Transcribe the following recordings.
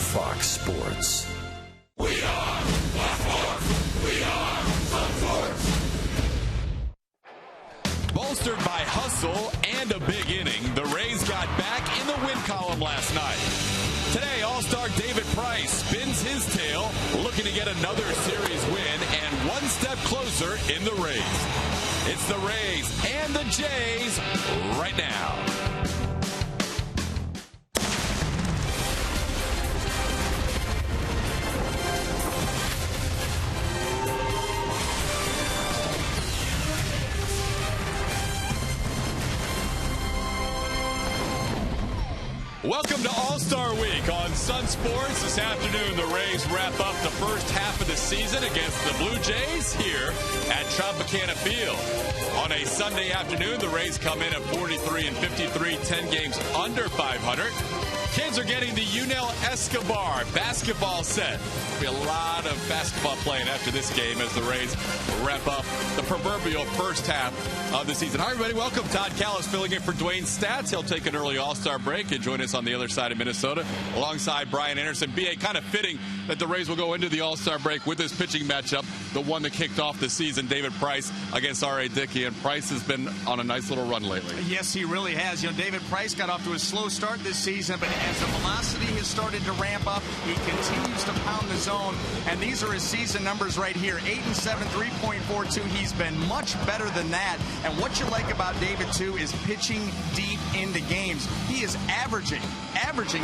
Fox Sports. We are Fox Sports. We are Fox Sports. Bolstered by hustle and a big inning, the Rays got back in the win column last night. Today, All-Star David Price spins his tale, looking to get another series win and one step closer in the race. It's the Rays and the Jays right now. Welcome to All-Star Week on Sun Sports. This afternoon, the Rays wrap up the first half of the season against the Blue Jays here at Tropicana Field. On a Sunday afternoon, the Rays come in at 43-53, 10 games under 500. Kids are getting the Yunel Escobar basketball set. There'll be a lot of basketball playing after this game as the Rays wrap up the proverbial first half of the season. Hi, everybody. Welcome. Todd Callis filling in for Dwayne Stats. He'll take an early All-Star break and join us on the other side of Minnesota alongside Brian Anderson. B.A., kind of fitting that the Rays will go into the All-Star break with this pitching matchup, the one that kicked off the season, David Price against R.A. Dickey. And Price has been on a nice little run lately. Yes, he really has. You know, David Price got off to a slow start this season, but as the velocity has started to ramp up, he continues to pound the zone. And these are his season numbers right here. 8-7, 3.42. He's been much better than that. And what you like about David, too, is pitching deep into games. He is averaging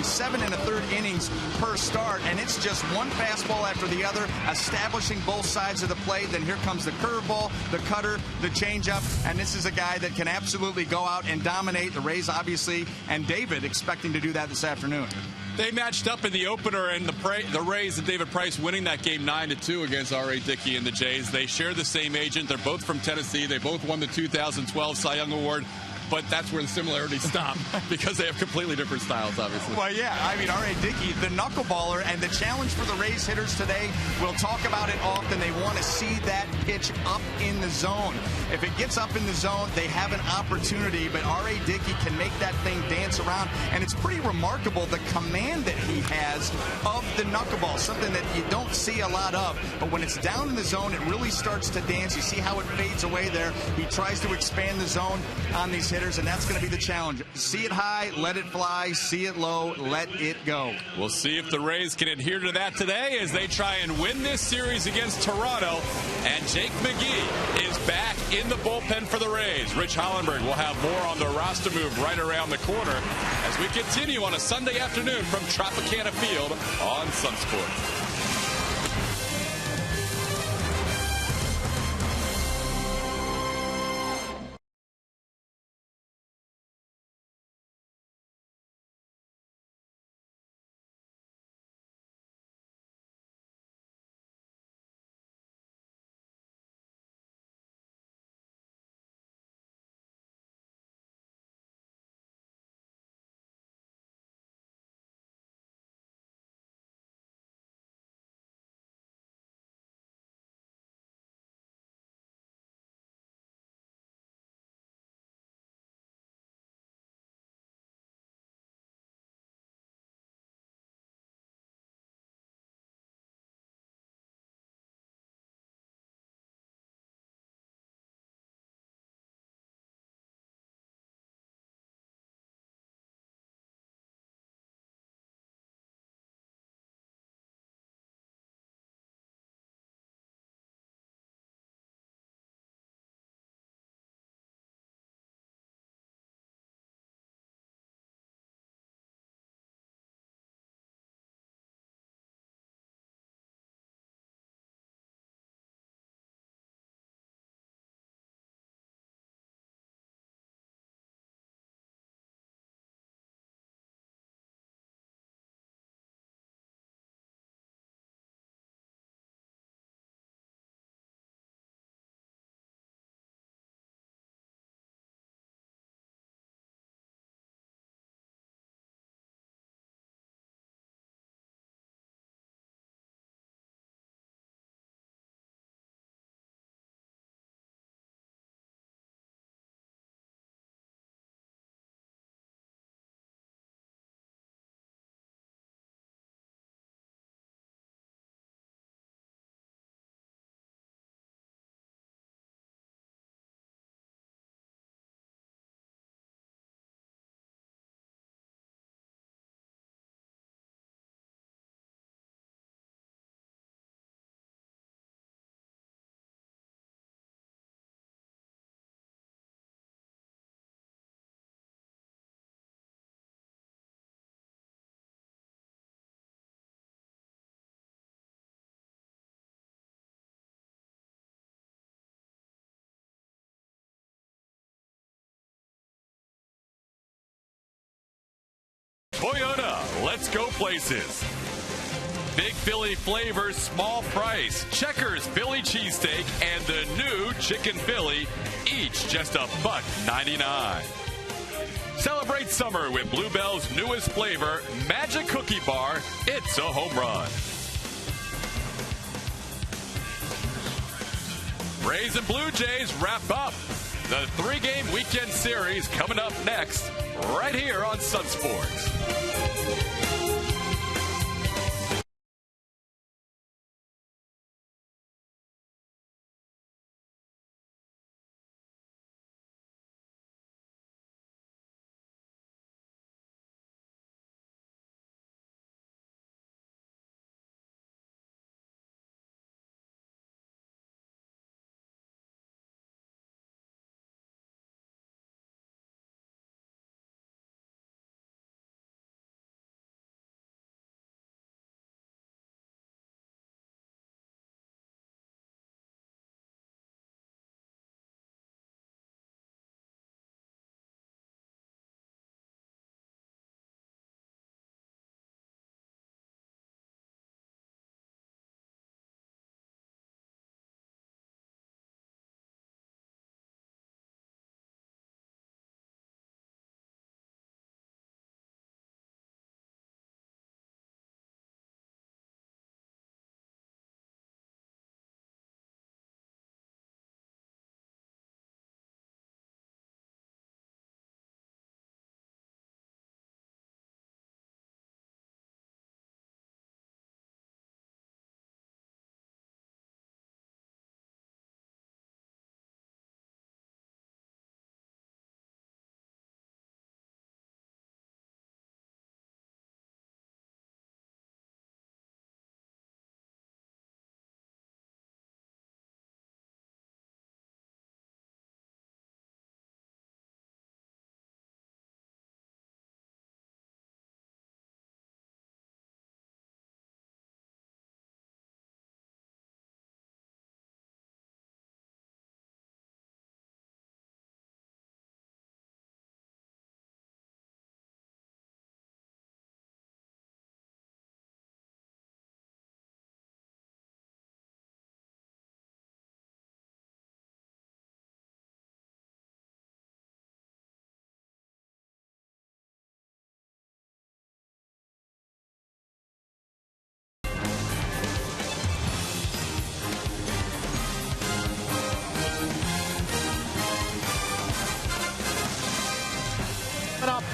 7 1/3 innings per start, and it's just one fastball after the other, establishing both sides of the plate. Then here comes the curveball, the cutter, the changeup, and this is a guy that can absolutely go out and dominate. The Rays, obviously, and David expecting to do that this afternoon. They matched up in the opener, and the Rays and David Price winning that game 9-2 against R.A. Dickey and the Jays. They share the same agent. They're both from Tennessee. They both won the 2012 Cy Young Award. But that's where the similarities stop because they have completely different styles, obviously. Well, yeah, I mean, R.A. Dickey, the knuckleballer, and the challenge for the Rays hitters today, we'll talk about it often. They want to see that pitch up in the zone. If it gets up in the zone, they have an opportunity, but R.A. Dickey can make that thing dance around, and it's pretty remarkable the command that he has of the knuckleball, something that you don't see a lot of, but when it's down in the zone, it really starts to dance. You see how it fades away there. He tries to expand the zone on these hitters, and that's going to be the challenge. See it high, let it fly. See it low, let it go. We'll see if the Rays can adhere to that today as they try and win this series against Toronto. And Jake McGee is back in the bullpen for the Rays. Rich Hollenberg will have more on the roster move right around the corner as we continue on a Sunday afternoon from Tropicana Field on Sun Sports. let's go places. Big Philly flavors, small price. Checkers Philly cheesesteak and the new Chicken Philly, each just $1.99. Celebrate summer with Bluebell's newest flavor, Magic Cookie Bar. It's a home run. Rays and Blue Jays wrap up the 3-game weekend series coming up next, right here on Sun Sports.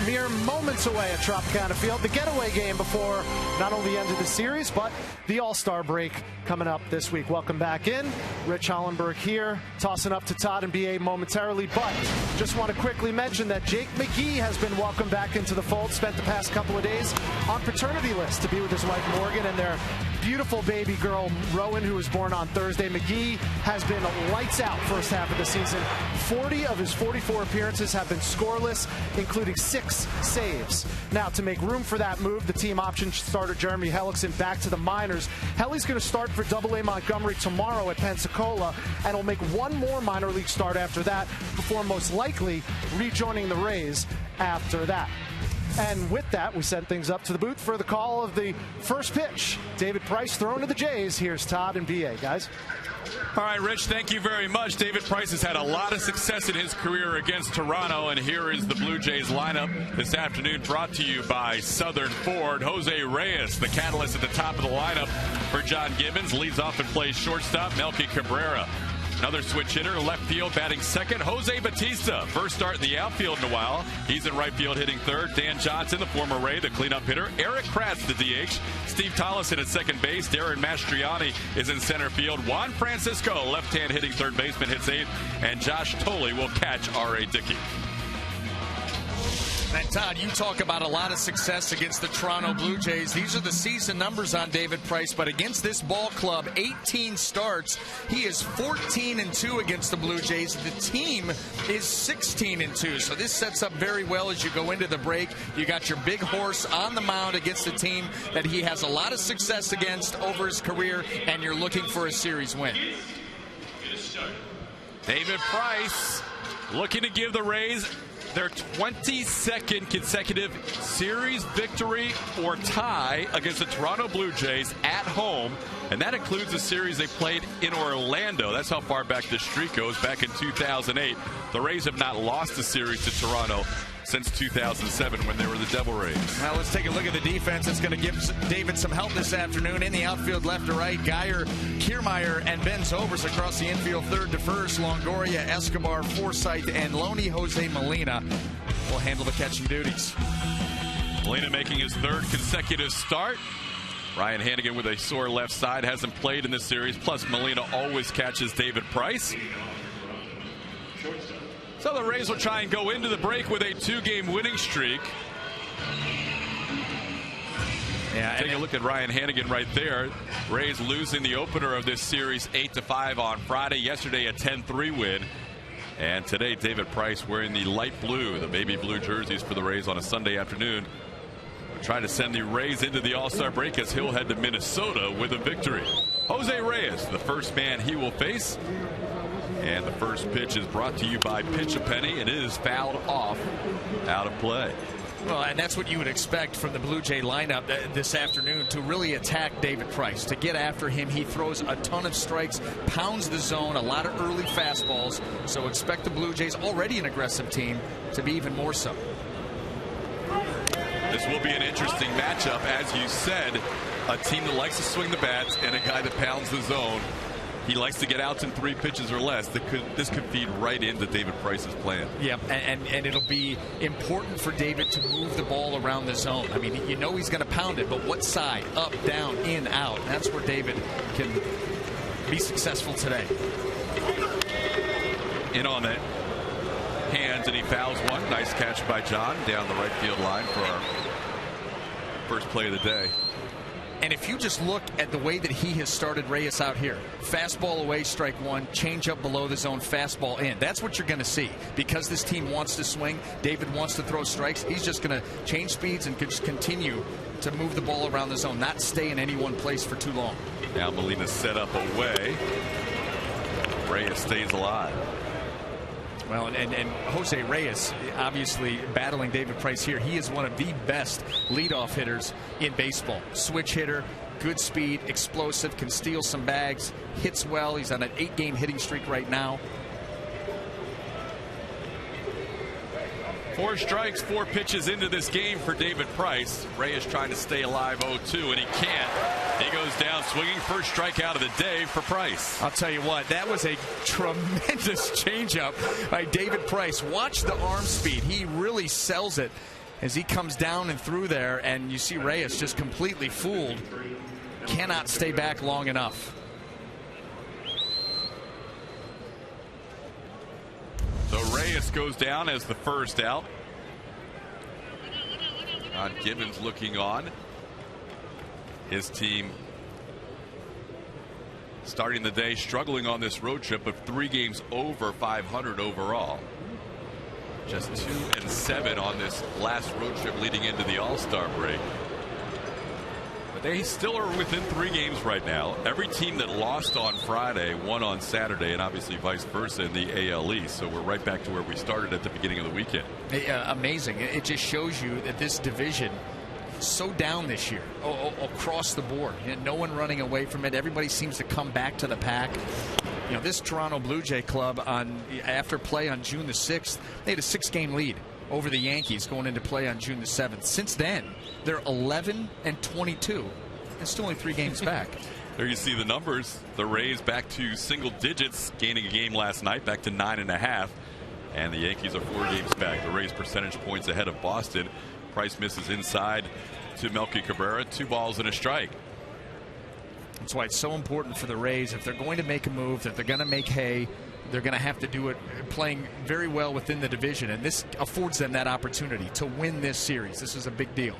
Mere moments away at Tropicana Field, the getaway game before not only the end of the series, but the All-Star break coming up this week. Welcome back in. Rich Hollenberg here, tossing up to Todd and BA momentarily, but just want to quickly mention that Jake McGee has been welcomed back into the fold, spent the past couple of days on paternity list to be with his wife Morgan and their beautiful baby girl Rowan, who was born on Thursday. McGee has been lights out first half of the season. 40 of his 44 appearances have been scoreless, including 6 saves. Now, to make room for that move, the team optioned starter Jeremy Hellickson back to the minors. Helly's going to start for AA Montgomery tomorrow at Pensacola, and will make one more minor league start after that before most likely rejoining the Rays after that. And with that, we send things up to the booth for the call of the first pitch. David Price throwing to the Jays. Here's Todd and BA, guys. All right, Rich, thank you very much. David Price has had a lot of success in his career against Toronto, and here is the Blue Jays lineup this afternoon, brought to you by Southern Ford. Jose Reyes, the catalyst at the top of the lineup for John Gibbons, leads off and plays shortstop. Melky Cabrera, another switch hitter, left field, batting second. Jose Bautista, first start in the outfield in a while. He's in right field hitting third. Dan Johnson, the former Ray, the cleanup hitter. Eric Kratz, the DH. Steve Tollison at second base. Darren Mastriani is in center field. Juan Francisco, left-hand hitting third baseman, hits eighth. And Josh Tolley will catch R.A. Dickey. And Todd, you talk about a lot of success against the Toronto Blue Jays. These are the season numbers on David Price, but against this ball club, 18 starts. He is 14-2 against the Blue Jays. The team is 16-2. So this sets up very well as you go into the break. You got your big horse on the mound against a team that he has a lot of success against over his career, and you're looking for a series win. David Price looking to give the Rays their 22nd consecutive series victory or tie against the Toronto Blue Jays at home, and that includes a series they played in Orlando. That's how far back this streak goes, back in 2008. The Rays have not lost a series to Toronto since 2007 when they were the Devil Rays. Now let's take a look at the defense. It's going to give David some help this afternoon. In the outfield, left to right, Geyer, Kiermaier, and Ben Zobrist across the infield, third to first. Longoria, Escobar, Forsythe, and Loney Jose Molina will handle the catching duties. Molina making his third consecutive start. Ryan Hannigan with a sore left side hasn't played in this series. Plus, Molina always catches David Price. So the Rays will try and go into the break with a 2-game winning streak. Yeah, take a look at Ryan Hannigan right there. Rays losing the opener of this series 8-5 on Friday. Yesterday a 10-3 win. And today David Price wearing the light blue, the baby blue jerseys for the Rays on a Sunday afternoon. We're trying to send the Rays into the All-Star break as he'll head to Minnesota with a victory. Jose Reyes, the first man he will face. And the first pitch is brought to you by Pitch a Penny. It is fouled off, out of play. Well, and that's what you would expect from the Blue Jay lineup this afternoon, to really attack David Price, to get after him. He throws a ton of strikes, pounds the zone, a lot of early fastballs. So expect the Blue Jays, already an aggressive team, to be even more so. This will be an interesting matchup, as you said. A team that likes to swing the bats and a guy that pounds the zone. He likes to get outs in 3 pitches or less. This could feed right into David Price's plan. Yeah, and it'll be important for David to move the ball around the zone. I mean, you know he's going to pound it, but what side? Up, down, in, out. That's where David can be successful today. In on it. Hands, and he fouls one. Nice catch by John down the right field line for our first play of the day. And if you just look at the way that he has started Reyes out here, fastball away, strike one, change up below the zone, fastball in. That's what you're going to see. Because this team wants to swing, David wants to throw strikes, he's just going to change speeds and just continue to move the ball around the zone, not stay in any one place for too long. Now Molina set up away. Reyes stays alive. Well, and Jose Reyes, obviously battling David Price here. He is one of the best leadoff hitters in baseball. Switch hitter, good speed, explosive, can steal some bags, hits well. He's on an 8-game hitting streak right now. 4 strikes, 4 pitches into this game for David Price. Reyes trying to stay alive 0-2, and he can't. He goes down swinging. First strikeout of the day for Price. I'll tell you what, that was a tremendous changeup by David Price. Watch the arm speed. He really sells it as he comes down and through there, and you see Reyes just completely fooled. Cannot stay back long enough. So Reyes goes down as the first out. John Gibbons looking on. His team starting the day struggling on this road trip, but 3 games over 500 overall. Just 2-7 on this last road trip leading into the All-Star break. But they still are within 3 games right now. Every team that lost on Friday won on Saturday, and obviously vice versa in the AL East. So we're right back to where we started at the beginning of the weekend. Amazing. It just shows you that this division is so down this year across the board. No one running away from it. Everybody seems to come back to the pack. You know, this Toronto Blue Jay club after play on June the 6th, they had a 6-game lead over the Yankees going into play on June the 7th. Since then, they're 11-22 and still only 3 games back. There you see the numbers. The Rays back to single digits, gaining a game last night, back to 9.5. And the Yankees are 4 games back. The Rays percentage points ahead of Boston. Price misses inside to Melky Cabrera. 2 balls and a strike. That's why it's so important for the Rays. If they're going to make a move, if they're going to make hay, they're going to have to do it playing very well within the division, and this affords them that opportunity to win this series. This is a big deal.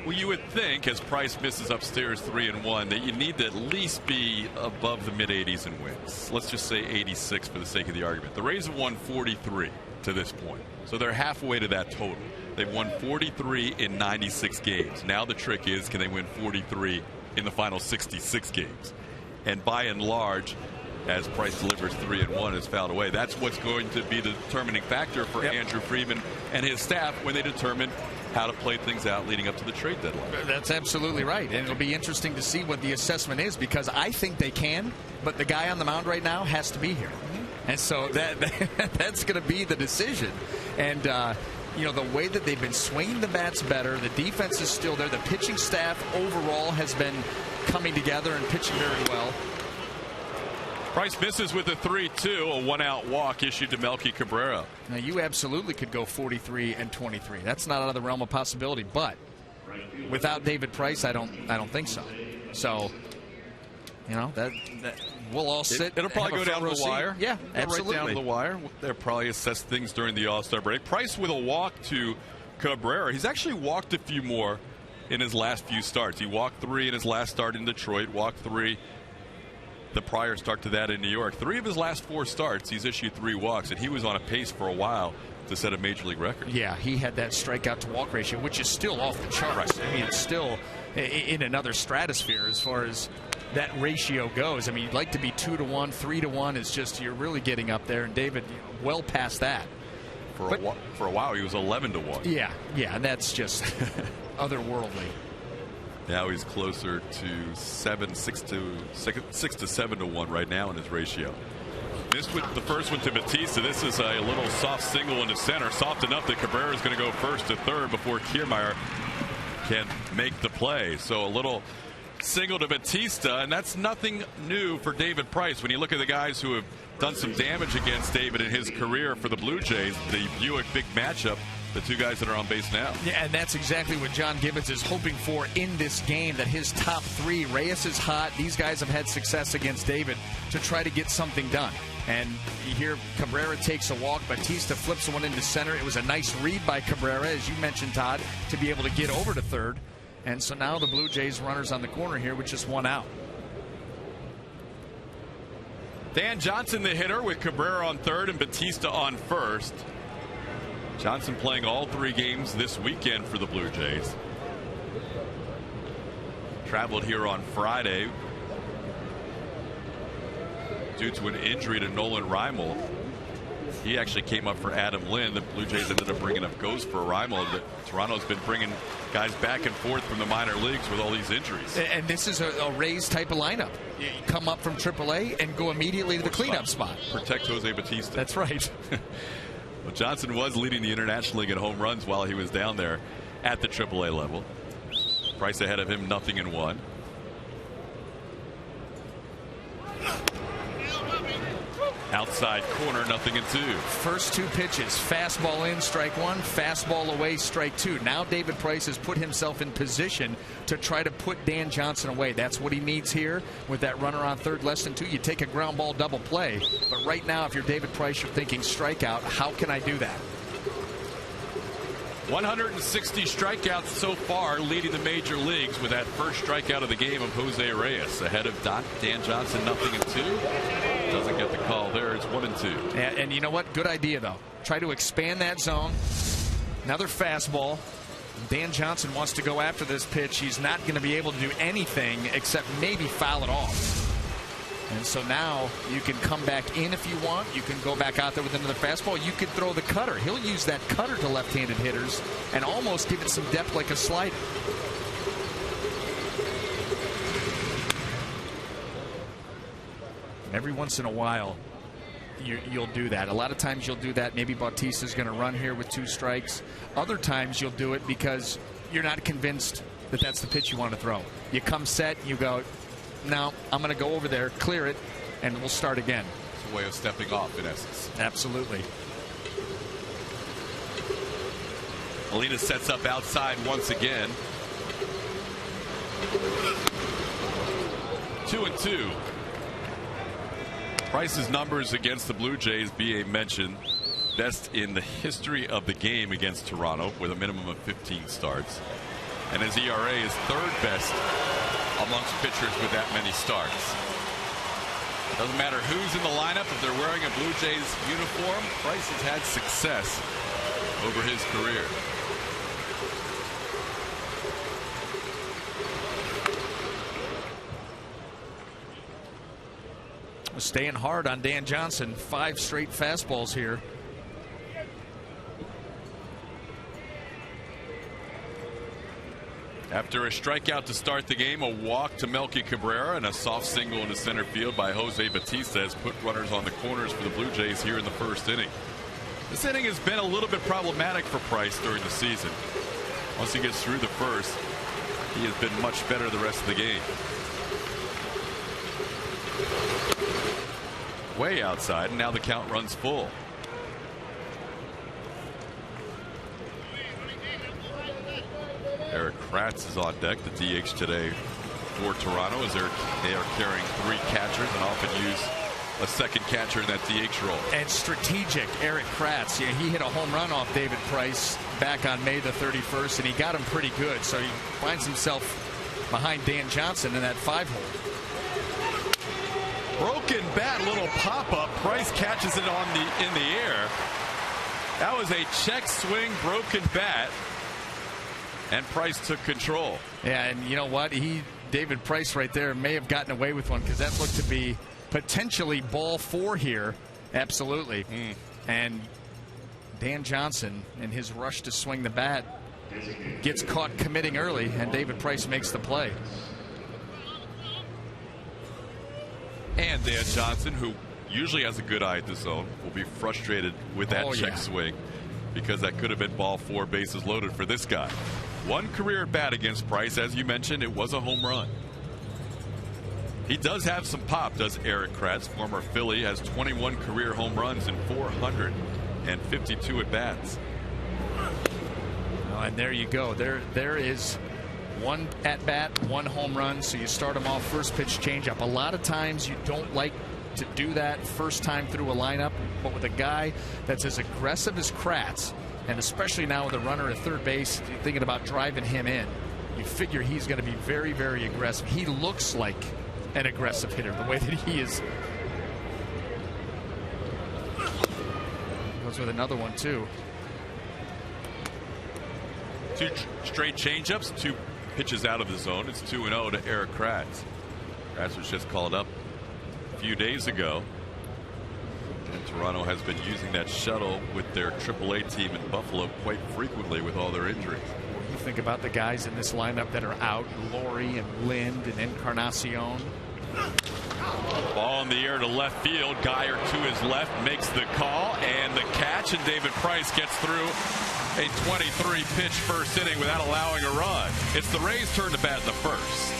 Well, you would think, as Price misses upstairs 3-1, that you need to at least be above the mid-80s in wins. Let's just say 86 for the sake of the argument. The Rays have won 43 to this point, so they're halfway to that total. They've won 43 in 96 games. Now the trick is, can they win 43 in the final 66 games? And by and large, as Price delivers 3 and 1 is fouled away. That's what's going to be the determining factor for Andrew Friedman and his staff when they determine how to play things out leading up to the trade deadline. That's absolutely right. And it'll be interesting to see what the assessment is, because I think they can, but the guy on the mound right now has to be here. And so that's going to be the decision. And, the way that they've been swinging the bats better, the defense is still there. The pitching staff overall has been coming together and pitching very well. Price misses with a 3-2, a one-out walk issued to Melky Cabrera. Now, you absolutely could go 43 and 23. That's not out of the realm of possibility. But without David Price, I don't think so. So, that we'll all sit. It'll probably go down to the wire. Yeah, absolutely. Right down to the wire. They'll probably assess things during the All-Star break. Price with a walk to Cabrera. He's actually walked a few more in his last few starts. He walked 3 in his last start in Detroit, walked 3 the prior start to that in New York. 3 of his last 4 starts, he's issued 3 walks, and he was on a pace for a while to set a major league record. Yeah, he had that strikeout to walk ratio, which is still off the charts. Right. I mean, it's still in another stratosphere as far as that ratio goes. I mean, you'd like to be 2-1, 3-1 is just, you're really getting up there, and David well past that. For a while, he was 11-1. Yeah, and that's just otherworldly. Now he's closer to 6 to 7-1 right now in his ratio. This with the first one to Batista. This is a little soft single into center, soft enough that Cabrera is going to go first to third before Kiermaier can make the play. So a little single to Batista, and that's nothing new for David Price. When you look at the guys who have done some damage against David in his career for the Blue Jays, the Buick big matchup, the 2 guys that are on base now. Yeah, and that's exactly what John Gibbons is hoping for in this game, that his top 3, Reyes is hot. These guys have had success against David to try to get something done. And here Cabrera takes a walk. Batista flips one into center. It was a nice read by Cabrera, as you mentioned, Todd, to be able to get over to third. And so now the Blue Jays runners on the corner here with just 1 out. Dan Johnson, the hitter, with Cabrera on third and Batista on first. Johnson playing all 3 games this weekend for the Blue Jays. Traveled here on Friday due to an injury to Nolan Reimold. He actually came up for Adam Lynn. The Blue Jays ended up bringing up Ghost for Reimold, but Toronto's been bringing guys back and forth from the minor leagues with all these injuries. And this is a Rays type of lineup. You come up from AAA and go immediately to the cleanup spot. Protect Jose Batista. That's right. Well, Johnson was leading the International League in home runs while he was down there at the AAA level. Price ahead of him, 0-1. Outside corner, 0-2. First 2 pitches, fastball in, strike 1, fastball away, strike 2. Now David Price has put himself in position to try to put Dan Johnson away. That's what he needs here with that runner on third, less than 2. You take a ground ball double play. But right now, if you're David Price, you're thinking strikeout. How can I do that? 160 strikeouts so far, leading the major leagues with that first strikeout of the game of Jose Reyes. Ahead of Dan Johnson, 0-2. Doesn't get the call there. It's 1-2. And you know what? Good idea, though. Try to expand that zone. Another fastball. Dan Johnson wants to go after this pitch. He's not going to be able to do anything except maybe foul it off. And so now you can come back in if you want. You can go back out there with another fastball. You could throw the cutter. He'll use that cutter to left-handed hitters and almost give it some depth like a slider. Every once in a while, you'll do that. A lot of times you'll do that. Maybe Bautista's going to run here with 2 strikes. Other times you'll do it because you're not convinced that that's the pitch you want to throw. You come set, you go, no, I'm going to go over there, clear it, and we'll start again. It's a way of stepping off, in essence. Absolutely. Molina sets up outside once again. 2-2. Price's numbers against the Blue Jays, BA mentioned, best in the history of the game against Toronto with a minimum of 15 starts. And his ERA is 3rd best amongst pitchers with that many starts. Doesn't matter who's in the lineup, if they're wearing a Blue Jays uniform, Price has had success over his career. staying hard on Dan Johnson. 5 straight fastballs here. After a strikeout to start the game, a walk to Melky Cabrera and a soft single into center field by Jose Bautista has put runners on the corners for the Blue Jays here in the first inning. This inning has been a little bit problematic for Price during the season. Once he gets through the first, he has been much better the rest of the game. Way outside, and now the count runs full. Eric Kratz is on deck, the DH today for Toronto, as they are carrying 3 catchers and often use a second catcher in that DH role. And strategic, Eric Kratz. Yeah, he hit a home run off David Price back on May the 31st, and he got him pretty good. So he finds himself behind Dan Johnson in that 5-hole. Broken bat, little pop-up. Price catches it in the air. That was a check swing, broken bat. And Price took control. Yeah, and you know what? David Price right there may have gotten away with one, because that looked to be potentially ball 4 here. Absolutely. And Dan Johnson, in his rush to swing the bat, gets caught committing early, and David Price makes the play. And Dan Johnson, who usually has a good eye at the zone, will be frustrated with that check swing, because that could have been ball 4, bases loaded for this guy. 1 career at bat against Price. As you mentioned, it was a home run. He does have some pop, does Eric Kratz. Former Philly, has 21 career home runs and 452 at bats. And there you go. There is 1 at bat, 1 home run. So you start him off first pitch changeup. A lot of times you don't like to do that first time through a lineup, but with a guy that's as aggressive as Kratz, and especially now with a runner at third base, thinking about driving him in, you figure he's going to be very, very aggressive. He looks like an aggressive hitter, the way that he is. Goes with another one too. 2 straight changeups, 2 pitches out of the zone. It's 2-0 to Eric Kratz. Kratz was just called up a few days ago. And Toronto has been using that shuttle with their AAA team in Buffalo quite frequently with all their injuries. You think about the guys in this lineup that are out: Laurie and Lind and Encarnacion. Ball in the air to left field. Geyer to his left makes the call and the catch, and David Price gets through a 23-pitch first inning without allowing a run. It's the Rays' turn to bat in the first.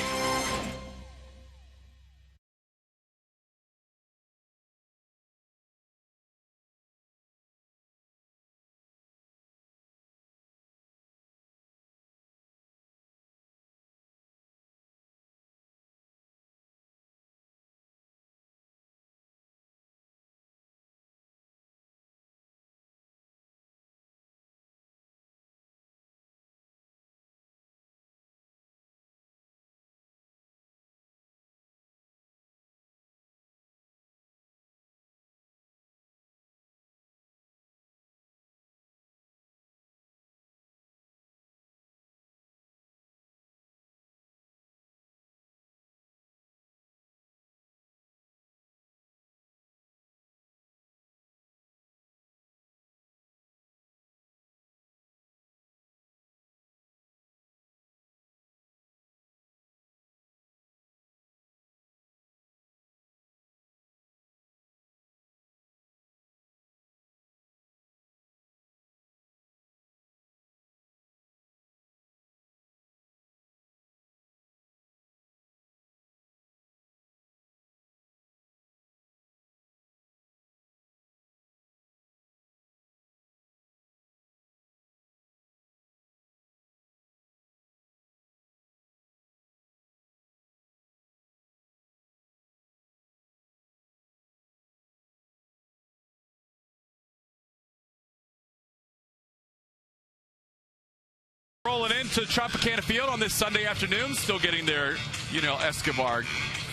Rolling into Tropicana Field on this Sunday afternoon, still getting their, Escobar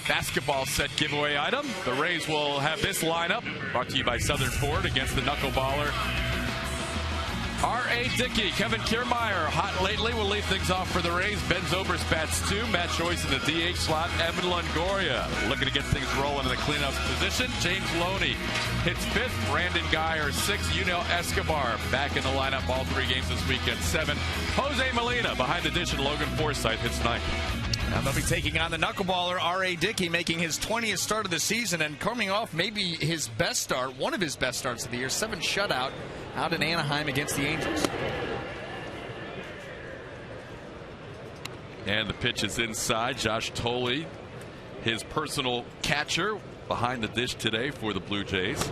basketball set giveaway item. The Rays will have this lineup brought to you by Southern Ford against the knuckleballer R.A. Dickey, Kevin Kiermaier, hot lately, will lead things off for the Rays. Ben Zobrist bats 2. Matt Joyce in the DH slot. Evan Longoria looking to get things rolling in the cleanup position. James Loney hits 5th. Brandon Guyer 6th. Yunel Escobar back in the lineup all 3 games this weekend. 7. Jose Molina behind the dish, and Logan Forsythe hits 9th. Now they'll be taking on the knuckleballer R.A. Dickey, making his 20th start of the season and coming off maybe his best start, one of his best starts of the year, 7 shutout out in Anaheim against the Angels. And the pitch is inside. Josh Tolley, his personal catcher, behind the dish today for the Blue Jays.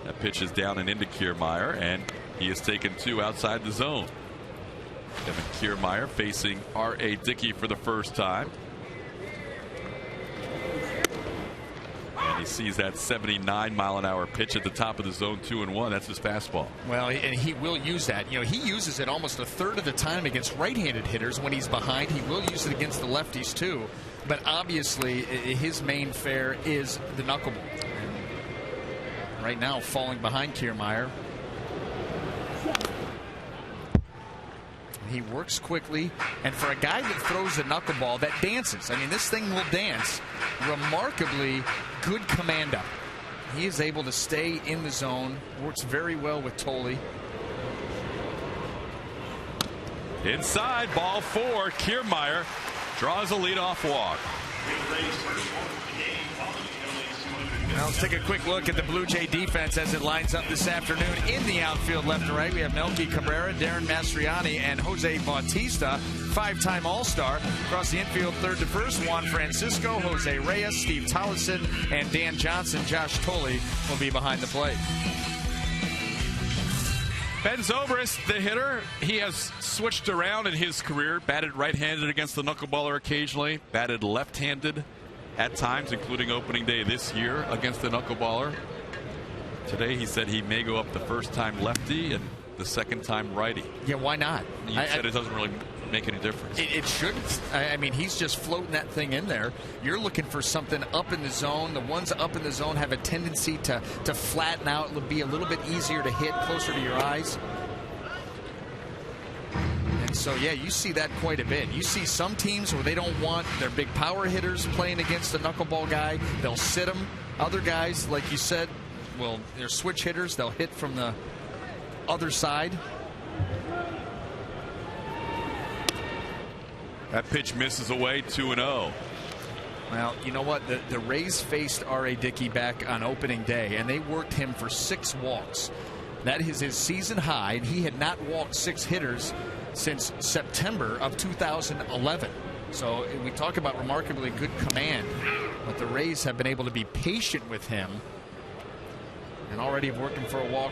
That pitch is down and into Kiermaier, and he has taken 2 outside the zone. Kevin Kiermaier facing R.A. Dickey for the first time. And he sees that 79-mile-an-hour pitch at the top of the zone, 2-1. That's his fastball. Well, and he will use that. You know, he uses it almost a third of the time against right-handed hitters when he's behind. He will use it against the lefties, too. But obviously, his main fare is the knuckleball. And right now, falling behind Kiermaier. He works quickly, and for a guy that throws a knuckleball that dances, I mean, this thing will dance, remarkably good command up. He is able to stay in the zone, works very well with Tolley. Inside, ball 4. Kiermaier draws a leadoff walk. Now let's take a quick look at the Blue Jay defense as it lines up this afternoon. In the outfield, left to right, we have Melky Cabrera, Darren Mastriani, and Jose Bautista, 5-time All-Star. Across the infield, third to first, Juan Francisco, Jose Reyes, Steve Tollefson, and Dan Johnson. Josh Tolley will be behind the plate. Ben Zobrist, the hitter, he has switched around in his career. Batted right-handed against the knuckleballer occasionally. Batted left-handed at times, including opening day this year against the knuckleballer. Today he said he may go up the first time lefty and the second time righty. Yeah, why not? You said it doesn't really make any difference. It shouldn't. I mean, he's just floating that thing in there. You're looking for something up in the zone. The ones up in the zone have a tendency to flatten out. It'll be a little bit easier to hit, closer to your eyes. So, yeah, you see that quite a bit. You see some teams where they don't want their big power hitters playing against a knuckleball guy. They'll sit them. Other guys, like you said, well, they're switch hitters. They'll hit from the other side. That pitch misses away, 2-0. Well, you know what? The Rays faced R.A. Dickey back on opening day, and they worked him for 6 walks. That is his season high, and he had not walked 6 hitters since September of 2011. So we talk about remarkably good command, but the Rays have been able to be patient with him and already have worked him for a walk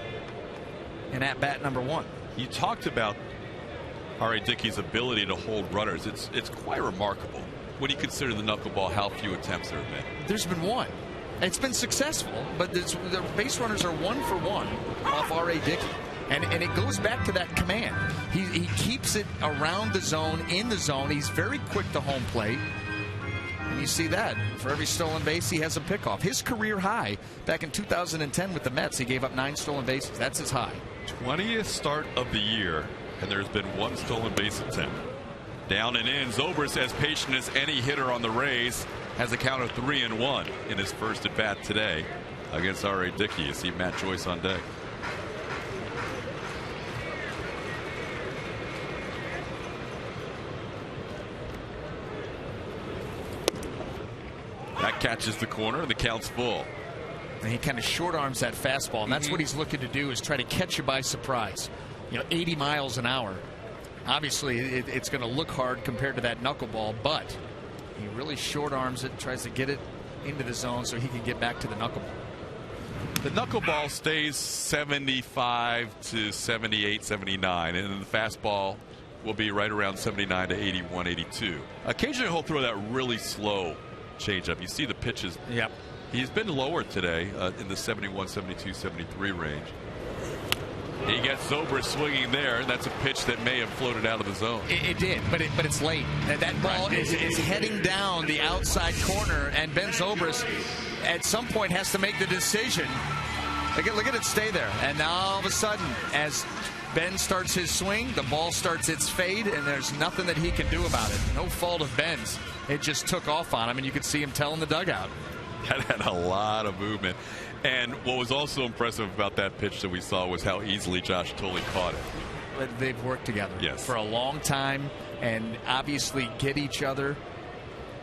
in at-bat number 1. You talked about R.A. Dickey's ability to hold runners. It's quite remarkable when you consider the knuckleball, how few attempts there have been. There's been 1. It's been successful, but the base runners are 1 for 1 off R.A. Dickey. And it goes back to that command. He keeps it around the zone, in the zone. He's very quick to home plate. And you see that. For every stolen base, he has a pickoff. His career high back in 2010 with the Mets, he gave up 9 stolen bases. That's his high. 20th start of the year, and there's been 1 stolen base attempt. Down and in, Zobrist, as patient as any hitter on the Rays, has a count of 3-1 in his first at bat today against R.A. Dickey. You see Matt Joyce on deck. That catches the corner, and the count's full. And he kind of short arms that fastball, and that's what he's looking to do, is try to catch you by surprise. You know, 80 miles an hour. Obviously, it's going to look hard compared to that knuckleball, but he really short arms it, tries to get it into the zone so he can get back to the knuckleball. The knuckleball stays 75 to 78, 79, and then the fastball will be right around 79 to 81, 82. Occasionally he'll throw that really slow changeup. You see the pitches. Yep. He's been lower today in the 71, 72, 73 range. He gets Zobrist swinging there. That's a pitch that may have floated out of the zone. It did, but it's late. That ball is heading down the outside corner, and Ben Zobrist at some point has to make the decision. Look at it stay there. And now all of a sudden, as Ben starts his swing, the ball starts its fade, and there's nothing that he can do about it. No fault of Ben's. It just took off on him, and you could see him telling the dugout. That had a lot of movement. And what was also impressive about that pitch that we saw was how easily Josh Thole caught it. They've worked together yes. for a long time and obviously get each other.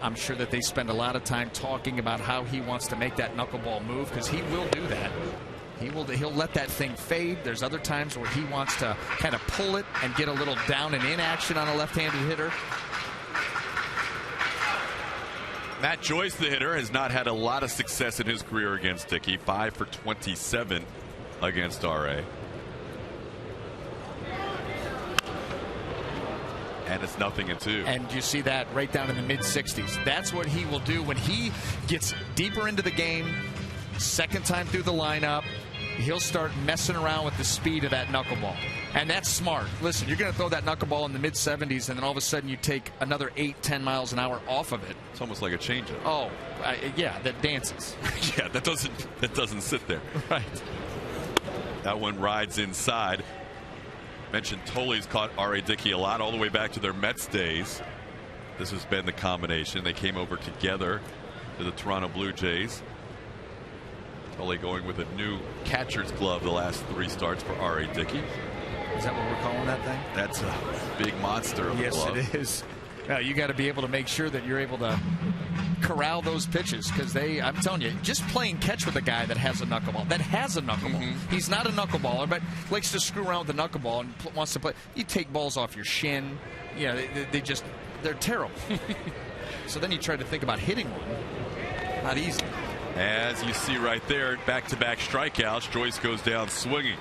I'm sure that they spend a lot of time talking about how he wants to make that knuckleball move, because he will do that. He'll let that thing fade. There's other times where he wants to kind of pull it and get a little down and in action on a left-handed hitter. Matt Joyce, the hitter, has not had a lot of success in his career against Dickey. 5 for 27 against RA. And it's 0-2. And you see that right down in the mid-60s. That's what he will do when he gets deeper into the game. Second time through the lineup, he'll start messing around with the speed of that knuckleball. And that's smart. Listen, you're going to throw that knuckleball in the mid-70s, and then all of a sudden you take another 8-10 miles an hour off of it. It's almost like a changeup. Oh, yeah, that dances. Yeah, that doesn't sit there. Right. That one rides inside. Mentioned Tolley's caught R.A. Dickey a lot all the way back to their Mets days. This has been the combination. They came over together to the Toronto Blue Jays. Tolley going with a new catcher's glove the last 3 starts for R.A. Dickey. Is that what we're calling that thing? That's a big monster of a glove. Yes, it is. Now, you got to be able to make sure that you're able to corral those pitches, because I'm telling you, just playing catch with a guy that has a knuckleball. He's not a knuckleballer, but likes to screw around with the knuckleball and wants to play. You take balls off your shin. You know, they're terrible. So then you try to think about hitting one. Not easy. As you see right there, back-to-back strikeouts. Joyce goes down swinging.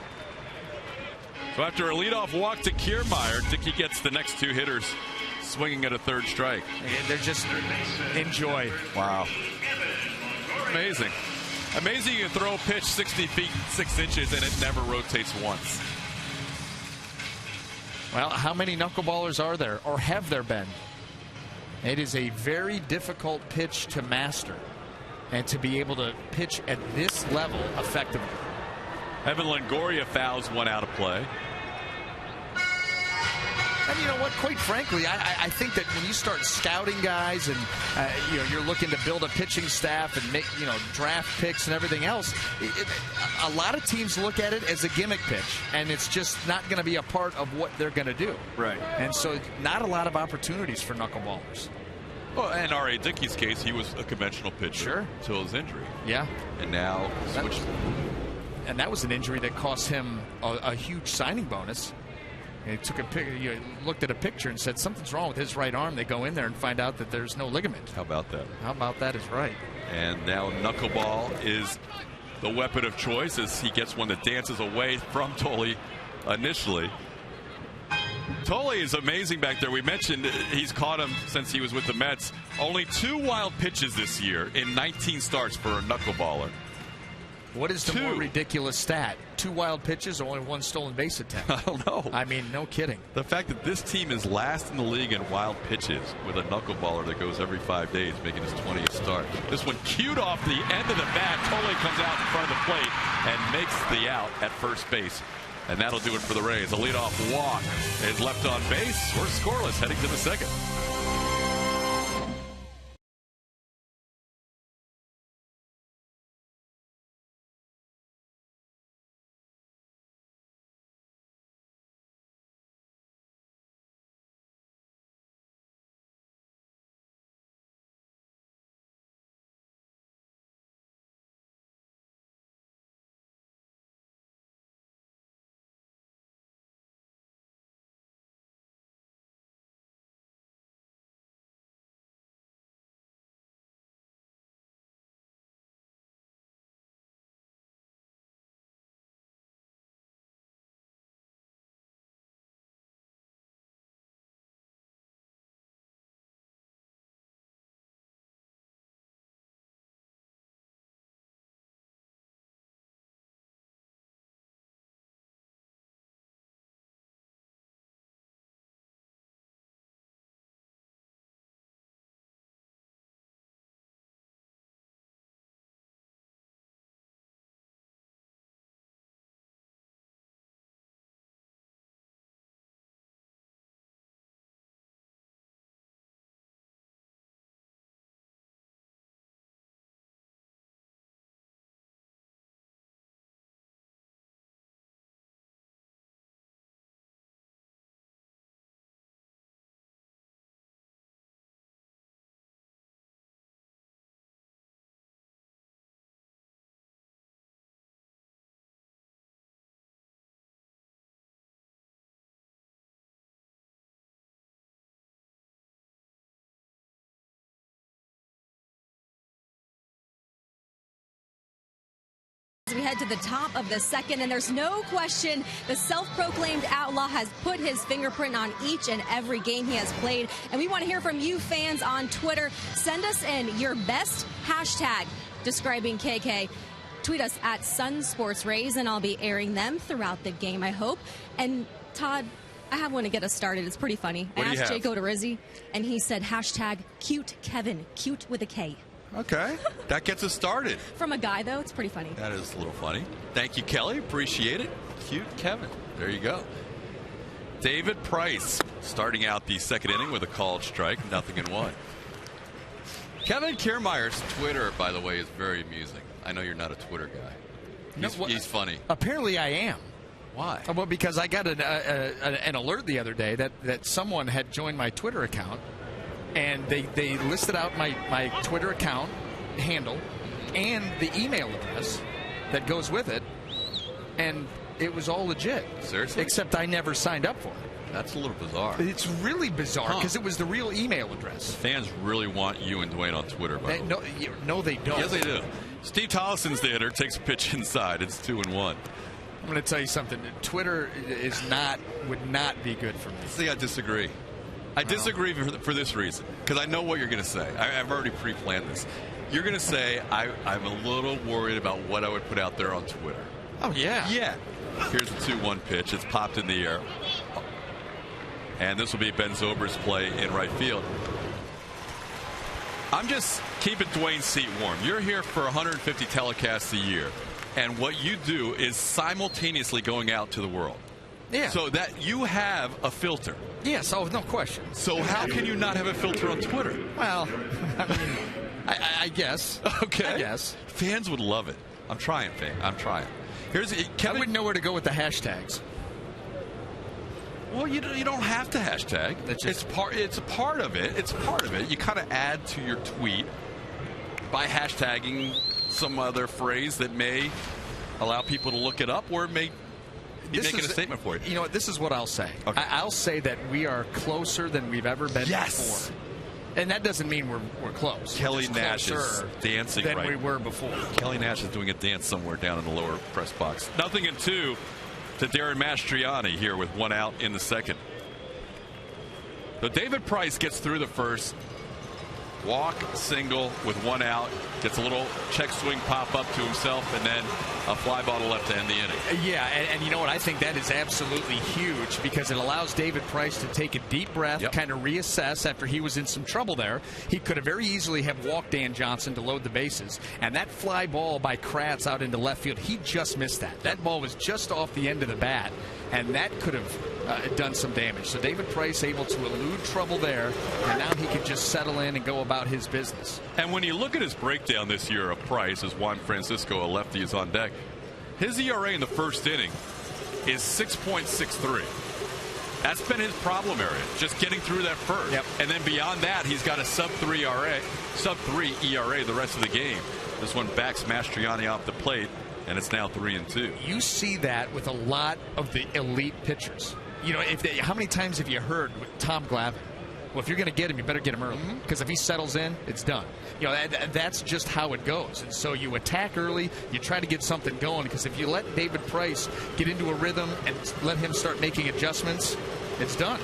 So after a leadoff walk to Kiermaier, Dickey gets the next 2 hitters swinging at a 3rd strike. And they're just enjoy. Wow. Amazing. Amazing you can throw a pitch 60 feet 6 inches and it never rotates once. Well, how many knuckleballers are there, or have there been? It is a very difficult pitch to master and to be able to pitch at this level effectively. Evan Longoria fouls one out of play. And you know what? Quite frankly, I think that when you start scouting guys and you're looking to build a pitching staff and make draft picks and everything else, a lot of teams look at it as a gimmick pitch, and it's just not going to be a part of what they're going to do. Right. And so, not a lot of opportunities for knuckleballers. Well, in R.A. Dickey's case, he was a conventional pitcher until his injury. Yeah. And now switched. And that was an injury that cost him a huge signing bonus. He took looked at a picture and said something's wrong with his right arm. They go in there and find out that there's no ligament. How about that? How about that is right. And now knuckleball is the weapon of choice as he gets one that dances away from Thole initially. Thole is amazing back there. We mentioned he's caught him since he was with the Mets. Only 2 wild pitches this year in 19 starts for a knuckleballer. What is the more ridiculous stat? 2 wild pitches or only 1 stolen base attempt? I don't know. I mean, no kidding. The fact that this team is last in the league in wild pitches with a knuckleballer that goes every 5 days, making his 20th start. This one cued off the end of the bat. Thole comes out in front of the plate and makes the out at first base. And that'll do it for the Rays. A leadoff walk is left on base. We're scoreless heading to the 2nd. we head to the top of the second, and there's no question the self-proclaimed outlaw has put his fingerprint on each and every game he has played. And we want to hear from you fans on Twitter. Send us in your best hashtag describing KK. Tweet us at Sun Sports Rays, and I'll be airing them throughout the game, I hope. And Todd, I have one to get us started. It's pretty funny. I asked Jake Odorizzi, and he said hashtag cute Kevin, cute with a K. Okay, that gets us started. From a guy, though, it's pretty funny. That is a little funny. Thank you, Kelly. Appreciate it. Cute Kevin. There you go. David Price starting out the second inning with a called strike, 0-1. Kevin Kiermaier's Twitter, by the way, is very amusing. I know you're not a Twitter guy. He's funny. Apparently I am. Why? Well, because I got an alert the other day that someone had joined my Twitter account, and they listed out my Twitter account handle and the email address that goes with it, and it was all legit. Seriously? Except I never signed up for it. That's a little bizarre. It's really bizarre because it was the real email address. Fans really want you and Dwayne on Twitter, by the way. No, they don't. Yes, they do. Steve Tollison's the hitter, takes a pitch inside. It's 2-1. I'm going to tell you something. Twitter would not be good for me. See, I disagree. I disagree for this reason, because I know what you're going to say. I've already pre-planned this. You're going to say I'm a little worried about what I would put out there on Twitter. Oh, yeah. Yeah. Here's the 2-1 pitch. It's popped in the air. And this will be Ben Zobrist's play in right field. I'm just keeping Dwayne's seat warm. You're here for 150 telecasts a year. And what you do is simultaneously going out to the world. Yeah. So that you have a filter. Yes, no question. So how can you not have a filter on Twitter? Well, I mean, I guess. Okay. I guess. Fans would love it. I'm trying, fan. I'm trying. I wouldn't know where to go with the hashtags. Well, you don't have to hashtag. It's a part of it. It's part of it. You kind of add to your tweet by hashtagging some other phrase that may allow people to look it up, or may be making a statement for you. You know what? This is what I'll say. Okay. I'll say that we are closer than we've ever been before. And that doesn't mean we're close. Kelly Nash is dancing than we were before. Kelly Nash is doing a dance somewhere down in the lower press box. 0-2 to Darren Mastriani here with 1 out in the second. So David Price gets through the first. Walk, single with 1 out. Gets a little check swing pop up to himself, and then a fly ball to left to end the inning. Yeah, and you know what? I think that is absolutely huge because it allows David Price to take a deep breath, kind of reassess after he was in some trouble there. He could have very easily have walked Dan Johnson to load the bases, and that fly ball by Kratz out into left field, he just missed that. That ball was just off the end of the bat, and that could have done some damage. So David Price able to elude trouble there, and now he can just settle in and go about his business. And when you look at his breakdown this year of Price, as Juan Francisco, a lefty, is on deck, his ERA in the first inning is 6.63. That's been his problem area, just getting through that first. Yep. And then beyond that, he's got a sub-3 ERA the rest of the game. This one backs Mastriani off the plate, and it's now 3-2. You see that with a lot of the elite pitchers. You know, how many times have you heard with Tom Glavine? Well, if you're going to get him, you better get him early, because if he settles in, it's done. You know, that's just how it goes. And so you attack early, you try to get something going, because if you let David Price get into a rhythm and let him start making adjustments, it's done.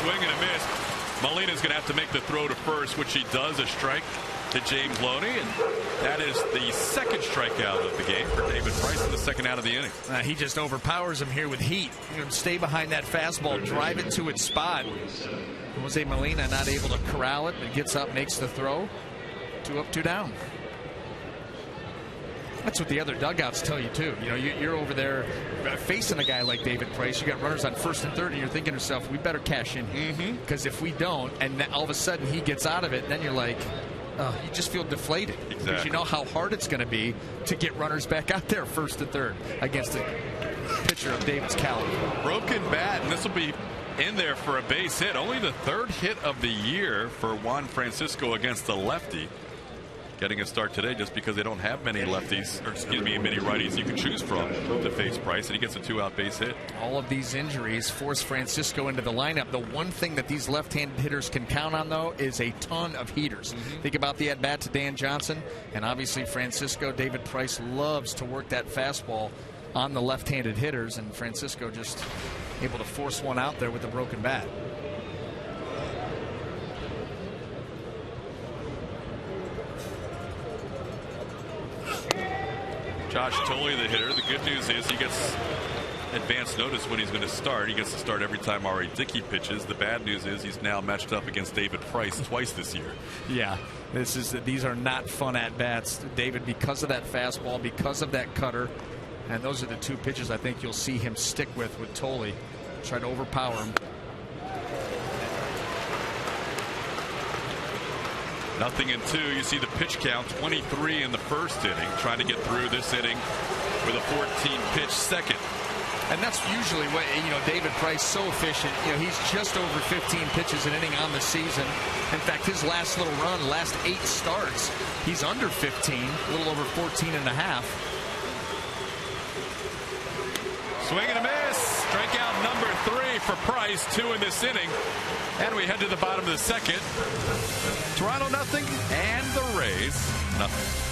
Swing and a miss. Molina's going to have to make the throw to first, which he does, a strike to James Loney, and that is the second strikeout of the game for David Price in the second out of the inning. He just overpowers him here with heat. You know, stay behind that fastball, drive it to its spot. Jose Molina not able to corral it, but gets up, makes the throw. 2 up, 2 down. That's what the other dugouts tell you, too. You know, you're over there facing a guy like David Price. You got runners on first and third, and you're thinking to yourself, we better cash in here. Because if we don't, and all of a sudden he gets out of it, then you're like, you just feel deflated. Exactly. Because you know how hard it's going to be to get runners back out there first and third against a pitcher of David's caliber. Broken bat, and this will be in there for a base hit. Only the third hit of the year for Juan Francisco against the lefty. getting a start today just because they don't have many lefties, or excuse me, many righties you can choose from to face Price, and he gets a 2-out base hit. All of these injuries force Francisco into the lineup. The one thing that these left-handed hitters can count on, though, is a ton of heaters. Think about the at-bat to Dan Johnson, and obviously Francisco, David Price loves to work that fastball on the left-handed hitters, and Francisco just able to force one out there with a broken bat. Josh Thole, the hitter. The good news is he gets advance notice when he's going to start. He gets to start every time R.A. Dickey pitches. The bad news is he's now matched up against David Price twice this year. Yeah, these are not fun at-bats, David, because of that fastball, because of that cutter. And those are the two pitches I think you'll see him stick with Thole. Try to overpower him. Nothing in 2. You see the pitch count, 23 in the first inning. Trying to get through this inning with a 14-pitch second. And that's usually what, David Price, so efficient. He's just over 15 pitches an inning on the season. In fact, his last little run, last 8 starts, he's under 15, a little over 14 and a half. Swing and a miss. Strikeout number 3 for Price. 2 in this inning. And we head to the bottom of the second. Toronto nothing, and the Rays nothing.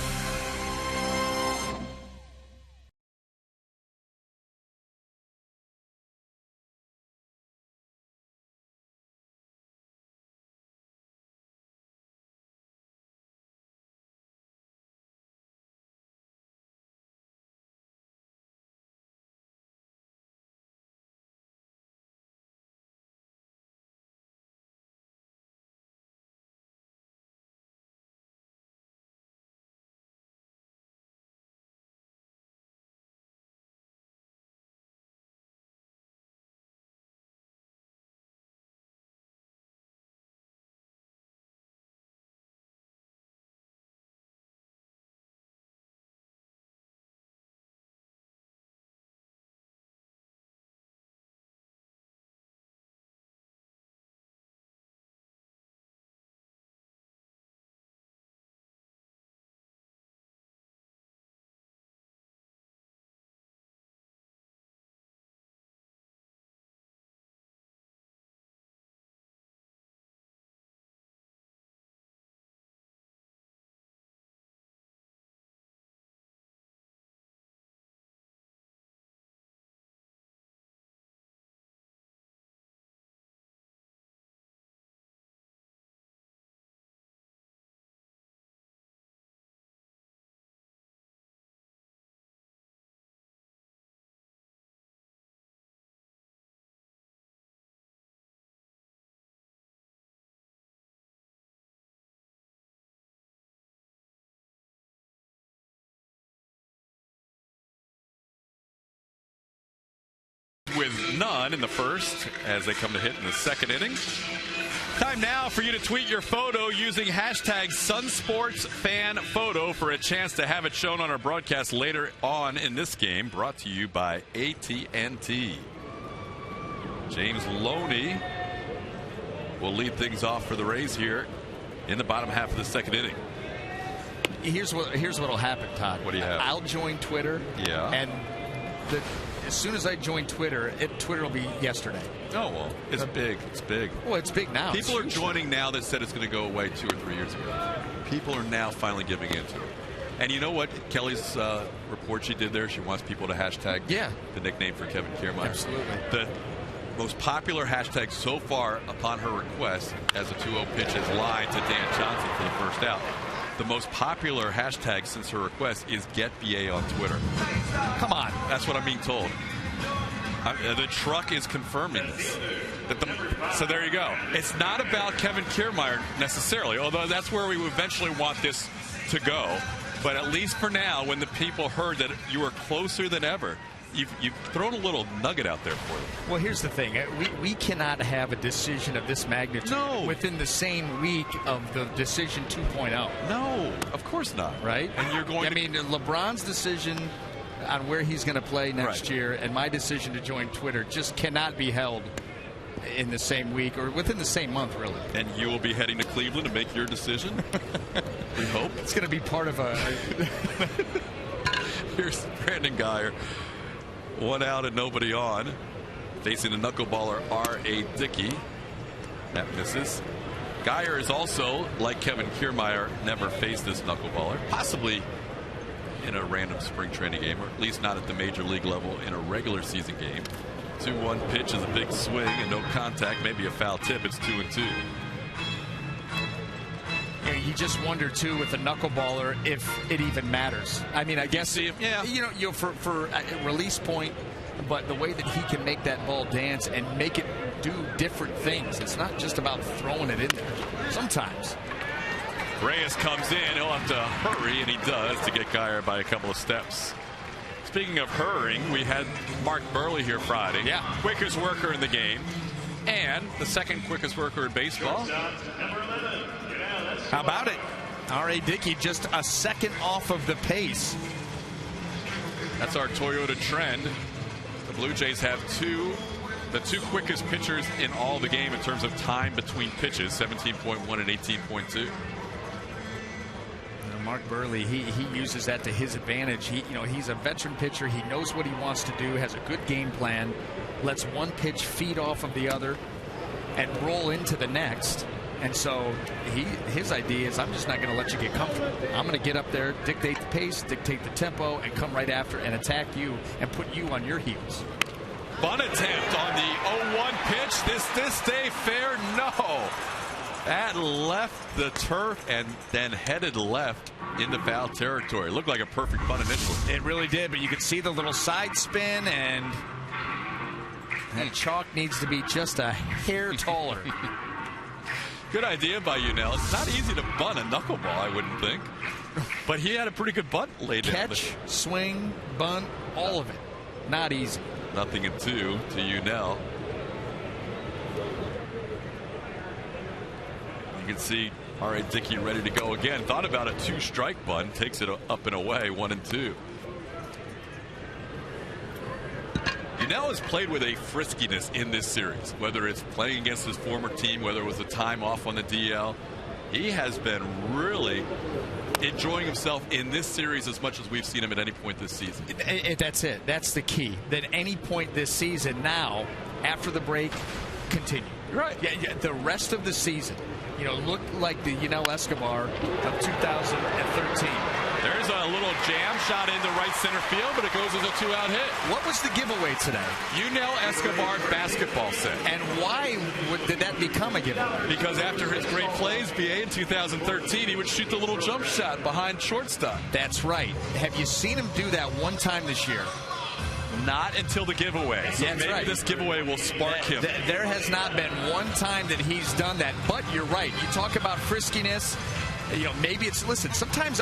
With none in the first as they come to hit in the second inning. Time now for you to tweet your photo using hashtag SunSportsFanPhoto for a chance to have it shown on our broadcast later on in this game. Brought to you by AT&T. James Loney will lead things off for the Rays here in the bottom half of the second inning. Here's what'll happen, Todd. What do you have? I'll join Twitter. Yeah. And as soon as I join Twitter, Twitter will be yesterday. Oh, well, it's big. It's big. Well, it's big now. People are joining now that said it's going to go away 2 or 3 years ago. People are now finally giving into it. And you know what? Kelly's report she did there, she wants people to hashtag the nickname for Kevin Kiermaier. Absolutely. The most popular hashtag so far upon her request as a 2-0 pitch is line to Dan Johnson for the first out. The most popular hashtag since her request is GetBA on Twitter. Come on. That's what I'm being told. The truck is confirming this. So there you go. It's not about Kevin Kiermaier necessarily, although that's where we eventually want this to go. But at least for now, when the people heard that you were closer than ever, you've thrown a little nugget out there for them. Well, here's the thing. We cannot have a decision of this magnitude within the same week of the decision 2.0. No, of course not. Right? And you're going LeBron's decision on where he's going to play next year and my decision to join Twitter just cannot be held in the same week or within the same month, really. And you will be heading to Cleveland to make your decision? We hope. It's going to be part of a... Here's Brandon Guyer. 1 out and nobody on. Facing the knuckleballer R.A. Dickey. That misses. Guyer is also, like Kevin Kiermaier, never faced this knuckleballer. Possibly in a random spring training game, or at least not at the major league level in a regular season game. 2-1 pitch is a big swing and no contact, maybe a foul tip. It's 2-2. You just wonder too with a knuckleballer if it even matters. I mean, I guess for a release point, but the way that he can make that ball dance and make it do different things. It's not just about throwing it in there. Sometimes. Reyes comes in. He'll have to hurry, and he does, to get Guyer by a couple of steps. Speaking of hurrying, we had Mark Burley here Friday. Yeah. Quickest worker in the game. And the second quickest worker in baseball. How about it? R.A. Dickey just a second off of the pace. That's our Toyota trend. The Blue Jays have the two quickest pitchers in all the game in terms of time between pitches, 17.1 and 18.2. Mark Burley, he uses that to his advantage. He's a veteran pitcher. He knows what he wants to do, has a good game plan, lets one pitch feed off of the other and roll into the next. And so his idea is, I'm just not going to let you get comfortable. I'm going to get up there, dictate the pace, dictate the tempo, and come right after and attack you and put you on your heels. Bunt attempt on the 0-1 pitch. This stay fair? No. That left the turf and then headed left into foul territory. Looked like a perfect bunt initially. It really did, but you could see the little side spin, and that chalk needs to be just a hair taller. Good idea by Nell. It's not easy to bunt a knuckleball, I wouldn't think. But he had a pretty good bunt laid down. Catch, swing, bunt, all of it. Not easy. 0-2 to Nell. You can see R.A. Dickey ready to go again. Thought about a 2-strike bunt. Takes it up and away, 1-2. Nell has played with a friskiness in this series, whether it's playing against his former team, whether it was a time off on the DL. He has been really enjoying himself in this series as much as we've seen him at any point this season. That's it. That's the key. That any point this season now, after the break, continue. Right. Yeah, the rest of the season, look like the Yunel Escobar of 2013. There's a little jam shot into right center field, but it goes as a 2-out hit. What was the giveaway today? Yunel Escobar basketball set. And why did that become a giveaway? Because after his great plays, BA, in 2013, he would shoot the little jump shot behind shortstop. That's right. Have you seen him do that one time this year? Not until the giveaway. So maybe this giveaway will spark him. There has not been one time that he's done that. But you're right. You talk about friskiness. Maybe it's, listen, sometimes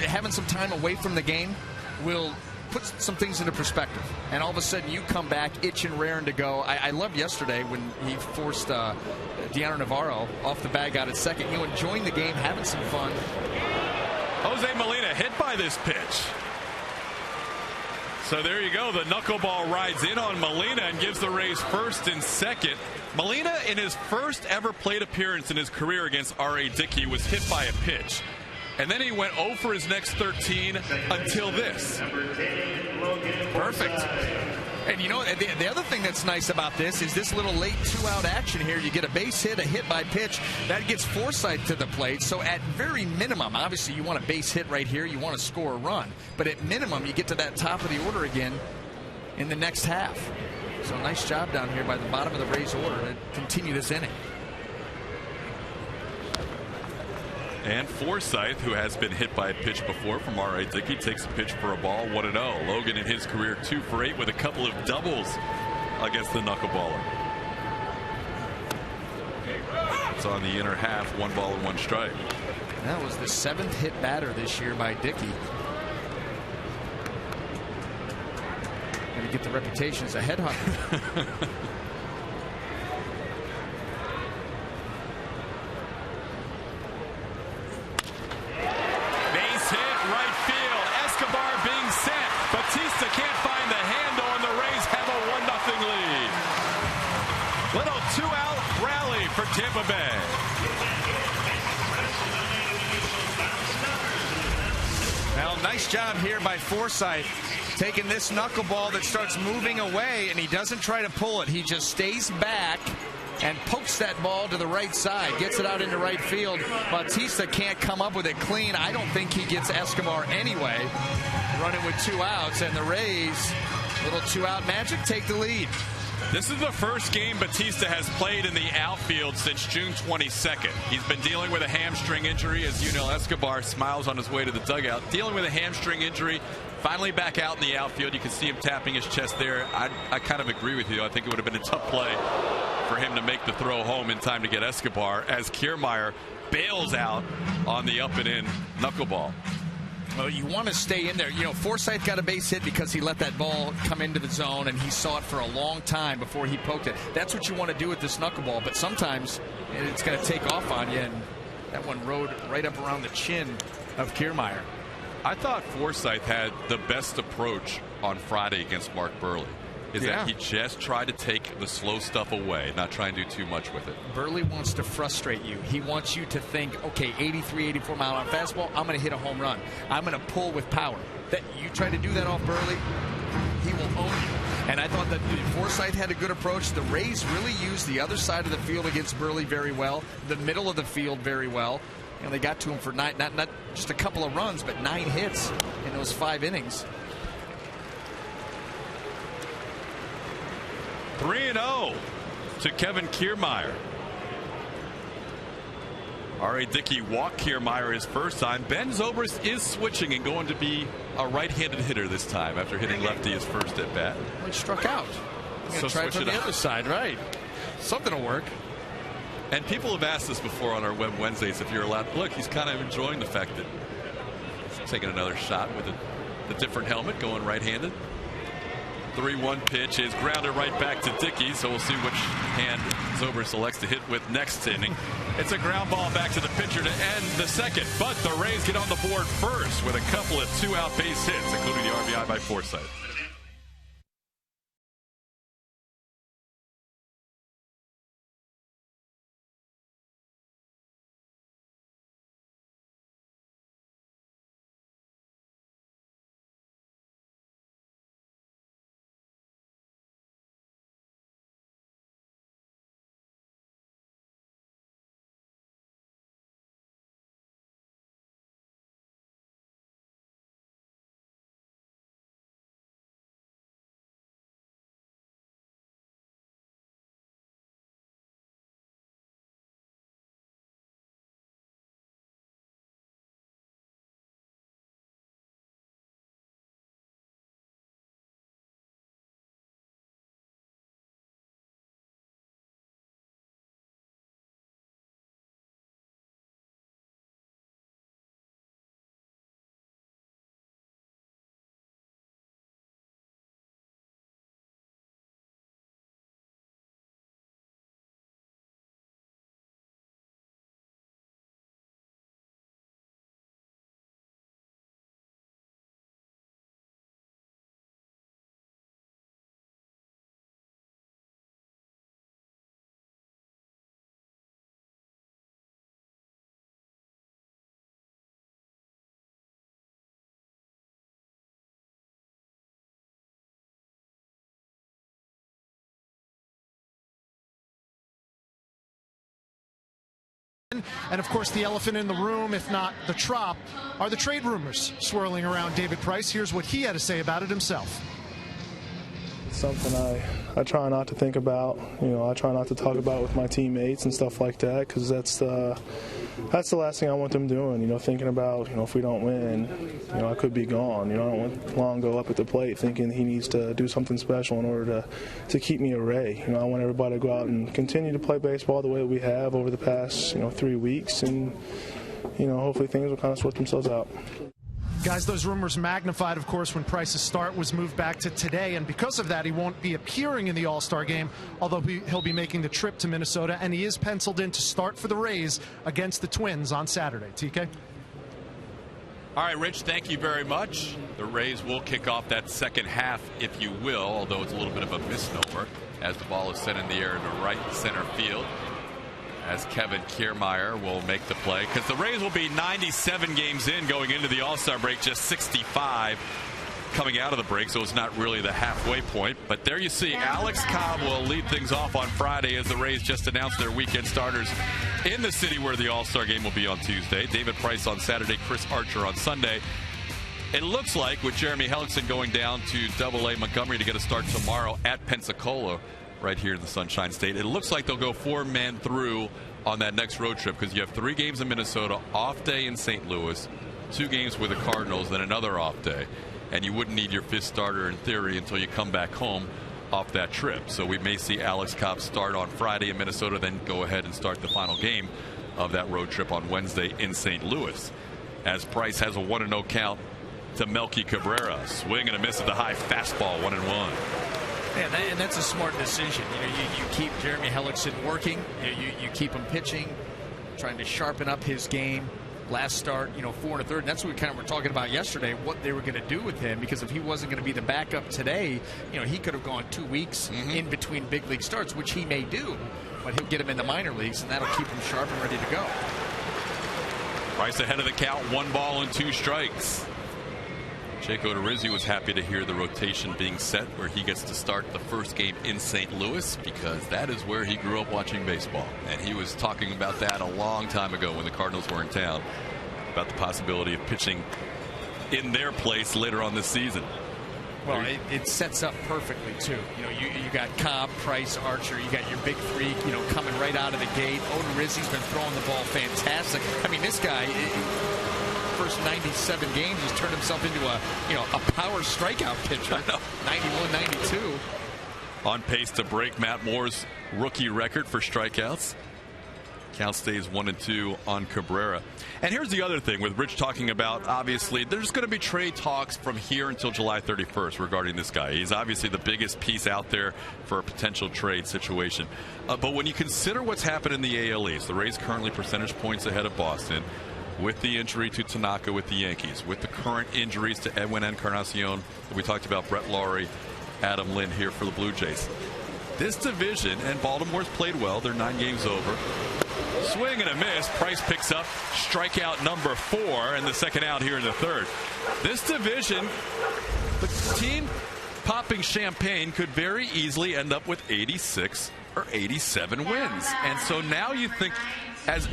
having some time away from the game will put some things into perspective. And all of a sudden you come back itching, raring to go. I loved yesterday when he forced Deanna Navarro off the bag out at second. Enjoying the game, having some fun. Jose Molina hit by this pitch. So there you go. The knuckleball rides in on Molina and gives the Rays first and second. Molina, in his first ever plate appearance in his career against R.A. Dickey, was hit by a pitch. And then he went 0 for his next 13 until this. Perfect. And the other thing that's nice about this is this little late 2-out action here. You get a base hit, a hit by pitch. That gets Forsythe to the plate. So at very minimum, obviously you want a base hit right here. You want to score a run. But at minimum, you get to that top of the order again in the next half. So nice job down here by the bottom of the Rays order to continue this inning. And Forsythe, who has been hit by a pitch before from R.A. Dickey, takes a pitch for a ball, 1-0. Logan in his career 2 for 8 with a couple of doubles against the knuckleballer. It's on the inner half, 1 ball and 1 strike. That was the 7th hit batter this year by Dickey. And to get the reputation as a headhunter. Batista can't find the handle, and the Rays have a 1-0 lead. Little 2-out rally for Tampa Bay. nice job here by Forsythe, taking this knuckleball that starts moving away, and he doesn't try to pull it. He just stays back and pokes that ball to the right side, gets it out into right field. Bautista can't come up with it clean. I don't think he gets Escobar anyway. Running with 2 outs, and the Rays, little 2-out magic, take the lead. This is the first game Bautista has played in the outfield since June 22nd. He's been dealing with a hamstring injury. As you know, Escobar smiles on his way to the dugout. Dealing with a hamstring injury, finally back out in the outfield. You can see him tapping his chest there. I kind of agree with you. I think it would have been a tough play for him to make the throw home in time to get Escobar, as Kiermaier bails out on the up and in knuckleball. Well, you want to stay in there. You know, Forsythe got a base hit because he let that ball come into the zone, and he saw it for a long time before he poked it. That's what you want to do with this knuckleball, but sometimes it's going to take off on you, and that one rode right up around the chin of Kiermaier. I thought Forsythe had the best approach on Friday against Mark Buehrle. That he just tried to take the slow stuff away, not try and do too much with it. Buehrle wants to frustrate you. He wants you to think, okay, 83, 84 mile an hour fastball, I'm going to hit a home run. I'm going to pull with power. That you try to do that off Buehrle, he will own you. And I thought that Forsythe had a good approach. The Rays really used the other side of the field against Buehrle very well, the middle of the field very well. And they got to him for not just a couple of runs, but 9 hits in those 5 innings. 3-0 to Kevin Kiermaier. R.A. Dickey walked Kiermaier his first time. Ben Zobrist is switching and going to be a right-handed hitter this time after hitting lefty his first at bat. He struck out. So try from the other side, right? Something will work. And people have asked us before on our Web Wednesdays if you're allowed. Look, he's kind of enjoying the fact that he's taking another shot with the different helmet, going right-handed. 3-1 pitch is grounded right back to Dickey, so we'll see which hand Zobrist elects to hit with next inning. It's a ground ball back to the pitcher to end the second, but the Rays get on the board first with a couple of 2-out base hits, including the RBI by Forsythe. And, of course, the elephant in the room, if not the trop, are the trade rumors swirling around David Price. Here's what he had to say about it himself. It's something I try not to think about. You know, I try not to talk about with my teammates and stuff like that, because that's the last thing I want them doing, you know, thinking about, you know, if we don't win, you know, I could be gone. You know, I don't want Longo up at the plate thinking he needs to do something special in order to keep me a Ray. You know, I want everybody to go out and continue to play baseball the way we have over the past, you know, 3 weeks, and, you know, hopefully things will kind of sort themselves out. Guys, those rumors magnified, of course, when Price's start was moved back to today, and because of that, he won't be appearing in the All-Star game, although he'll be making the trip to Minnesota, and he is penciled in to start for the Rays against the Twins on Saturday. TK? All right, Rich, thank you very much. The Rays will kick off that second half, if you will, although it's a little bit of a misnomer as the ball is sent in the air to right center field. as Kevin Kiermaier will make the play, because the Rays will be 97 games in going into the All-Star break, just 65 coming out of the break, so it's not really the halfway point. But there you see Alex Cobb will lead things off on Friday as the Rays just announced their weekend starters in the city where the All-Star game will be on Tuesday. David Price on Saturday, Chris Archer on Sunday. It looks like with Jeremy Hellickson going down to Double-A Montgomery to get a start tomorrow at Pensacola right here in the Sunshine State, it looks like they'll go 4-man through on that next road trip, because you have 3 games in Minnesota, off day in St. Louis, 2 games with the Cardinals, then another off day. And you wouldn't need your 5th starter in theory until you come back home off that trip. So we may see Alex Cobb start on Friday in Minnesota, then go ahead and start the final game of that road trip on Wednesday in St. Louis. As Price has a 1-0 count to Melky Cabrera. Swing and a miss at the high fastball, 1-1. Yeah, and that's a smart decision. You keep Jeremy Hellickson working. You keep him pitching, trying to sharpen up his game. Last start, 4 1/3. And that's what we kind of were talking about yesterday, what they were going to do with him, because if he wasn't going to be the backup today, he could have gone 2 weeks in between big league starts, which he may do, but he'll get him in the minor leagues, and that'll keep him sharp and ready to go. Price ahead of the count, 1 ball and 2 strikes. Jake Odorizzi was happy to hear the rotation being set where he gets to start the first game in St. Louis, because that is where he grew up watching baseball. And he was talking about that a long time ago when the Cardinals were in town, about the possibility of pitching in their place later on this season. Well, it sets up perfectly, too. You got Cobb, Price, Archer. You got your big 3, coming right out of the gate. Odorizzi's been throwing the ball fantastic. I mean, this guy, first 97 games, has turned himself into a power strikeout pitcher. 91, 92. On pace to break Matt Moore's rookie record for strikeouts. Count stays 1-2 on Cabrera. And here's the other thing with Rich talking about, obviously, there's going to be trade talks from here until July 31st regarding this guy. He's obviously the biggest piece out there for a potential trade situation. But when you consider what's happened in the AL East, the Rays currently percentage points ahead of Boston, with the injury to Tanaka with the Yankees, with the current injuries to Edwin Encarnacion, we talked about Brett Lawrie, Adam Lind here for the Blue Jays. This division, and Baltimore's played well, they're 9 games over. Swing and a miss. Price picks up strikeout number 4 and the second out here in the 3rd. This division, the team popping champagne could very easily end up with 86 or 87 wins. And so now you think, as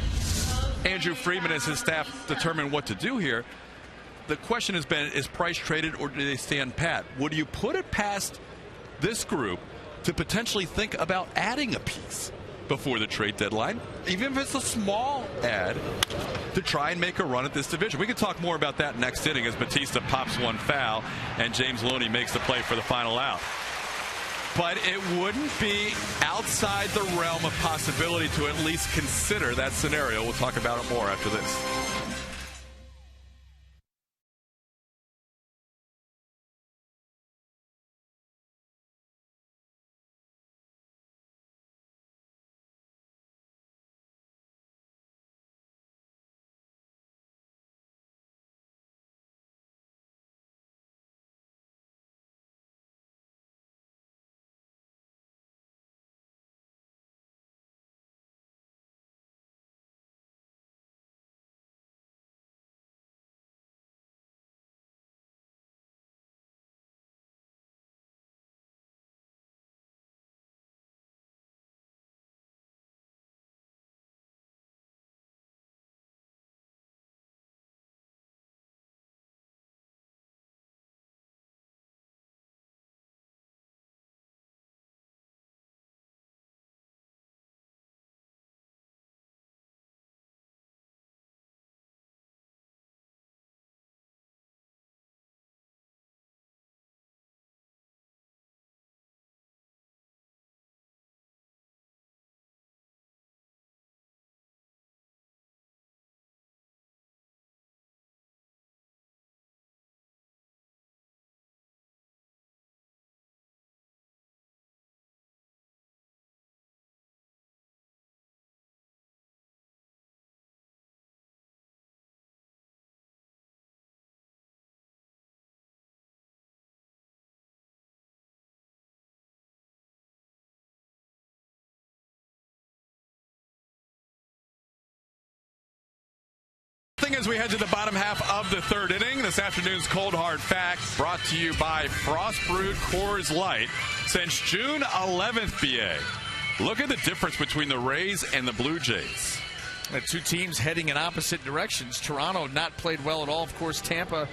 Andrew Friedman and his staff determine what to do here, the question has been, is Price traded or do they stand pat? Would you put it past this group to potentially think about adding a piece before the trade deadline, even if it's a small ad, to try and make a run at this division? We can talk more about that next inning as Batista pops one foul and James Loney makes the play for the final out. But it wouldn't be outside the realm of possibility to at least consider that scenario. We'll talk about it more after this. morning as we head to the bottom half of the third inning. This afternoon's Cold Hard Fact brought to you by Frost Brewed Coors Light. Since June 11th, BA, look at the difference between the Rays and the Blue Jays. The two teams heading in opposite directions. Toronto not played well at all. Of course, Tampa,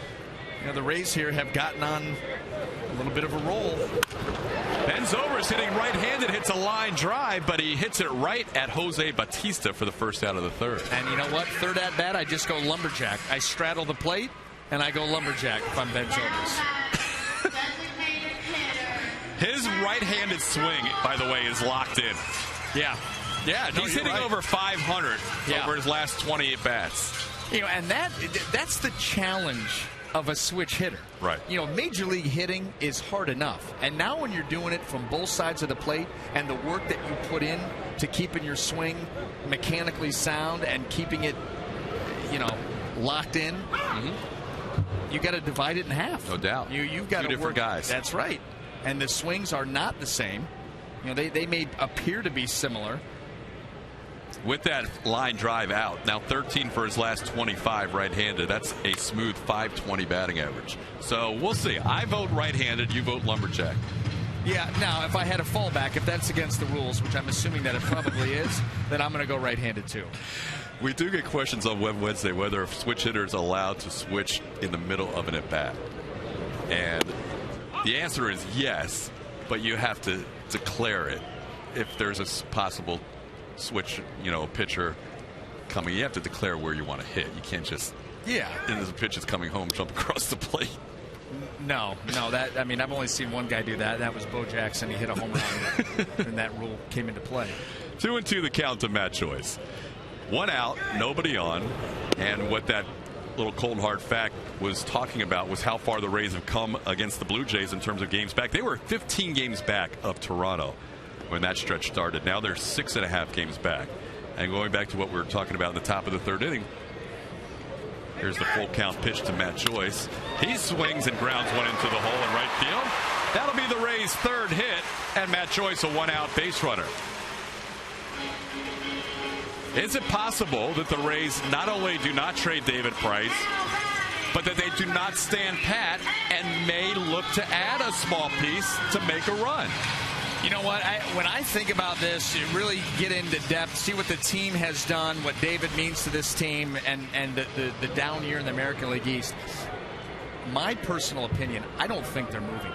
the Rays here have gotten on a little bit of a roll. Ben Zobrist hitting right-handed, hits a line drive, but he hits it right at Jose Bautista for the first out of the third. And you know what? Third at bat, I just go lumberjack. I straddle the plate, and I go lumberjack if I'm Ben Zobrist. His right-handed swing, by the way, is locked in. Yeah. Yeah, he's hitting right. over 500 over his last 20 at-bats. And that's the challenge of a switch hitter. Right. Major league hitting is hard enough. And now when you're doing it from both sides of the plate and the work that you put in to keeping your swing mechanically sound and keeping it, locked in, you got to divide it in half. No doubt. You've got to different guys. That's right. And the swings are not the same. They may appear to be similar. With that line drive out, now 13 for his last 25 right-handed. That's a smooth 520 batting average. So we'll see. I vote right-handed. You vote lumberjack. Yeah, now if I had a fallback, if that's against the rules, which I'm assuming that it probably is, then I'm going to go right-handed too. We do get questions on Wednesday whether a switch hitter is allowed to switch in the middle of an at-bat. And the answer is yes, but you have to declare it if there's a possible switch, pitcher coming. You have to declare where you want to hit. You can't just, as the pitch is coming home, jump across the plate. No, I've only seen one guy do that. That was Bo Jackson. He hit a home run, and that rule came into play. 2-2 the count to Matt Joyce. One out, nobody on, and what that little cold hard fact was talking about was how far the Rays have come against the Blue Jays in terms of games back. They were 15 games back of Toronto when that stretch started. Now they're 6.5 games back. And going back to what we were talking about in the top of the third inning, here's the full count pitch to Matt Joyce. He swings and grounds one into the hole in right field. That'll be the Rays' third hit, and Matt Joyce a one-out base runner. Is it possible that the Rays not only do not trade David Price, but that they do not stand pat and may look to add a small piece to make a run? You know what? When I think about this, you really get into depth, see what the team has done, what David means to this team, and the down year in the American League East. My personal opinion, I don't think they're moving.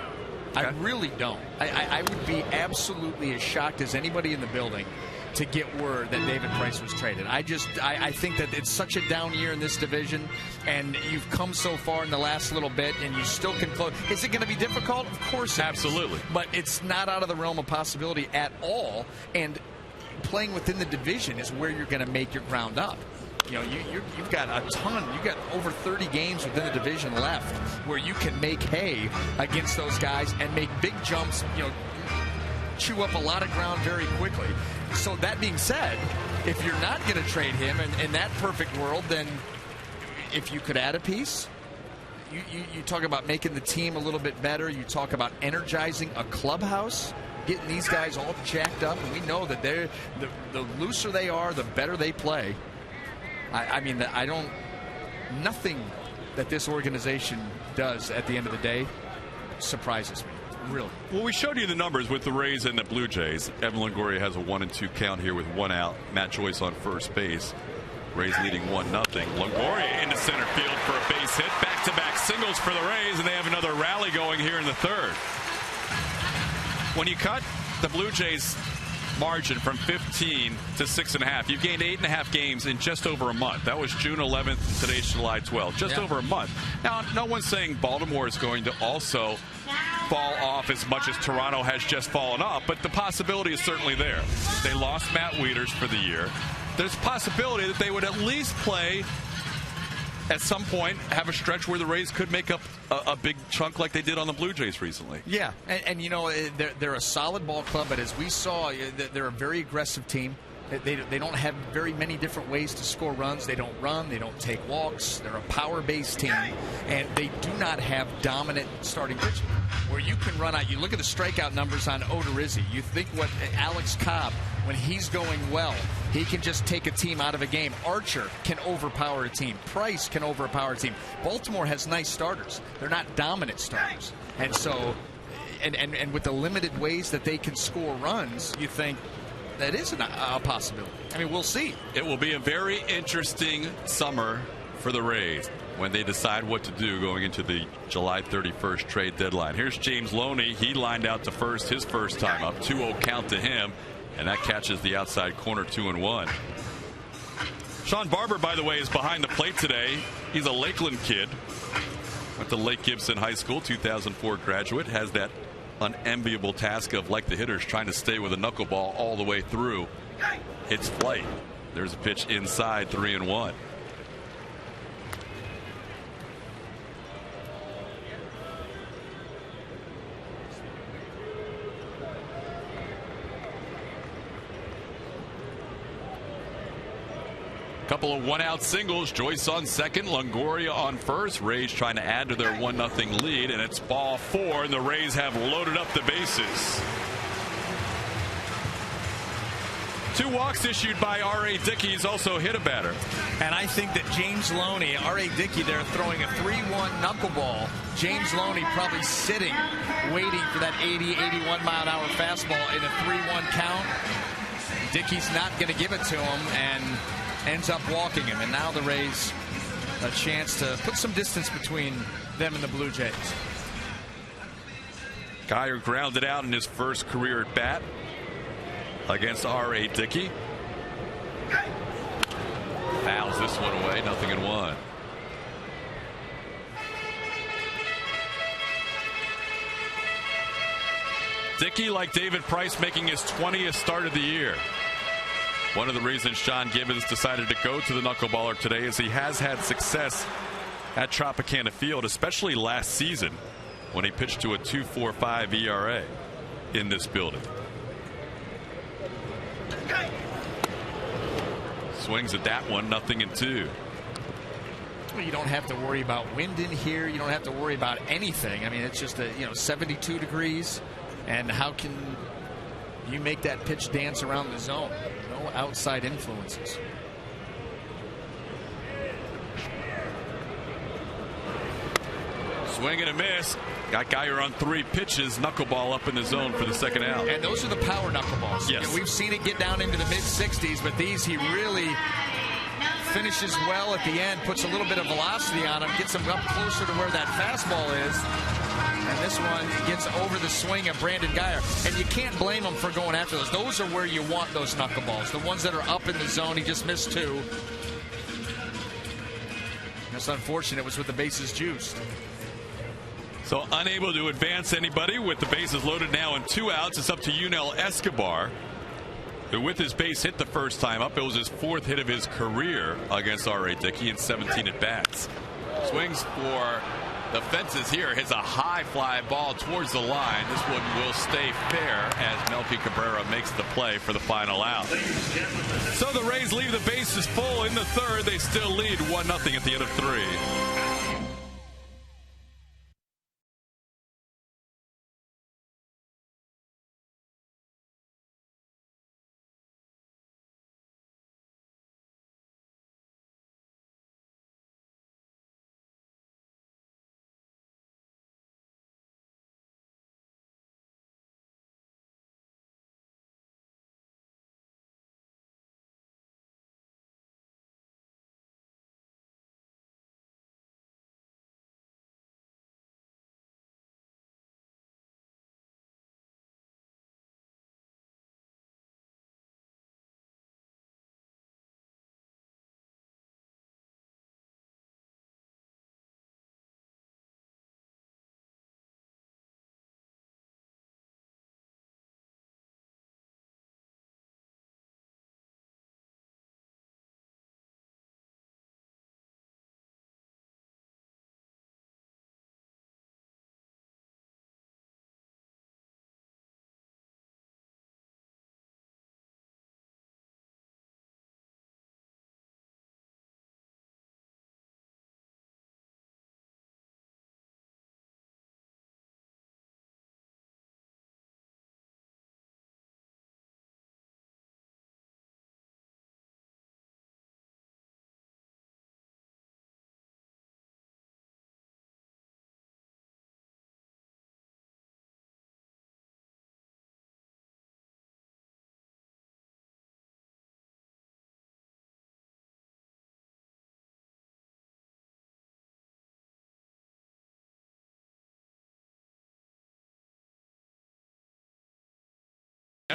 Okay. I really don't. I would be absolutely as shocked as anybody in the building to get word that David Price was traded. I think that it's such a down year in this division, and you've come so far in the last little bit, and you still can close. Is it going to be difficult? Of course it Absolutely. is. But it's not out of the realm of possibility at all, and playing within the division is where you're going to make your ground up. You've got a ton. You've got over 30 games within the division left where you can make hay against those guys and make big jumps, chew up a lot of ground very quickly. So that being said, if you're not going to trade him in that perfect world, then if you could add a piece, you talk about making the team a little bit better. You talk about energizing a clubhouse, getting these guys all jacked up. And we know that the looser they are, the better they play. Nothing that this organization does at the end of the day surprises me. Really? Well, we showed you the numbers with the Rays and the Blue Jays. Evan Longoria has a 1-2 count here with one out. Matt Joyce on first base. Rays leading 1-0. Longoria into center field for a base hit. Back-to-back singles for the Rays, and they have another rally going here in the third. When you cut the Blue Jays margin from 15 to 6.5, you've gained 8.5 games in just over a month. That was June 11th. Today's July 12th. Just over a month. Now, no one's saying Baltimore is going to also fall off as much as Toronto has just fallen off, but the possibility is certainly there. They lost Matt Wieters for the year. There's a possibility that they would at least play at some point, have a stretch where the Rays could make up a big chunk like they did on the Blue Jays recently. Yeah, and they're a solid ball club, but as we saw, they're a very aggressive team. They don't have very many different ways to score runs. They don't run. They don't take walks. They're a power-based team, and they do not have dominant starting pitching where you can run out. You look at the strikeout numbers on Odorizzi. You think what Alex Cobb when he's going well, he can just take a team out of a game. Archer can overpower a team. Price can overpower a team. Baltimore has nice starters. They're not dominant starters. And so, and with the limited ways that they can score runs, you think that is a possibility. I mean, we'll see. It will be a very interesting summer for the Rays when they decide what to do going into the July 31st trade deadline. Here's James Loney. He lined out to first his first time up. 2-0 count to him, and that catches the outside corner, 2-1. Sean Barber, by the way, is behind the plate today. He's a Lakeland kid. Went to Lake Gibson High School, 2004 graduate. Has that unenviable task of, like the hitters, trying to stay with a knuckleball all the way through its flight. There's a pitch inside, 3-1. Couple of one-out singles. Joyce on second, Longoria on first. Rays trying to add to their 1-0 lead, and it's ball 4, and the Rays have loaded up the bases. 2 walks issued by R.A. Dickey. He's also hit a batter. And I think that James Loney, R.A. Dickey there throwing a 3-1 knuckleball. James Loney probably sitting, waiting for that 80, 81 mile an hour fastball in a 3-1 count. Dickey's not going to give it to him, and ends up walking him, and now the Rays a chance to put some distance between them and the Blue Jays. Geyer grounded out in his first career at bat against R.A. Dickey. Fouls this one away, 0-1. Dickey, like David Price, making his 20th start of the year. One of the reasons John Gibbons decided to go to the knuckleballer today is he has had success at Tropicana Field, especially last season when he pitched to a 2.45 ERA in this building. Swings at that one, 0-2. You don't have to worry about wind in here. You don't have to worry about anything. I mean, it's just 72 degrees, and how can you make that pitch dance around the zone? No outside influences. Swing and a miss. Got Geyer on 3 pitches. Knuckleball up in the zone for the second out. And those are the power knuckleballs. Yes. And we've seen it get down into the mid-60s, but these he really finishes well at the end, puts a little bit of velocity on him, gets him up closer to where that fastball is. And this one gets over the swing of Brandon Geyer. And you can't blame him for going after those. Those are where you want those knuckleballs. The ones that are up in the zone. He just missed 2. That's unfortunate. It was with the bases juiced. So unable to advance anybody with the bases loaded now and 2 outs. It's up to Yunel Escobar, who with his base hit the first time up. It was his 4th hit of his career against R.A. Dickey in 17 at-bats. Swings for the fences here. Hits a high fly ball towards the line. This one will stay fair as Melky Cabrera makes the play for the final out. So the Rays leave the bases full in the 3rd. They still lead 1-0 at the end of 3.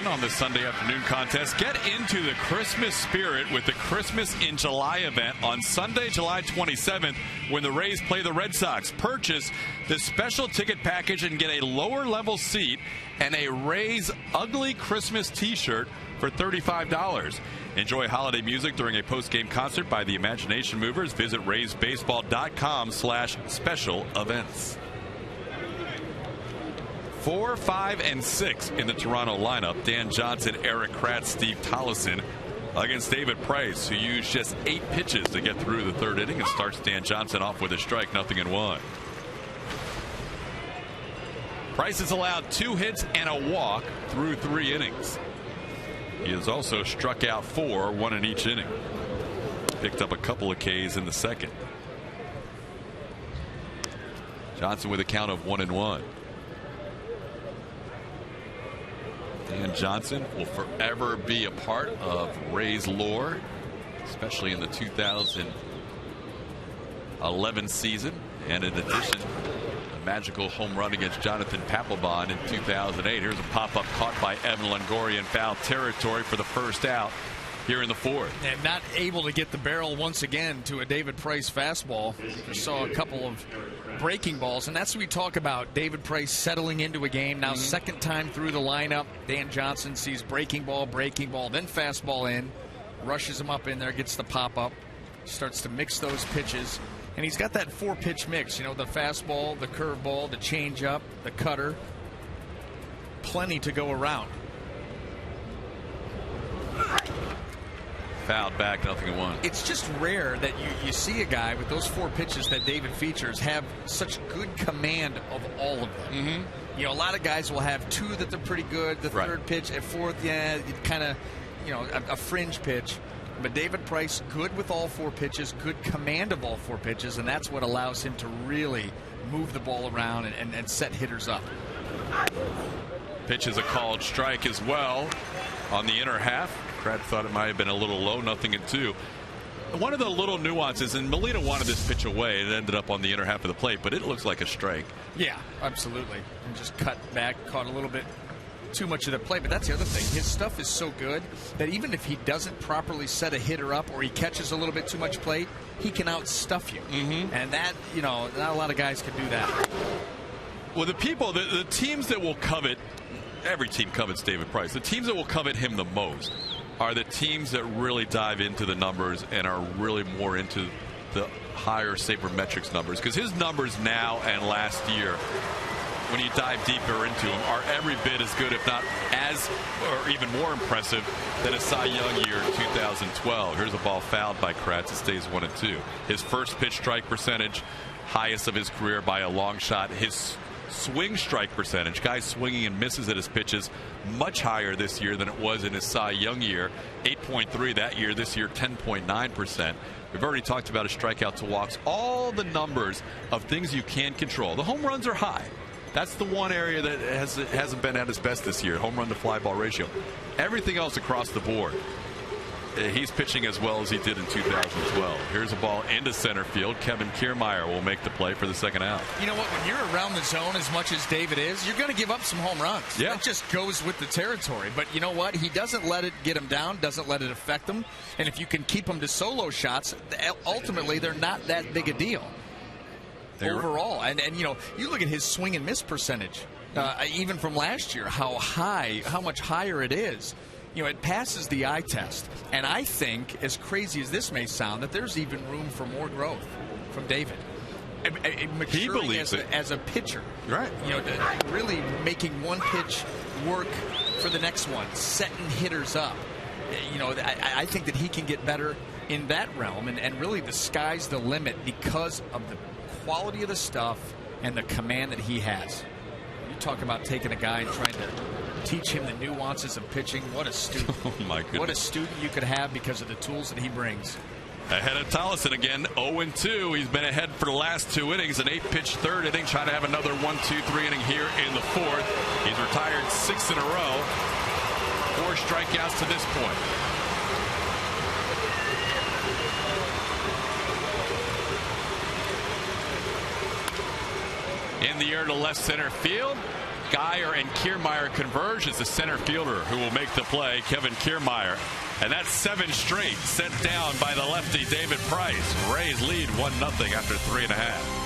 on this Sunday afternoon contest. Get into the Christmas spirit with the Christmas in July event on Sunday, July 27th, when the Rays play the Red Sox. Purchase the special ticket package and get a lower level seat and a Rays ugly Christmas t-shirt for $35. Enjoy holiday music during a post-game concert by the Imagination Movers. Visit RaysBaseball.com/special events. 4, 5, and 6 in the Toronto lineup. Dan Johnson, Eric Kratz, Steve Tollefson against David Price, who used just 8 pitches to get through the third inning and starts Dan Johnson off with a strike, 0-1. Price has allowed 2 hits and a walk through 3 innings. He has also struck out 4, 1 in each inning. Picked up a couple of Ks in the second. Johnson with a count of 1-1. Dan Johnson will forever be a part of Rays lore, especially in the 2011 season. And in addition, a magical home run against Jonathan Papelbon in 2008. Here's a pop-up caught by Evan Longoria in foul territory for the first out here in the fourth. And not able to get the barrel once again to a David Price fastball. We saw a couple of breaking balls, and that's what we talk about. David Price settling into a game now, second time through the lineup. Dan Johnson sees breaking ball, then fastball in, rushes him up in there, gets the pop-up, starts to mix those pitches. And he's got that 4-pitch mix, you know, the fastball, the curveball, the changeup, the cutter. Plenty to go around. Fouled back, 0-1. It's just rare that you see a guy with those 4 pitches that David features have such good command of all of them. You know, a lot of guys will have 2 that they're pretty good. The third pitch, at 4th, yeah, kind of, you know, a fringe pitch. But David Price, good with all 4 pitches, good command of all 4 pitches, and that's what allows him to really move the ball around and set hitters up. Pitch is a called strike as well on the inner half. Brad thought it might have been a little low, 0-2. One of the little nuances, and Molina wanted this pitch away, it ended up on the inner half of the plate, but it looks like a strike. Yeah, absolutely. And just cut back, caught a little bit too much of the play, but that's the other thing. His stuff is so good that even if he doesn't properly set a hitter up or he catches a little bit too much plate, he can outstuff you. And that, you know, not a lot of guys can do that. Well, the people, the teams that will covet, every team covets David Price. The teams that will covet him the most are the teams that really dive into the numbers and are really more into the higher sabermetrics numbers, because his numbers now and last year, when you dive deeper into them, are every bit as good, if not as, or even more impressive than a Cy Young year in 2012. Here's a ball fouled by Kratz. It stays 1-2. His first pitch strike percentage, highest of his career by a long shot. His swing strike percentage, guys swinging and misses at his pitches, much higher this year than it was in his Cy Young year. 8.3 that year. This year, 10.9%. We've already talked about his strikeout to walks. All the numbers of things you can control. The home runs are high. That's the one area that hasn't been at its best this year, home run to fly ball ratio. Everything else across the board, he's pitching as well as he did in 2012. Here's a ball into center field. Kevin Kiermaier will make the play for the second out. You know what? When you're around the zone as much as David is, you're going to give up some home runs. Yeah. That just goes with the territory. But you know what? He doesn't let it get him down, doesn't let it affect him. And if you can keep him to solo shots, ultimately they're not that big a deal. Overall, and you know, you look at his swing and miss percentage, even from last year, how much higher it is. You know, it passes the eye test, and I think, as crazy as this may sound, that there's even room for more growth from David. He believes it as a pitcher, right? You know, really making one pitch work for the next one, setting hitters up. You know, I think that he can get better in that realm, and really the sky's the limit because of the quality of the stuff and the command that he has. You talk about taking a guy and trying to teach him the nuances of pitching. What a student. Oh my goodness. What a student you could have because of the tools that he brings. Ahead of Tollefson again, 0-2. He's been ahead for the last 2 innings. An 8-pitch third inning, trying to have another 1-2-3 inning here in the fourth. He's retired 6 in a row. 4 strikeouts to this point. In the air to left center field. Geyer and Kiermaier converge. It's the center fielder who will make the play, Kevin Kiermaier. And that's 7 straight sent down by the lefty David Price. Rays lead 1-0 after 3.5.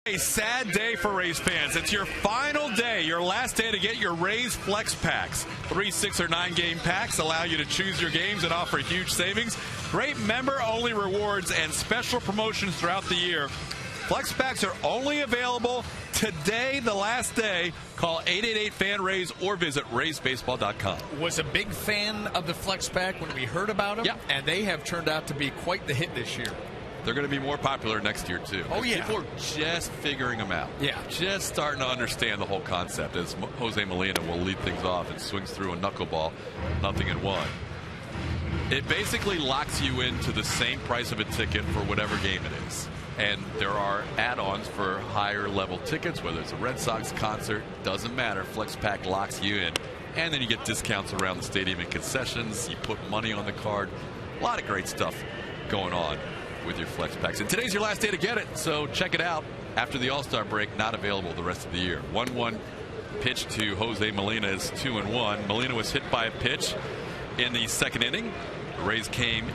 A sad day for Rays fans. It's your final day, your last day to get your Rays Flex Packs. 3, 6, or 9 game packs allow you to choose your games and offer huge savings. Great member-only rewards and special promotions throughout the year. Flex Packs are only available today, the last day. Call 888-FAN-RAYS or visit RaysBaseball.com. Was a big fan of the Flex Pack when we heard about them, and they have turned out to be quite the hit this year. They're going to be more popular next year, too. Oh, yeah. People are just figuring them out. Yeah. Just starting to understand the whole concept as Jose Molina will lead things off and swings through a knuckleball, 0-1. It basically locks you into the same price of a ticket for whatever game it is. And there are add-ons for higher level tickets, whether it's a Red Sox concert, doesn't matter. Flex Pack locks you in. And then you get discounts around the stadium and concessions. You put money on the card. A lot of great stuff going on with your Flex Packs. And today's your last day to get it, so check it out after the All-Star break. Not available the rest of the year. 1-1 pitch to Jose Molina is 2-1. Molina was hit by a pitch in the second inning. The Rays came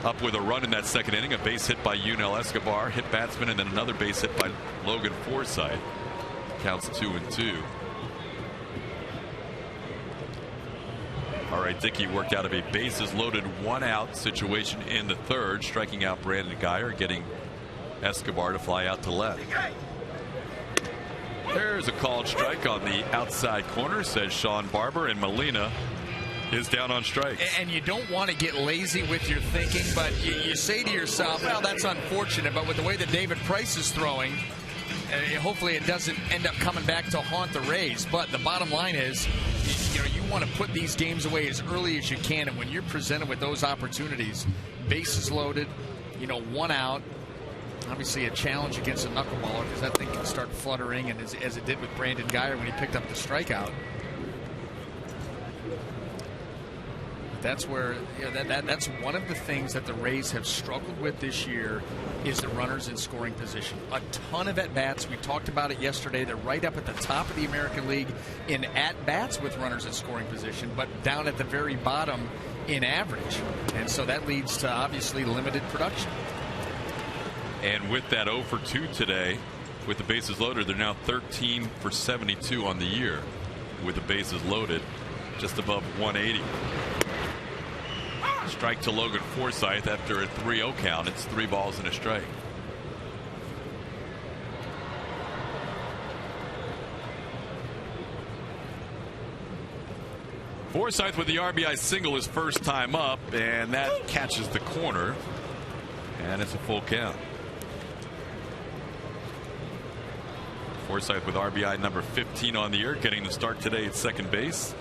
up with a run in that second inning. A base hit by Yunel Escobar, hit batsman, and then another base hit by Logan Forsythe. Counts 2-2. All right, Dickey worked out of a bases loaded 1-out situation in the third, striking out Brandon Geyer, getting Escobar to fly out to left. There's a called strike on the outside corner, says Sean Barber, and Molina is down on strikes. And you don't want to get lazy with your thinking, but you say to yourself, well, that's unfortunate, but with the way that David Price is throwing, hopefully it doesn't end up coming back to haunt the Rays. But the bottom line is, you want to put these games away as early as you can, and when you're presented with those opportunities, bases loaded, 1 out, obviously a challenge against a knuckleballer because that thing can start fluttering, and as it did with Brandon Geyer when he picked up the strikeout. That's where that's one of the things that the Rays have struggled with this year is the runners in scoring position. A ton of at-bats. We talked about it yesterday. They're right up at the top of the American League in at-bats with runners in scoring position, but down at the very bottom in average. And so that leads to obviously limited production. And with that 0 for 2 today, with the bases loaded, they're now 13 for 72 on the year with the bases loaded, just above 180. Strike to Logan Forsythe after a 3-0 count. It's 3 balls and a strike. Forsythe with the RBI single his first time up, and that catches the corner, and it's a full count. Forsythe with RBI number 15 on the year, getting the start today at second base.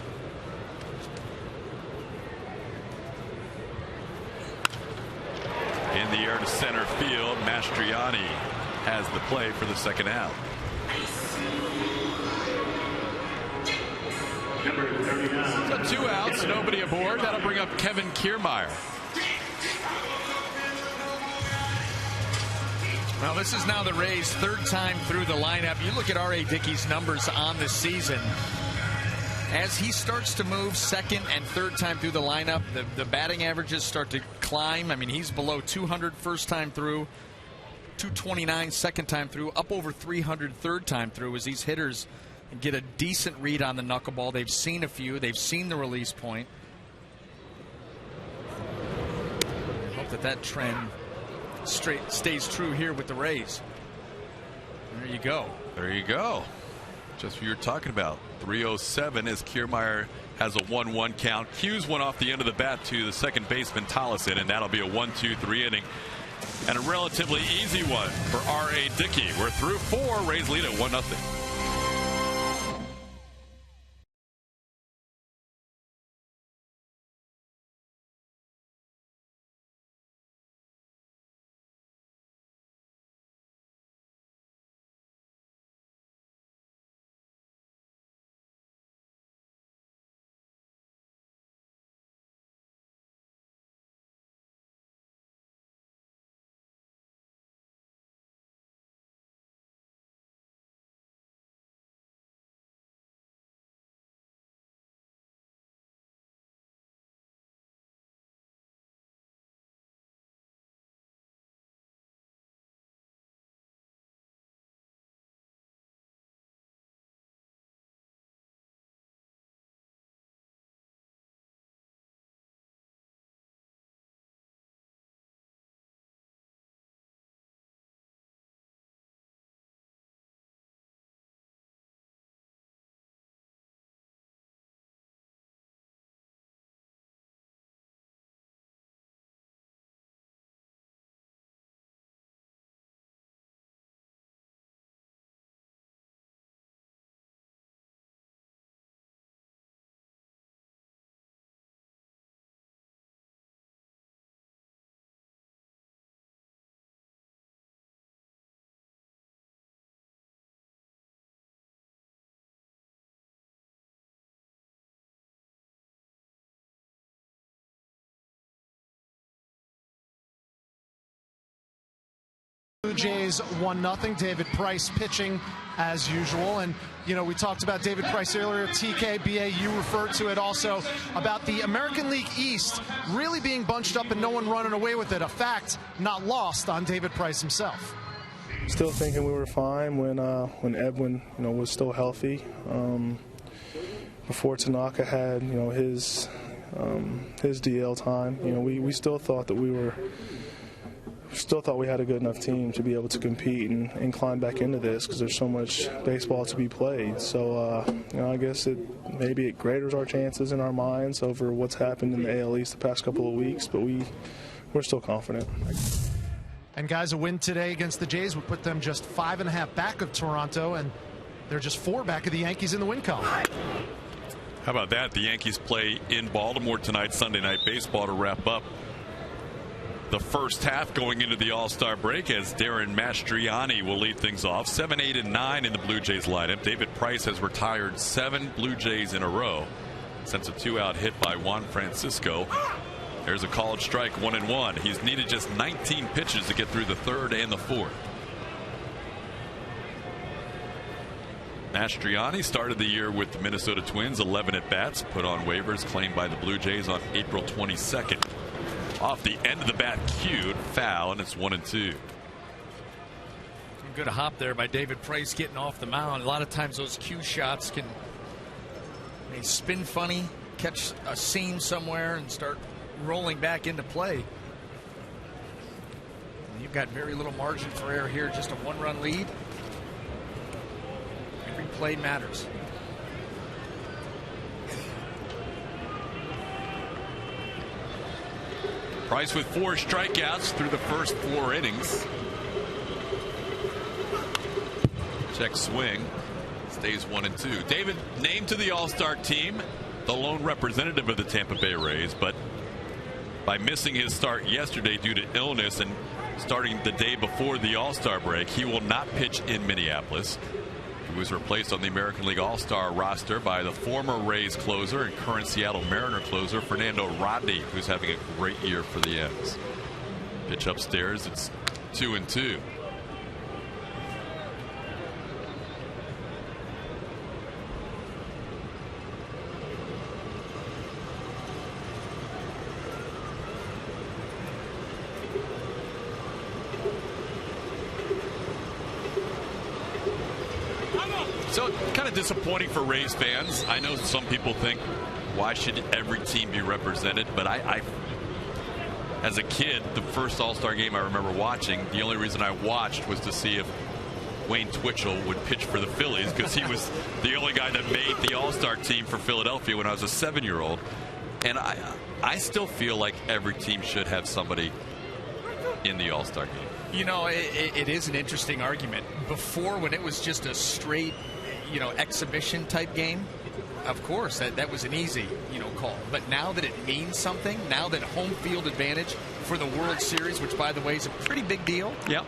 In the air to center field, Mastriani has the play for the second out. So 2 outs, nobody aboard. That'll bring up Kevin Kiermaier. Well, this is now the Rays' third time through the lineup. You look at R.A. Dickey's numbers on the season. As he starts to move second and third time through the lineup, the batting averages start to climb. I mean, he's below 200 first time through, 229 second time through, up over 300 third time through as these hitters get a decent read on the knuckleball. They've seen a few. They've seen the release point. I hope that trend stays true here with the Rays. There you go. There you go. Just what you're talking about. 3:07 as Kiermaier has a 1-1 count. Cues one off the end of the bat to the second baseman Tollison, and that'll be a 1-2-3 inning. And a relatively easy one for R.A. Dickey. We're through 4. Rays lead at 1-0. Blue Jays 1-0. David Price pitching as usual. And, you know, we talked about David Price earlier. TKBA, you referred to it also about the American League East really being bunched up and no one running away with it. A fact not lost on David Price himself. Still thinking we were fine when Edwin, was still healthy. Before Tanaka had, his DL time, we still thought that we had a good enough team to be able to compete and climb back into this because there's so much baseball to be played. So, I guess maybe it graders our chances in our minds over what's happened in the AL East the past couple of weeks, but we're still confident. And guys, a win today against the Jays would put them just 5.5 back of Toronto, and they're just 4 back of the Yankees in the win column. How about that? The Yankees play in Baltimore tonight, Sunday Night Baseball, to wrap up the first half going into the All-Star break, as Darren Mastriani will lead things off. 7, 8, and 9 in the Blue Jays lineup. David Price has retired 7 Blue Jays in a row since a 2-out hit by Juan Francisco. There's a called strike, 1-1. He's needed just 19 pitches to get through the third and the fourth. Mastriani started the year with the Minnesota Twins, 11 at-bats, put on waivers, claimed by the Blue Jays on April 22nd. Off the end of the bat, cued, foul, and it's 1-2. Good hop there by David Price getting off the mound. A lot of times those cue shots they spin funny, catch a seam somewhere, and start rolling back into play. And you've got very little margin for error here, just a 1-run lead. Every play matters. Price with 4 strikeouts through the first 4 innings. Check swing. Stays 1-2. David named to the All-Star team, the lone representative of the Tampa Bay Rays, but by missing his start yesterday due to illness and starting the day before the All-Star break, he will not pitch in Minneapolis. He was replaced on the American League All-Star roster by the former Rays closer and current Seattle Mariner closer Fernando Rodney, who's having a great year for the M's. Pitch upstairs, it's 2-2. So kind of disappointing for Rays fans. I know some people think, why should every team be represented? But I as a kid, the first All-Star game I remember watching, the only reason I watched was to see if Wayne Twitchell would pitch for the Phillies, because he was the only guy that made the All-Star team for Philadelphia when I was a 7-year-old. And I still feel like every team should have somebody in the All-Star game. You know, it is an interesting argument. Before, when it was just a straight, exhibition type game, of course, that was an easy, call. But now that it means something, now that home field advantage for the World Series, which, by the way, is a pretty big deal. Yep.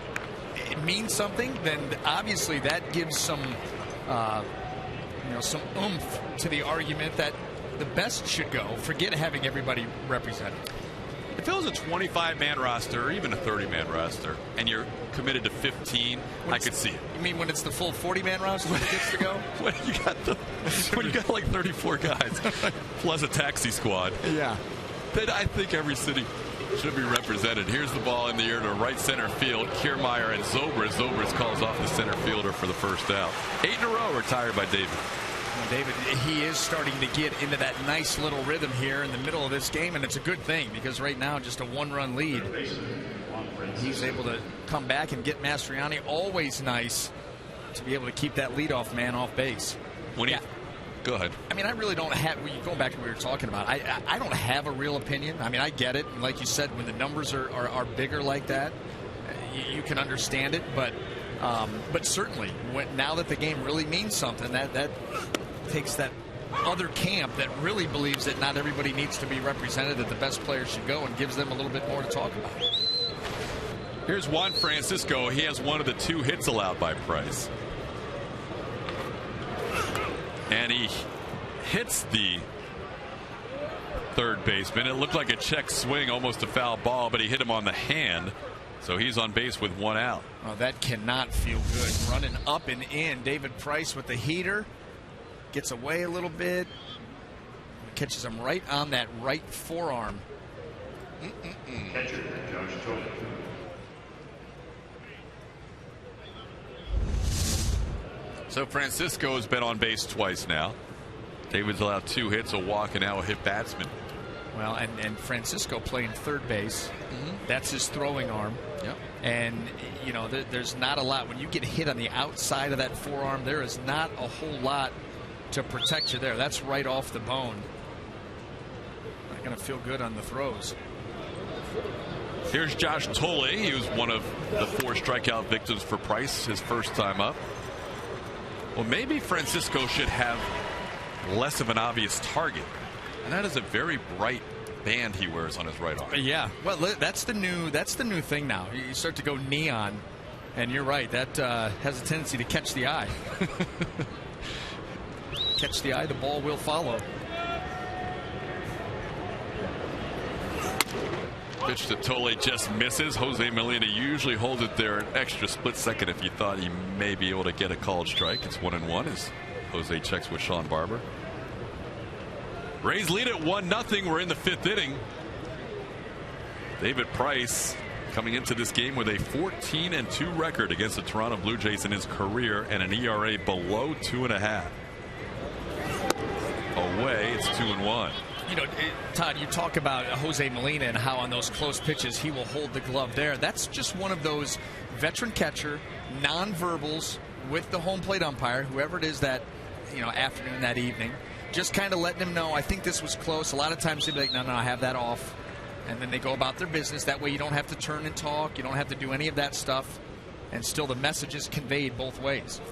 It means something, then obviously that gives some, some oomph to the argument that the best should go. Forget having everybody represented. If it was a 25-man roster or even a 30-man roster and you're committed to 15, I could see it. You mean when it's the full 40-man roster that gets to go? when you got like 34 guys plus a taxi squad. Yeah. Then I think every city should be represented. Here's the ball in the air to right center field. Kiermaier and Zobrist. Zobrist calls off the center fielder for the first out. 8 in a row retired by David. David, he is starting to get into that nice little rhythm here in the middle of this game, and it's a good thing because right now just a 1-run lead. He's able to come back and get Mastriani. Always nice to be able to keep that leadoff man off base. Go ahead. I mean, I really don't have, going back to what we were talking about, I don't have a real opinion. I mean, I get it. Like you said, when the numbers are bigger like that, you can understand it. But certainly, now that the game really means something, that takes that other camp that really believes that not everybody needs to be represented, that the best players should go, and gives them a little bit more to talk about. Here's Juan Francisco. He has one of the 2 hits allowed by Price. And he hits the third baseman. It looked like a check swing, almost a foul ball, but he hit him on the hand. So he's on base with 1 out. Oh, that cannot feel good. Running up and in. David Price with the heater. Gets away a little bit. Catches him right on that right forearm. Catcher, Josh Toll. So Francisco has been on base twice now. David's allowed 2 hits, a walk, and now a hit batsman. Well, and Francisco playing third base. That's his throwing arm. Yep. And, there's not a lot. When you get hit on the outside of that forearm, there is not a whole lot to protect you there. That's right off the bone. Not going to feel good on the throws. Here's Josh Tolle. He was one of the 4 strikeout victims for Price his first time up. Well, maybe Francisco should have less of an obvious target. And that is a very bright band he wears on his right arm. Yeah, well, that's the new thing now. You start to go neon, and you're right. That has a tendency to catch the eye. Catch the eye, the ball will follow. Pitch to Tolle just misses. Jose Molina usually holds it there an extra split second if you thought he may be able to get a called strike. It's 1-1 as Jose checks with Sean Barber. Rays lead at 1-0. We're in the 5th inning. David Price coming into this game with a 14-2 record against the Toronto Blue Jays in his career and an ERA below 2.5. Away, it's 2-1. Todd, you talk about Jose Molina and how on those close pitches he will hold the glove there. That's just one of those veteran catcher nonverbals with the home plate umpire, whoever it is that afternoon, that evening, just kind of letting him know, I think this was close. A lot of times they'll be like, no, I have that off. And then they go about their business. That way you don't have to turn and talk. You don't have to do any of that stuff. And still the message is conveyed both ways.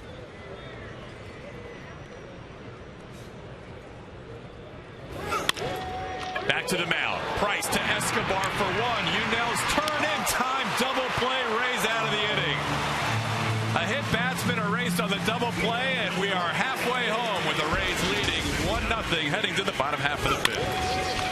Back to the mound. Price to Escobar for one. Unell's turn in time. Double play. Rays out of the inning. A hit batsman erased on the double play, and we are halfway home with the Rays leading 1-0 heading to the bottom half of the fifth.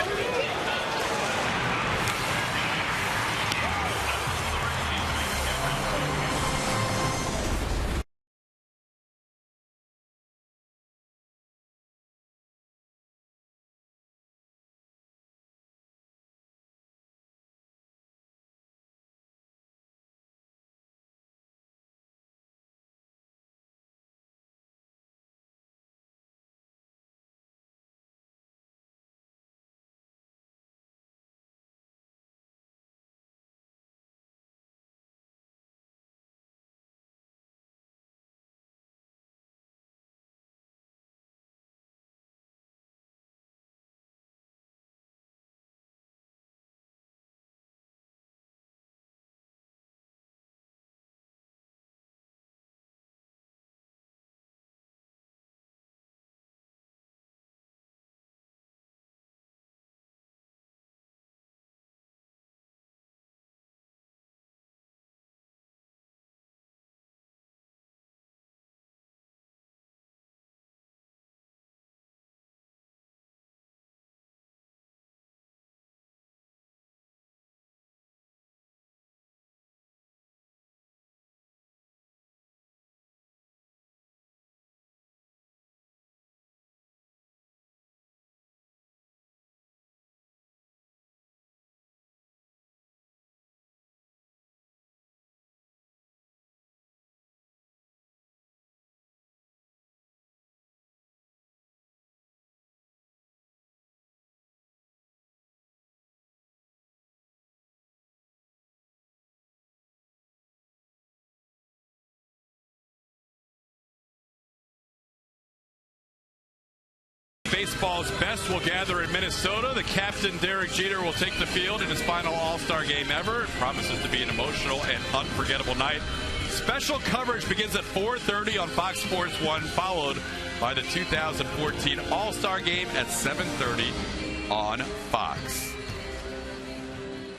Baseball's best will gather in Minnesota. The captain, Derek Jeter, will take the field in his final All-Star game ever. It promises to be an emotional and unforgettable night. Special coverage begins at 4:30 on Fox Sports 1, followed by the 2014 All-Star game at 7:30 on Fox.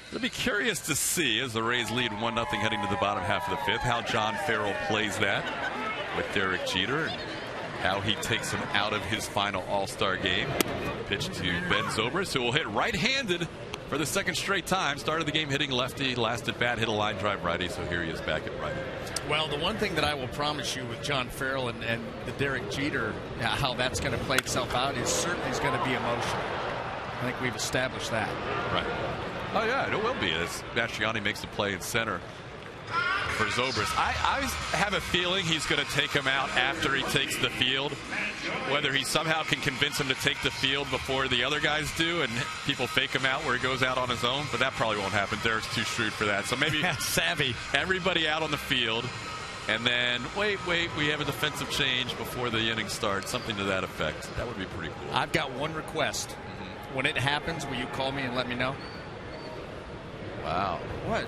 It'll be curious to see, as the Rays lead 1-0 heading to the bottom half of the fifth, how John Farrell plays that with Derek Jeter. How he takes him out of his final All-Star game. Pitch to Ben Zobrist, who will hit right-handed for the second straight time. Started the game hitting lefty, last at bat hit a line drive righty, so here he is back at righty. Well, the one thing that I will promise you with John Farrell and the Derek Jeter, how that's going to play itself out, is certainly going to be emotional. I think we've established that. Right. Oh, yeah, it will be as Bastiani makes the play in center for Zobrist. I have a feeling he's going to take him out after he takes the field. Whether he somehow can convince him to take the field before the other guys do and people fake him out where he goes out on his own, but that probably won't happen. Derek's too shrewd for that. So maybe savvy. Everybody out on the field, and then wait, we have a defensive change before the inning starts, something to that effect. That would be pretty cool. I've got one request. When it happens, will you call me and let me know? Wow. What?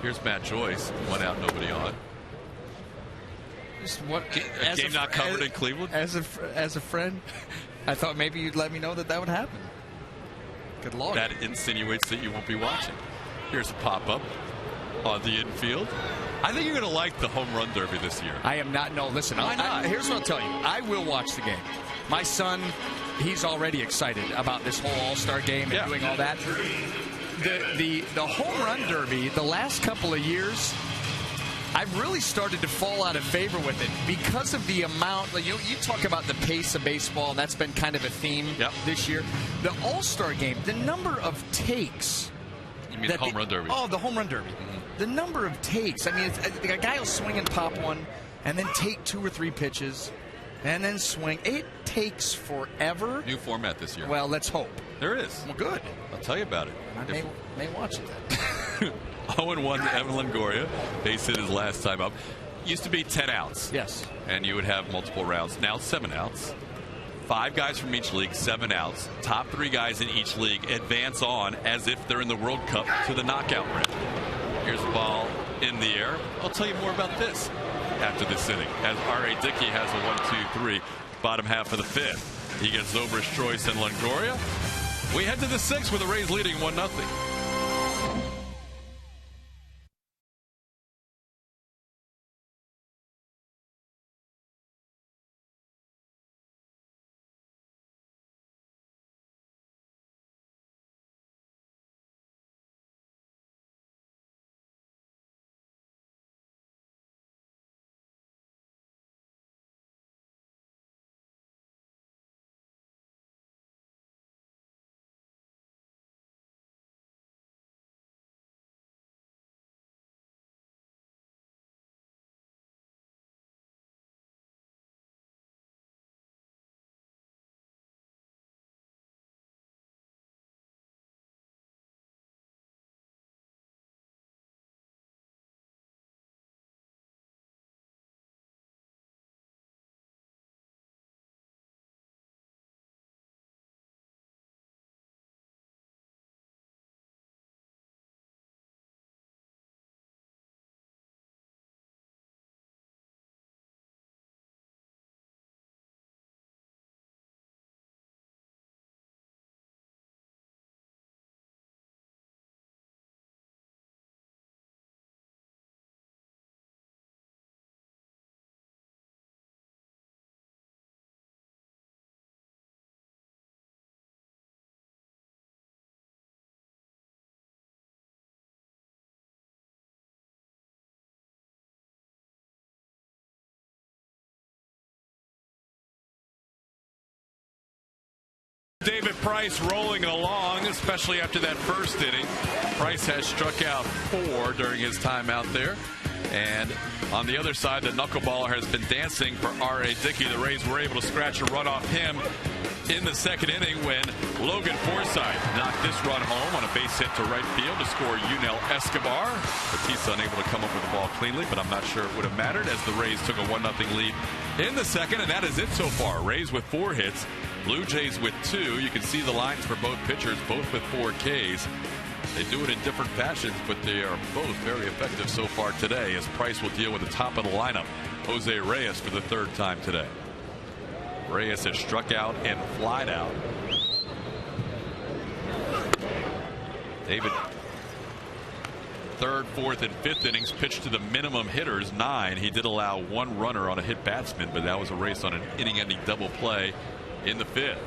Here's Matt Joyce. One out, nobody on. Game not covered in Cleveland? As a friend, I thought maybe you'd let me know that would happen. Good Lord. That insinuates that you won't be watching. Here's a pop-up on the infield. I think you're going to like the home run derby this year. I am not. No, listen. Why not? Here's what I'll tell you. I will watch the game. My son, he's already excited about this whole All-Star game and doing all that. The home run derby, the last couple of years, I've really started to fall out of favor with it because of the amount. You talk about the pace of baseball, and that's been kind of a theme this year. The All-Star game, the number of takes. You mean the home run derby? Oh, the home run derby. Mm-hmm. The number of takes. I mean, a guy will swing and pop one, and then take 2 or 3 pitches, and then swing. It takes forever. New format this year. Well, let's hope. There is. Well, good. I'll tell you about it. I may watch it then. 0-1 to Evan Longoria. Base hit his last time up. Used to be 10 outs. Yes. And you would have multiple rounds. Now 7 outs. 5 guys from each league, 7 outs. Top 3 guys in each league advance on as if they're in the World Cup to the knockout round. Here's the ball in the air. I'll tell you more about this after this inning, as R.A. Dickey has a 1-2-3 bottom half of the fifth. He gets Zobrist, Joyce, and Longoria. We head to the 6th with the Rays leading 1-0. David Price rolling along, especially after that first inning. Price has struck out 4 during his time out there. And on the other side, the knuckleballer has been dancing for R.A. Dickey. The Rays were able to scratch a run off him in the second inning when Logan Forsythe knocked this run home on a base hit to right field to score Yunel Escobar. Batista unable to come up with the ball cleanly, but I'm not sure it would have mattered as the Rays took a 1-0 lead in the second, and that is it so far. Rays with 4 hits, Blue Jays with 2. You can see the lines for both pitchers, both with 4 Ks. They do it in different fashions, but they are both very effective so far today, as Price will deal with the top of the lineup, Jose Reyes, for the 3rd time today. Reyes has struck out and flied out. David, 3rd, 4th, and 5th innings pitched to the minimum hitters, 9. He did allow 1 runner on a hit batsman, but that was a race on an inning-ending double play in the 5th.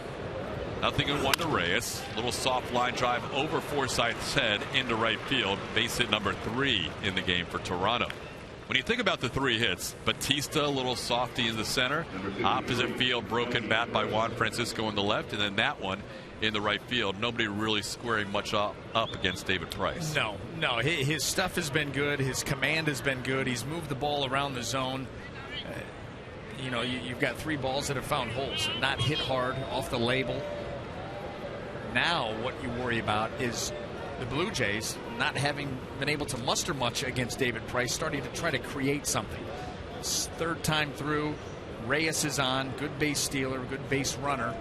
0-1 to Reyes. Little soft line drive over Forsythe's head into right field. Base hit number 3 in the game for Toronto. When you think about the 3 hits, Batista a little softy in the center, opposite field broken bat by Juan Francisco in the left, and then that one in the right field. Nobody really squaring much up against David Price. No, his stuff has been good. His command has been good. He's moved the ball around the zone. You know, you've got 3 balls that have found holes, not hit hard off the label. Now what you worry about is the Blue Jays not having been able to muster much against David Price, starting to try to create something. It's 3rd time through. Reyes is on. Good base stealer, good base runner.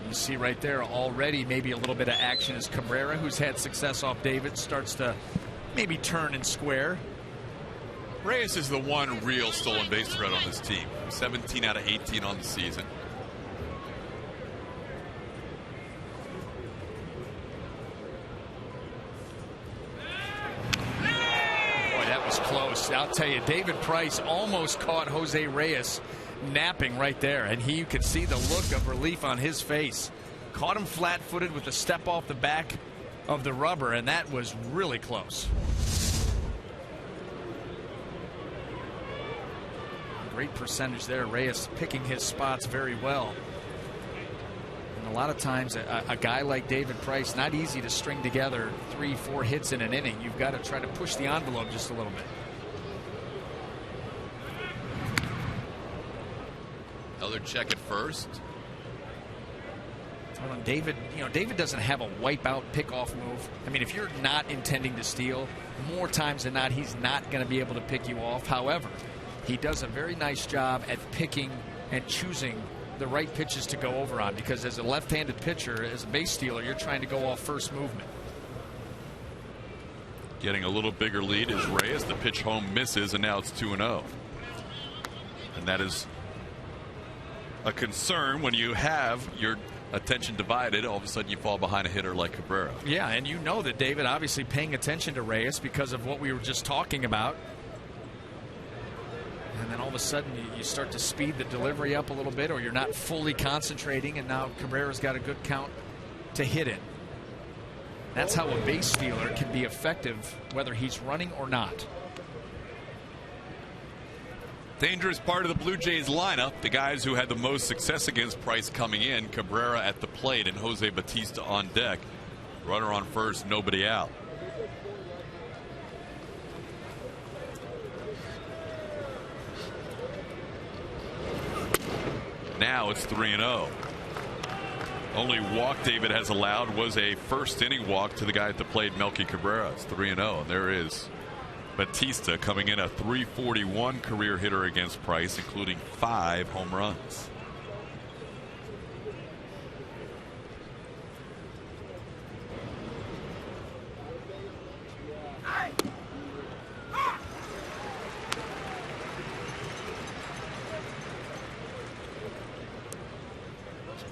You see right there already maybe a little bit of action as Cabrera, who's had success off David, starts to maybe turn and square. Reyes is the one real stolen base threat on this team. 17 out of 18 on the season. Close. I'll tell you, David Price almost caught Jose Reyes napping right there, and you could see the look of relief on his face. Caught him flat-footed with a step off the back of the rubber, and that was really close. Great percentage there. Reyes picking his spots very well. And a lot of times a guy like David Price, not easy to string together 3-4 hits in an inning. You've got to try to push the envelope just a little bit. Another check at first. Well, David doesn't have a wipeout pickoff move. I mean, if you're not intending to steal, more times than not, he's not going to be able to pick you off. However, he does a very nice job at picking and choosing the right pitches to go over on, because as a left-handed pitcher, as a base stealer, you're trying to go off first movement. Getting a little bigger lead is Reyes. The pitch home misses, and now it's 2-0. And that is a concern when you have your attention divided, all of a sudden you fall behind a hitter like Cabrera. Yeah, and you know that David obviously paying attention to Reyes because of what we were just talking about. And then all of a sudden you start to speed the delivery up a little bit, or you're not fully concentrating, and now Cabrera's got a good count to hit it. That's how a base stealer can be effective, whether he's running or not. Dangerous part of the Blue Jays lineup, the guys who had the most success against Price coming in, Cabrera at the plate and Jose Bautista on deck. Runner on first, nobody out. Now it's 3-0. Only walk David has allowed was a first inning walk to the guy at the plate, Melky Cabrera. It's 3-0. There is Bautista coming in a .341 career hitter against Price, including 5 home runs.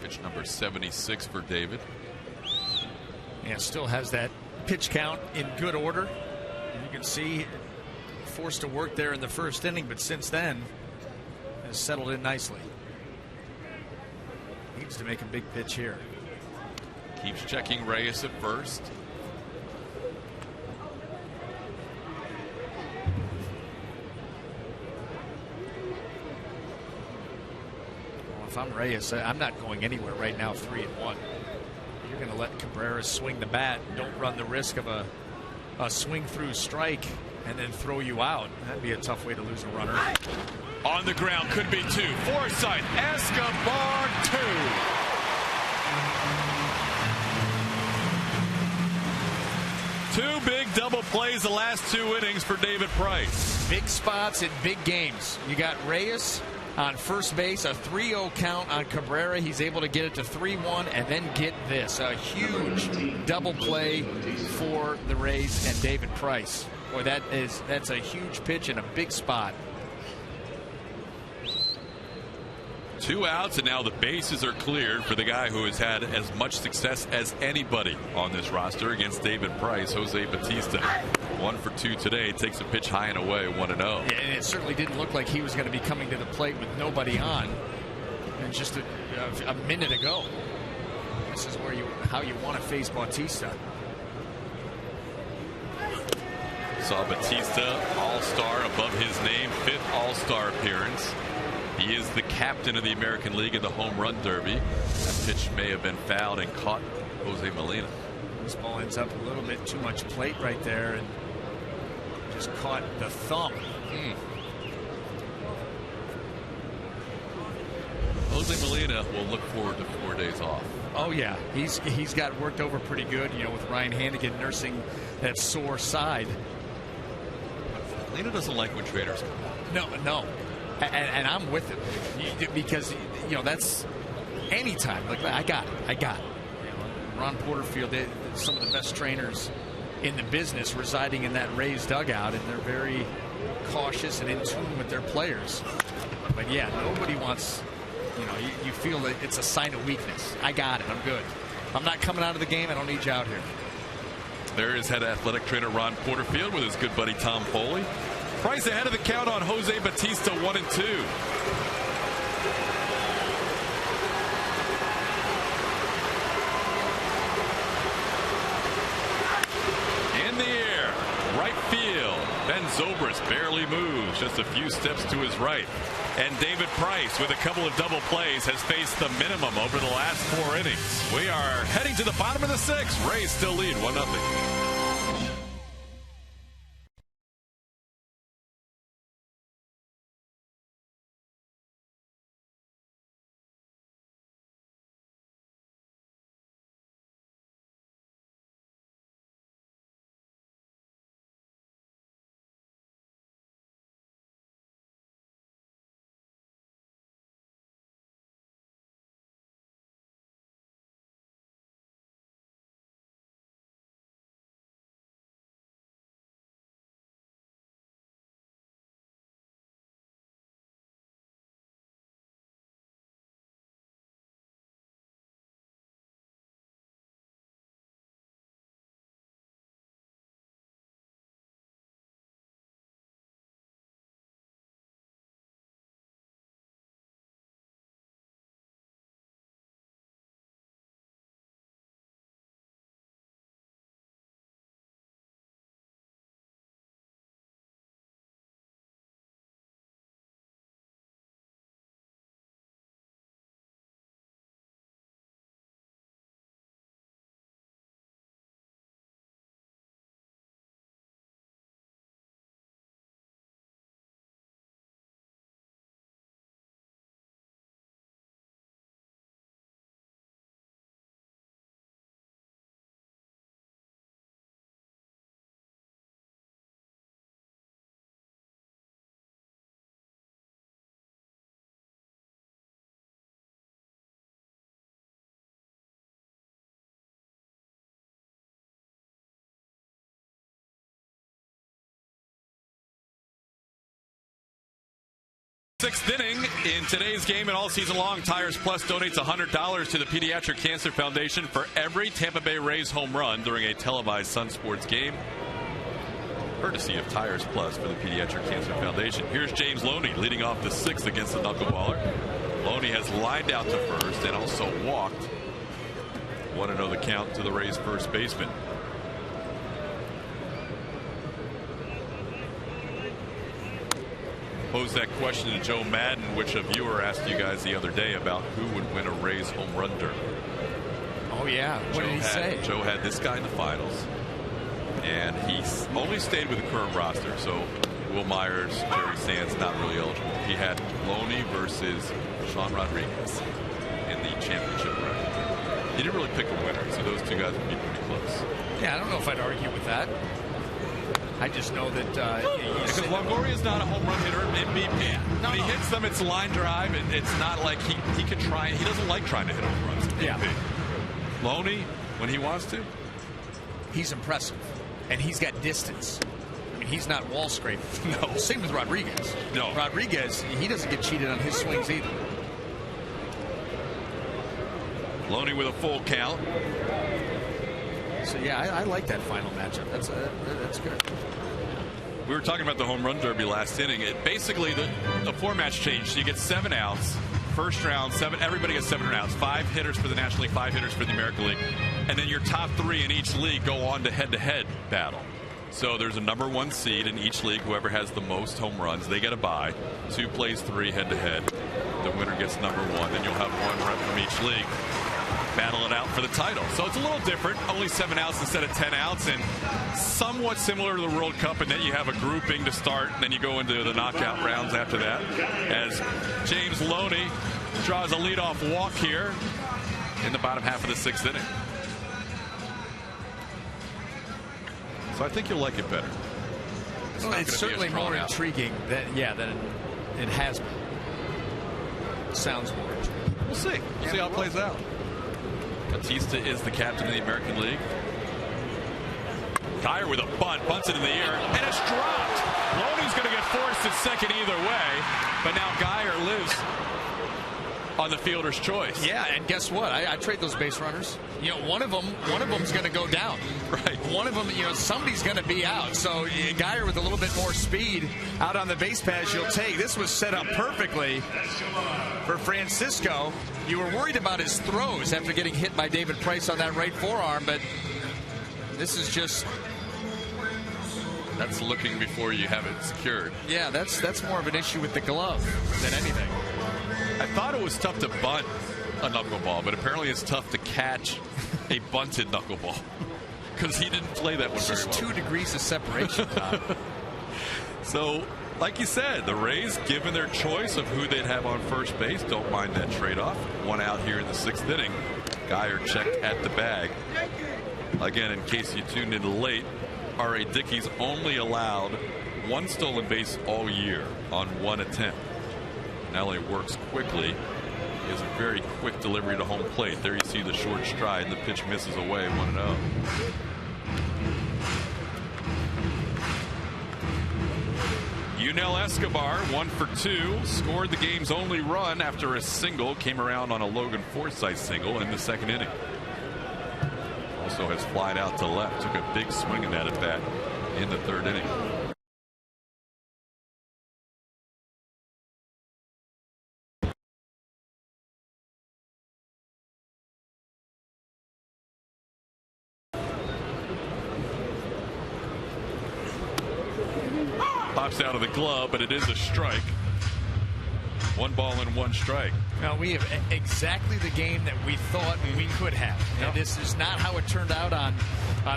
Pitch number 76 for David. And still has that pitch count in good order. You can see forced to work there in the first inning, but since then has settled in nicely. Needs to make a big pitch here. Keeps checking Reyes at first. Well, if I'm Reyes, I'm not going anywhere right now. 3-1. You're going to let Cabrera swing the bat. Don't run the risk of a swing through strike and then throw you out. That'd be a tough way to lose a runner. On the ground, could be 2. Forsythe, Escobar, 2. 2 big double plays the last 2 innings for David Price. Big spots in big games. You got Reyes on first base, a 3-0 count on Cabrera. He's able to get it to 3-1, and then get this, a huge double play for the Rays and David Price. Boy, that's a huge pitch in a big spot. 2 outs, and now the bases are cleared for the guy who has had as much success as anybody on this roster against David Price, Jose Bautista. 1 for 2 today, takes a pitch high and away, 1-0. Yeah, and it certainly didn't look like he was going to be coming to the plate with nobody on. And just a minute ago. This is how you want to face Bautista. Saw Bautista, All-Star above his name, 5th All-Star appearance. He is the captain of the American League in the Home Run Derby. That pitch may have been fouled and caught Jose Molina. This ball ends up a little bit too much plate right there and just caught the thumb. Jose Molina will look forward to 4 days off. Oh yeah, he's got worked over pretty good, with Ryan Hannigan nursing that sore side. Molina doesn't like when traders come. No. And I'm with him because that's anytime. Like, I got it. Ron Porterfield, some of the best trainers in the business residing in that Rays dugout, and they're very cautious and in tune with their players. But yeah, nobody wants, you feel that it's a sign of weakness. I got it. I'm good. I'm not coming out of the game. I don't need you out here. There is head athletic trainer Ron Porterfield with his good buddy Tom Foley. Price ahead of the count on Jose Bautista, 1-2. In the air, right field. Ben Zobrist barely moves, just a few steps to his right. And David Price, with a couple of double plays, has faced the minimum over the last 4 innings. We are heading to the bottom of the 6th. Rays still lead 1-0. Sixth inning in today's game and all season long. Tires Plus donates $100 to the Pediatric Cancer Foundation for every Tampa Bay Rays home run during a televised Sun Sports game. Courtesy of Tires Plus for the Pediatric Cancer Foundation. Here's James Loney leading off the sixth against the knuckleballer. Loney has lined out to first and also walked. 1-0 the count to the Rays first baseman. Posed that question to Joe Madden, which a viewer asked you guys the other day about who would win a Rays home run derby. Oh, yeah. What did he say? Joe had this guy in the finals, and he only stayed with the current roster. So Will Myers, Jerry Sands, not really eligible. He had Loney versus Sean Rodriguez in the championship round. He didn't really pick a winner, so those two guys would be pretty close. Yeah, I don't know if I'd argue with that. I just know that because Longoria's not a home run hitter in BP. Yeah. When he hits them, it's line drive, and it's not like he can try. He doesn't like trying to hit home runs in BP. Yeah. Loney, when he wants to, he's impressive, and he's got distance. I mean, he's not wall scraping. No. Same with Rodriguez. No. Rodriguez, he doesn't get cheated on his swings either. Loney with a full count. So yeah, I like that final matchup. That's good. We were talking about the home run derby last inning. It basically the format's changed. You get 7 outs. First round, 7. Everybody gets 7 rounds. 5 hitters for the National League, 5 hitters for the American League, and then your top 3 in each league go on to head-to-head battle. So there's a number 1 seed in each league. Whoever has the most home runs, they get a bye. 2 plays 3 head-to-head. The winner gets number 1. Then you'll have 1 rep from each league. Battle it out for the title. So it's a little different. Only 7 outs instead of 10 outs, and somewhat similar to the World Cup in that you have a grouping to start, and then you go into the knockout rounds after that. As James Loney draws a leadoff walk here in the bottom half of the 6th inning. So I think you'll like it better. It's certainly more intriguing than it has been. It sounds more intriguing. We'll see. We'll see how it plays out. Batista is the captain of the American League. Kyer with a bunt, bunts it in the air, and it's dropped. Loney's going to get forced at second either way, but now Kyer lives on the fielder's choice. Yeah, and guess what? I trade those base runners. You know, one of them's going to go down. Right. One of them, somebody's going to be out. So Kyer with a little bit more speed out on the base pass you'll take. This was set up perfectly for Francisco. You were worried about his throws after getting hit by David Price on that right forearm, but this is just... That's looking before you have it secured. Yeah, that's more of an issue with the glove than anything. I thought it was tough to bunt a knuckleball, but apparently it's tough to catch a bunted knuckleball because he didn't play that one very well. It's just 2 degrees of separation, Tom. So, like you said, the Rays, given their choice of who they'd have on first base, don't mind that trade-off. 1 out here in the 6th inning. Kyer checked at the bag. Again, in case you tuned in late, R.A. Dickey's only allowed 1 stolen base all year on 1 attempt. Not only works quickly, he has a very quick delivery to home plate. There you see the short stride, and the pitch misses away, 1-0. Yunel Escobar, 1 for 2, scored the game's only run after a single, came around on a Logan Forsythe single in the 2nd inning. Also has flied out to left, took a big swing at that at bat in the 3rd inning. Pops out of the glove, but it is a strike. 1 ball and 1 strike. Now we have exactly the game that we thought we could have. And this is not how it turned out on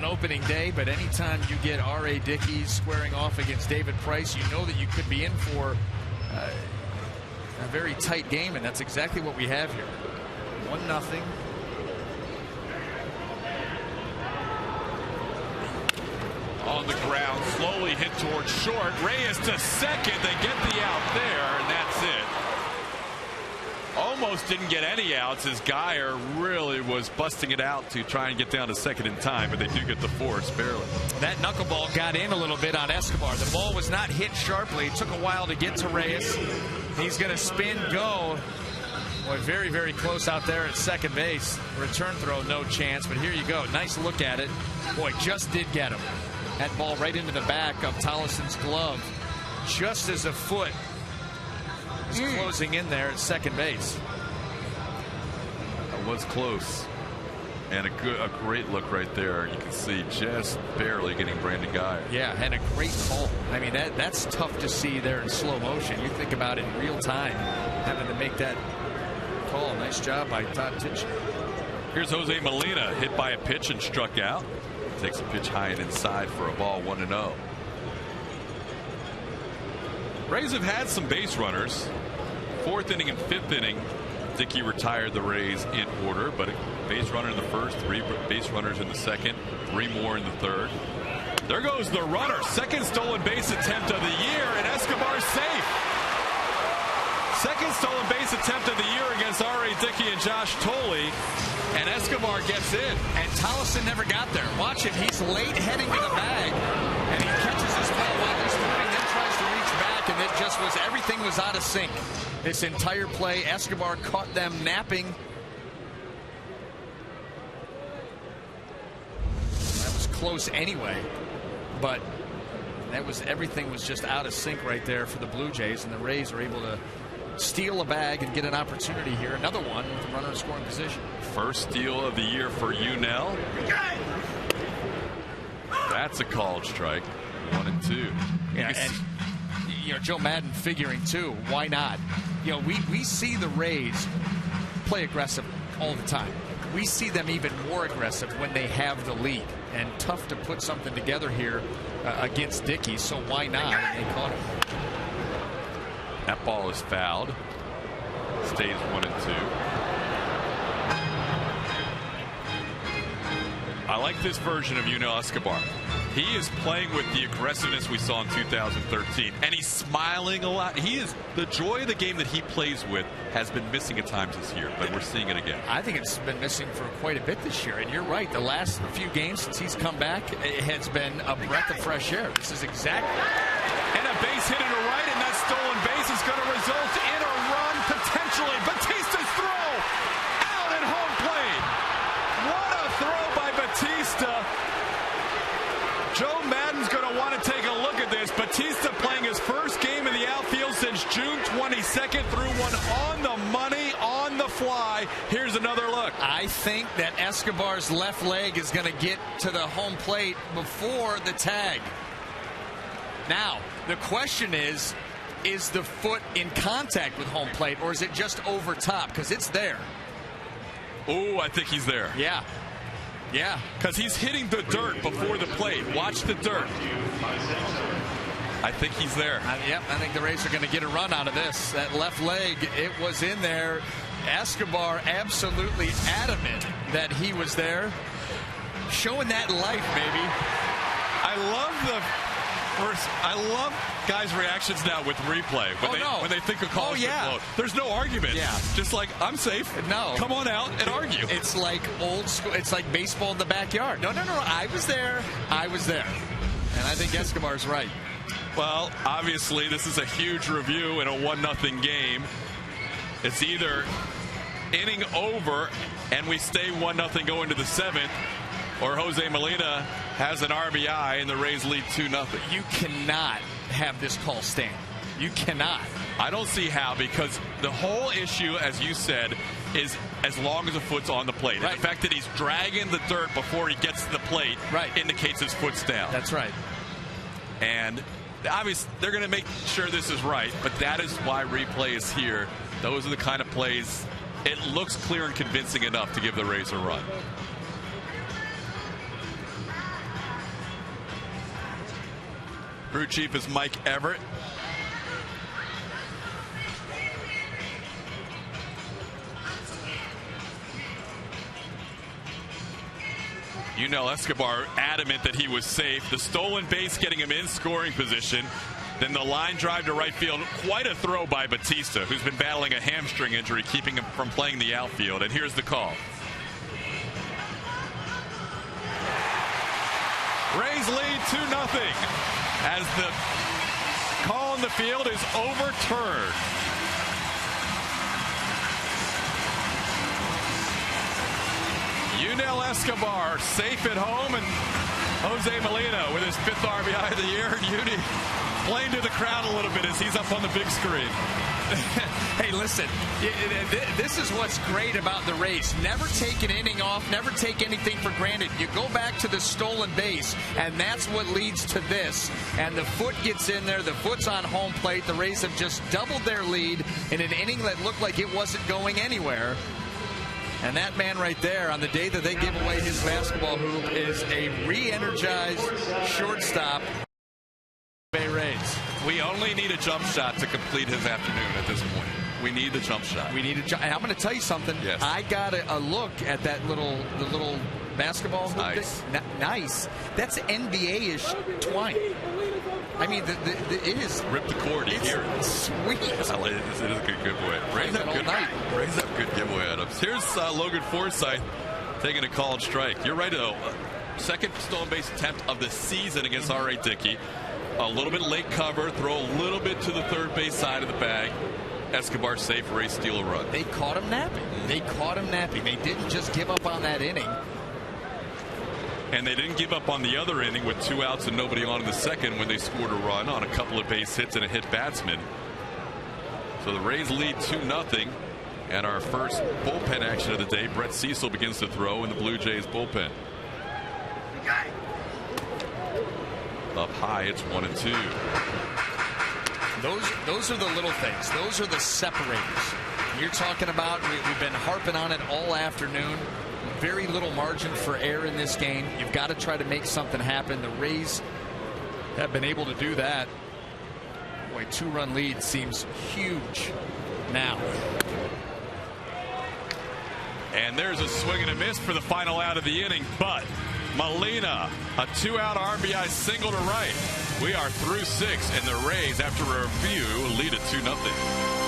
opening day, but anytime you get R.A. Dickey squaring off against David Price, you know that you could be in for a very tight game, and that's exactly what we have here. 1-0. On the ground, slowly hit towards short. Reyes to second. They get the out there, and that's it. Almost almost didn't get any outs as Geyer really was busting it out to try and get down to second in time, but they do get the force barely. That knuckleball got in a little bit on Escobar. The ball was not hit sharply. It took a while to get to Reyes. He's going to spin, go. Boy, very, very close out there at second base. Return throw, no chance, but here you go. Nice look at it. Boy, just did get him. That ball right into the back of Tollison's glove, just as a foot is closing in there at second base. That was close. And a great look right there. You can see just barely getting Brandon Geyer. Yeah, and a great call. I mean, that's tough to see there in slow motion. You think about it in real time, having to make that call. Nice job by Todd Titch. Here's Jose Molina, hit by a pitch and struck out. Takes a pitch high and inside for a ball, 1-0. Rays have had some base runners. Fourth inning and fifth inning, Dickey retired the Rays in order, but a base runner in the first, 3 base runners in the second, 3 more in the third. There goes the runner. Second stolen base attempt of the year, and Escobar's safe. Second stolen base attempt of the year against R.A. Dickey and Josh Tolley, and Escobar gets in. And Tollison never got there. Watch him. He's late heading to the bag, and he catches his ball while he's moving, then tries to reach back, and it just was, everything was out of sync. This entire play, Escobar caught them napping. That was close anyway, but everything was just out of sync right there for the Blue Jays, and the Rays are able to steal a bag and get an opportunity here. Another one with the runner in scoring position. First steal of the year for Unell. That's a called strike. 1-2. Yeah, and you know, Joe Madden figuring too, why not? You know, we see the Rays play aggressive all the time. We see them even more aggressive when they have the lead, and tough to put something together here against Dickey, so why not? And they caught him. That ball is fouled. Stays 1-2. I like this version of Yunel Escobar. He is playing with the aggressiveness we saw in 2013, and he's smiling a lot. He is the joy of the game that he plays with has been missing at times this year, but we're seeing it again. I think it's been missing for quite a bit this year, and you're right. The last few games since he's come back, it has been a breath of fresh air. This is exactly. And a base hit into right, and that stolen base is going to result in a run potentially. Batista's throw out at home plate. What a throw by Batista. Joe Madden's going to want to take a look at this. Batista playing his first game in the outfield since June 22nd. Threw one on the money, on the fly. Here's another look. I think that Escobar's left leg is going to get to the home plate before the tag. Now, the question is the foot in contact with home plate, or is it just over top? Because it's there. Oh, I think he's there. Yeah. Yeah. Because he's hitting the dirt before the plate. Watch the dirt. I think he's there. Yep, I think the Rays are going to get a run out of this. That left leg, it was in there. Escobar absolutely adamant that he was there. Showing that life, baby. I love guys' reactions now with replay when they think a call is blown. There's no argument. Yeah. Just like, I'm safe. No. Come on out and argue. It's like old school. It's like baseball in the backyard. No. I was there. I was there. And I think Escobar's right. Well, obviously, this is a huge review in a 1-0 game. It's either inning over and we stay 1-0 going to the 7th, or Jose Molina has an RBI and the Rays lead 2-0. You cannot have this call stand. You cannot. I don't see how, because the whole issue, as you said, is as long as the foot's on the plate. Right. And the fact that he's dragging the dirt before he gets to the plate indicates his foot's down. That's right. And obviously, they're going to make sure this is right, but that is why replay is here. Those are the kind of plays, it looks clear and convincing enough to give the Rays a run. Crew chief is Mike Everett. Escobar adamant that he was safe. The stolen base getting him in scoring position. Then the line drive to right field. Quite a throw by Batista, who's been battling a hamstring injury, keeping him from playing the outfield. And here's the call. Rays lead 2-0 as the call in the field is overturned. Yunel Escobar safe at home, and Jose Molina with his 5th RBI of the year. And Uni playing to the crowd a little bit as he's up on the big screen. Hey, listen, this is what's great about the Rays. Never take an inning off, never take anything for granted. You go back to the stolen base, and that's what leads to this. And the foot gets in there, the foot's on home plate. The Rays have just doubled their lead in an inning that looked like it wasn't going anywhere. And that man right there, on the day that they give away his basketball hoop, is a re-energized shortstop. Bay Rays. We only need a jump shot to complete his afternoon at this point. We need the jump shot. We need a jump. I'm going to tell you something. Yes. I got a look at that little basketball hoop. Nice. Nice. That's NBA-ish twine. I mean, it is. Rip the cord. You hear it. Sweet. It is a good giveaway. Raise up good giveaway items. Here's Logan Forsythe taking a called strike. You're right, though. Second stolen base attempt of the season against R.A. Dickey. A little bit late cover, throw a little bit to the third base side of the bag. Escobar safe, Rays steal a run. They caught him napping. They didn't just give up on that inning. And they didn't give up on the other inning with 2 outs and nobody on in the second when they scored a run on a couple of base hits and a hit batsman. So the Rays lead 2-0. And our first bullpen action of the day, Brett Cecil begins to throw in the Blue Jays bullpen. Up high, it's 1-2. Those are the little things. Those are the separators. You're talking about, we've been harping on it all afternoon. Very little margin for error in this game. You've got to try to make something happen. The Rays have been able to do that. Boy, 2-run lead seems huge now. And there's a swing and a miss for the final out of the inning, but Molina, a 2-out RBI single to right. We are through 6, and the Rays, after a review, lead at 2-0.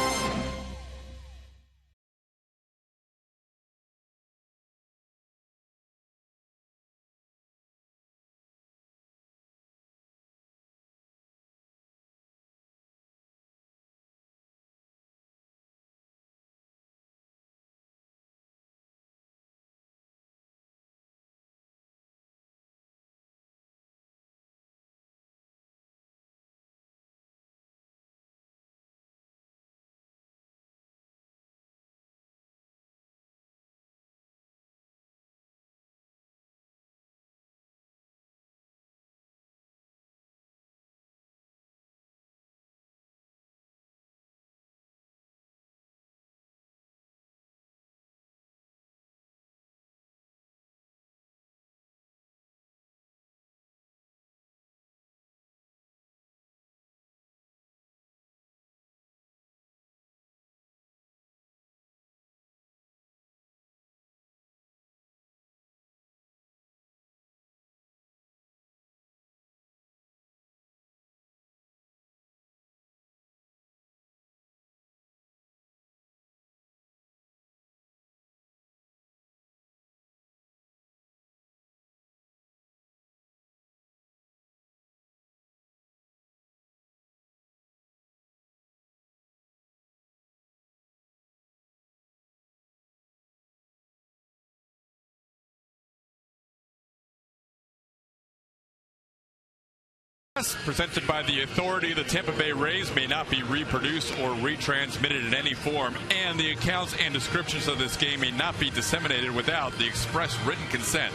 Presented by the authority, the Tampa Bay Rays may not be reproduced or retransmitted in any form, and the accounts and descriptions of this game may not be disseminated without the express written consent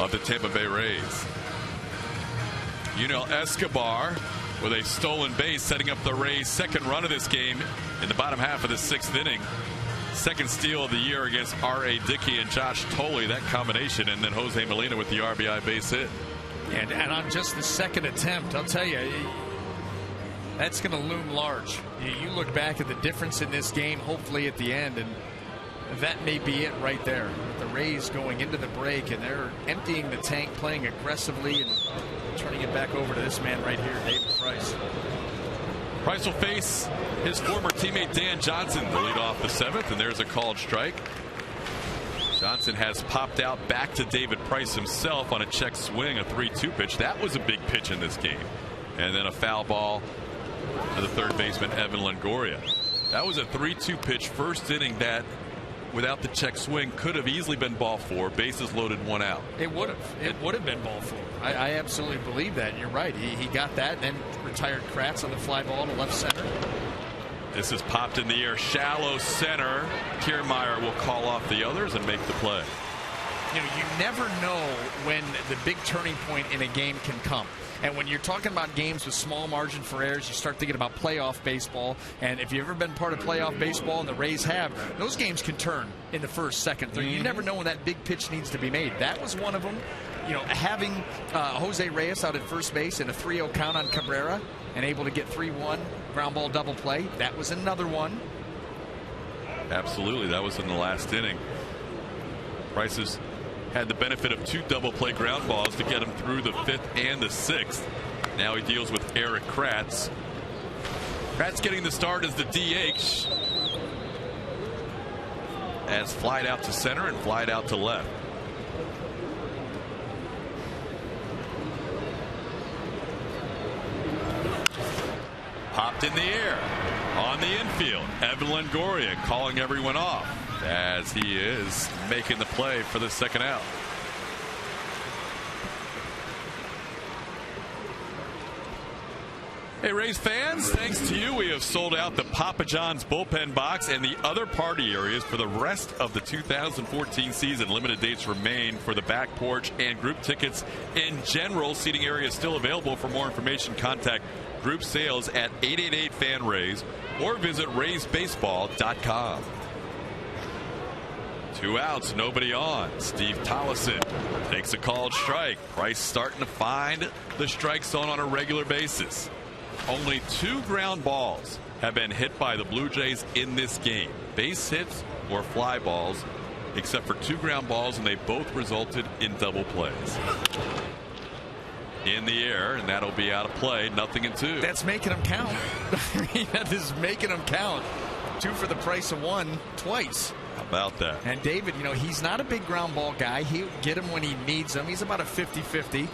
of the Tampa Bay Rays. Yunel Escobar with a stolen base, setting up the Rays' second run of this game in the bottom half of the 6th inning. Second steal of the year against R.A. Dickey and Josh Tolley, that combination, and then Jose Molina with the RBI base hit. And on just the second attempt, I'll tell you, that's going to loom large. You look back at the difference in this game, hopefully at the end, and that may be it right there. The Rays going into the break, and they're emptying the tank, playing aggressively, and turning it back over to this man right here, David Price. Price will face his former teammate Dan Johnson to lead off the 7th, and there's a called strike. Johnson has popped out back to David Price himself on a check swing, a 3-2 pitch. That was a big pitch in this game. And then a foul ball to the third baseman, Evan Longoria. That was a 3-2 pitch, first inning that, without the check swing, could have easily been ball 4. Bases loaded, 1 out. It would have. It would have been ball 4. I absolutely believe that. You're right. He got that and then retired Kratz on the fly ball to left center. This is popped in the air, shallow center. Kiermaier will call off the others and make the play. You know, you never know when the big turning point in a game can come. And when you're talking about games with small margin for errors, you start thinking about playoff baseball. And if you've ever been part of playoff baseball, and the Rays have, those games can turn in the first, second, third. You never know when that big pitch needs to be made. That was one of them. You know, having Jose Reyes out at first base in a 3-0 count on Cabrera and able to get 3-1 ground ball double play, that was another one. Absolutely. That was in the last inning. Price has had the benefit of 2 double play ground balls to get him through the 5th and the 6th. Now he deals with Eric Kratz. Kratz getting the start as the DH, as flied out to center and flied out to left. Popped in the air on the infield. Evan Longoria calling everyone off as he is making the play for the second out. Hey, Rays fans, thanks to you, we have sold out the Papa John's bullpen box and the other party areas for the rest of the 2014 season. Limited dates remain for the back porch and group tickets in general. Seating area is still available. For more information, contact Group Sales at 888-FAN-RAYS or visit RaysBaseball.com. 2 outs, nobody on. Steve Tollefson takes a called strike. Price starting to find the strike zone on a regular basis. Only 2 ground balls have been hit by the Blue Jays in this game. Base hits or fly balls, except for 2 ground balls, and they both resulted in double plays. In the air, and that'll be out of play. 0-2. That's making them count. I mean, that is making them count. 2 for the price of 1 twice. How about that? And David, you know, he's not a big ground ball guy. He'll get him when he needs them. He's about a 50-50.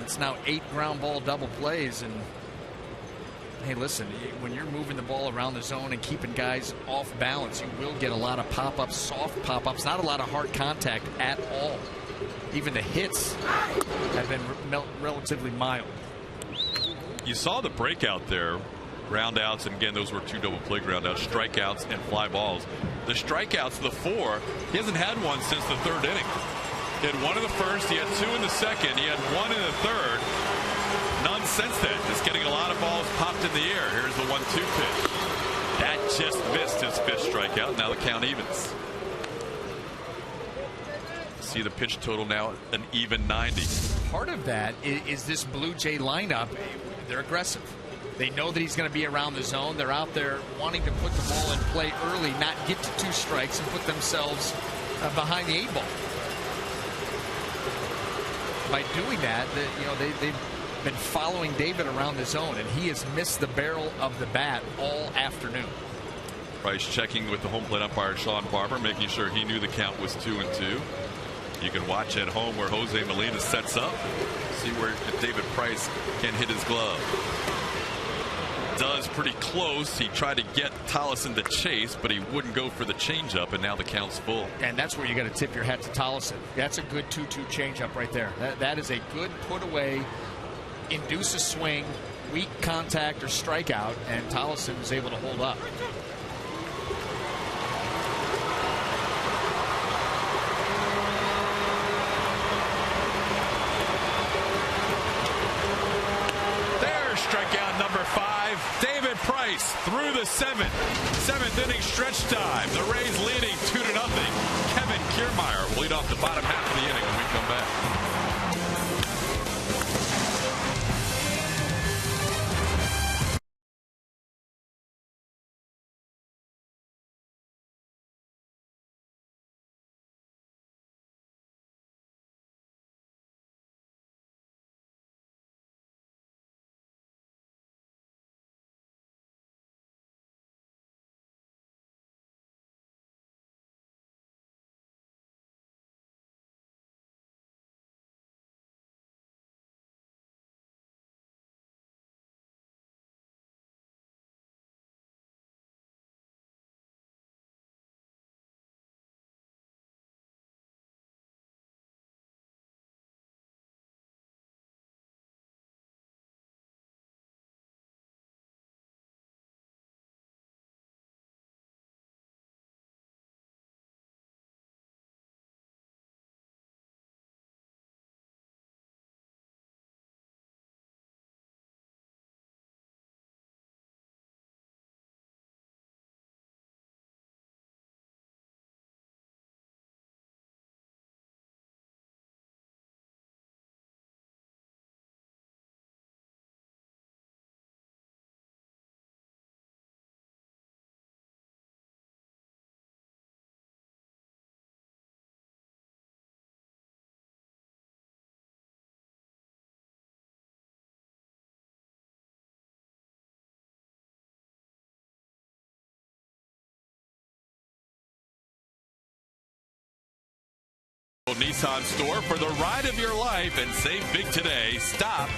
It's now 8 ground ball double plays. And hey, listen, when you're moving the ball around the zone and keeping guys off balance, you will get a lot of pop-ups, soft pop-ups, not a lot of hard contact at all. Even the hits have been relatively mild. You saw the breakout there. Ground outs, and again, those were 2 double play ground outs, strikeouts, and fly balls. The strikeouts, the 4, he hasn't had one since the 3rd inning. He had 1 in the 1st, he had 2 in the 2nd, he had 1 in the 3rd. None since then. Just getting a lot of balls popped in the air. Here's the 1-2 pitch. That just missed his 5th strikeout. Now the count evens. See the pitch total now an even 90. Part of that is this Blue Jay lineup. They're aggressive. They know that he's going to be around the zone. They're out there wanting to put the ball in play early, not get to 2 strikes and put themselves behind the 8 ball. By doing that, you know, they've been following David around the zone, and he has missed the barrel of the bat all afternoon. Price checking with the home plate umpire Sean Barber, making sure he knew the count was 2-2. You can watch at home where Jose Molina sets up, see where David Price can hit his glove. Does pretty close. He tried to get Tollefson to chase, but he wouldn't go for the changeup, and now the count's full. And that's where you got to tip your hat to Tollefson. That's a good 2-2 changeup right there. That is a good put away, induce a swing, weak contact or strikeout, and Tollefson was able to hold up. Strikeout number 5. David Price through the 7th inning stretch time. The Rays leading 2-0. Kevin Kiermaier will lead off the bottom half of the inning when we come back. Nissan store for the ride of your life and save big today. Shop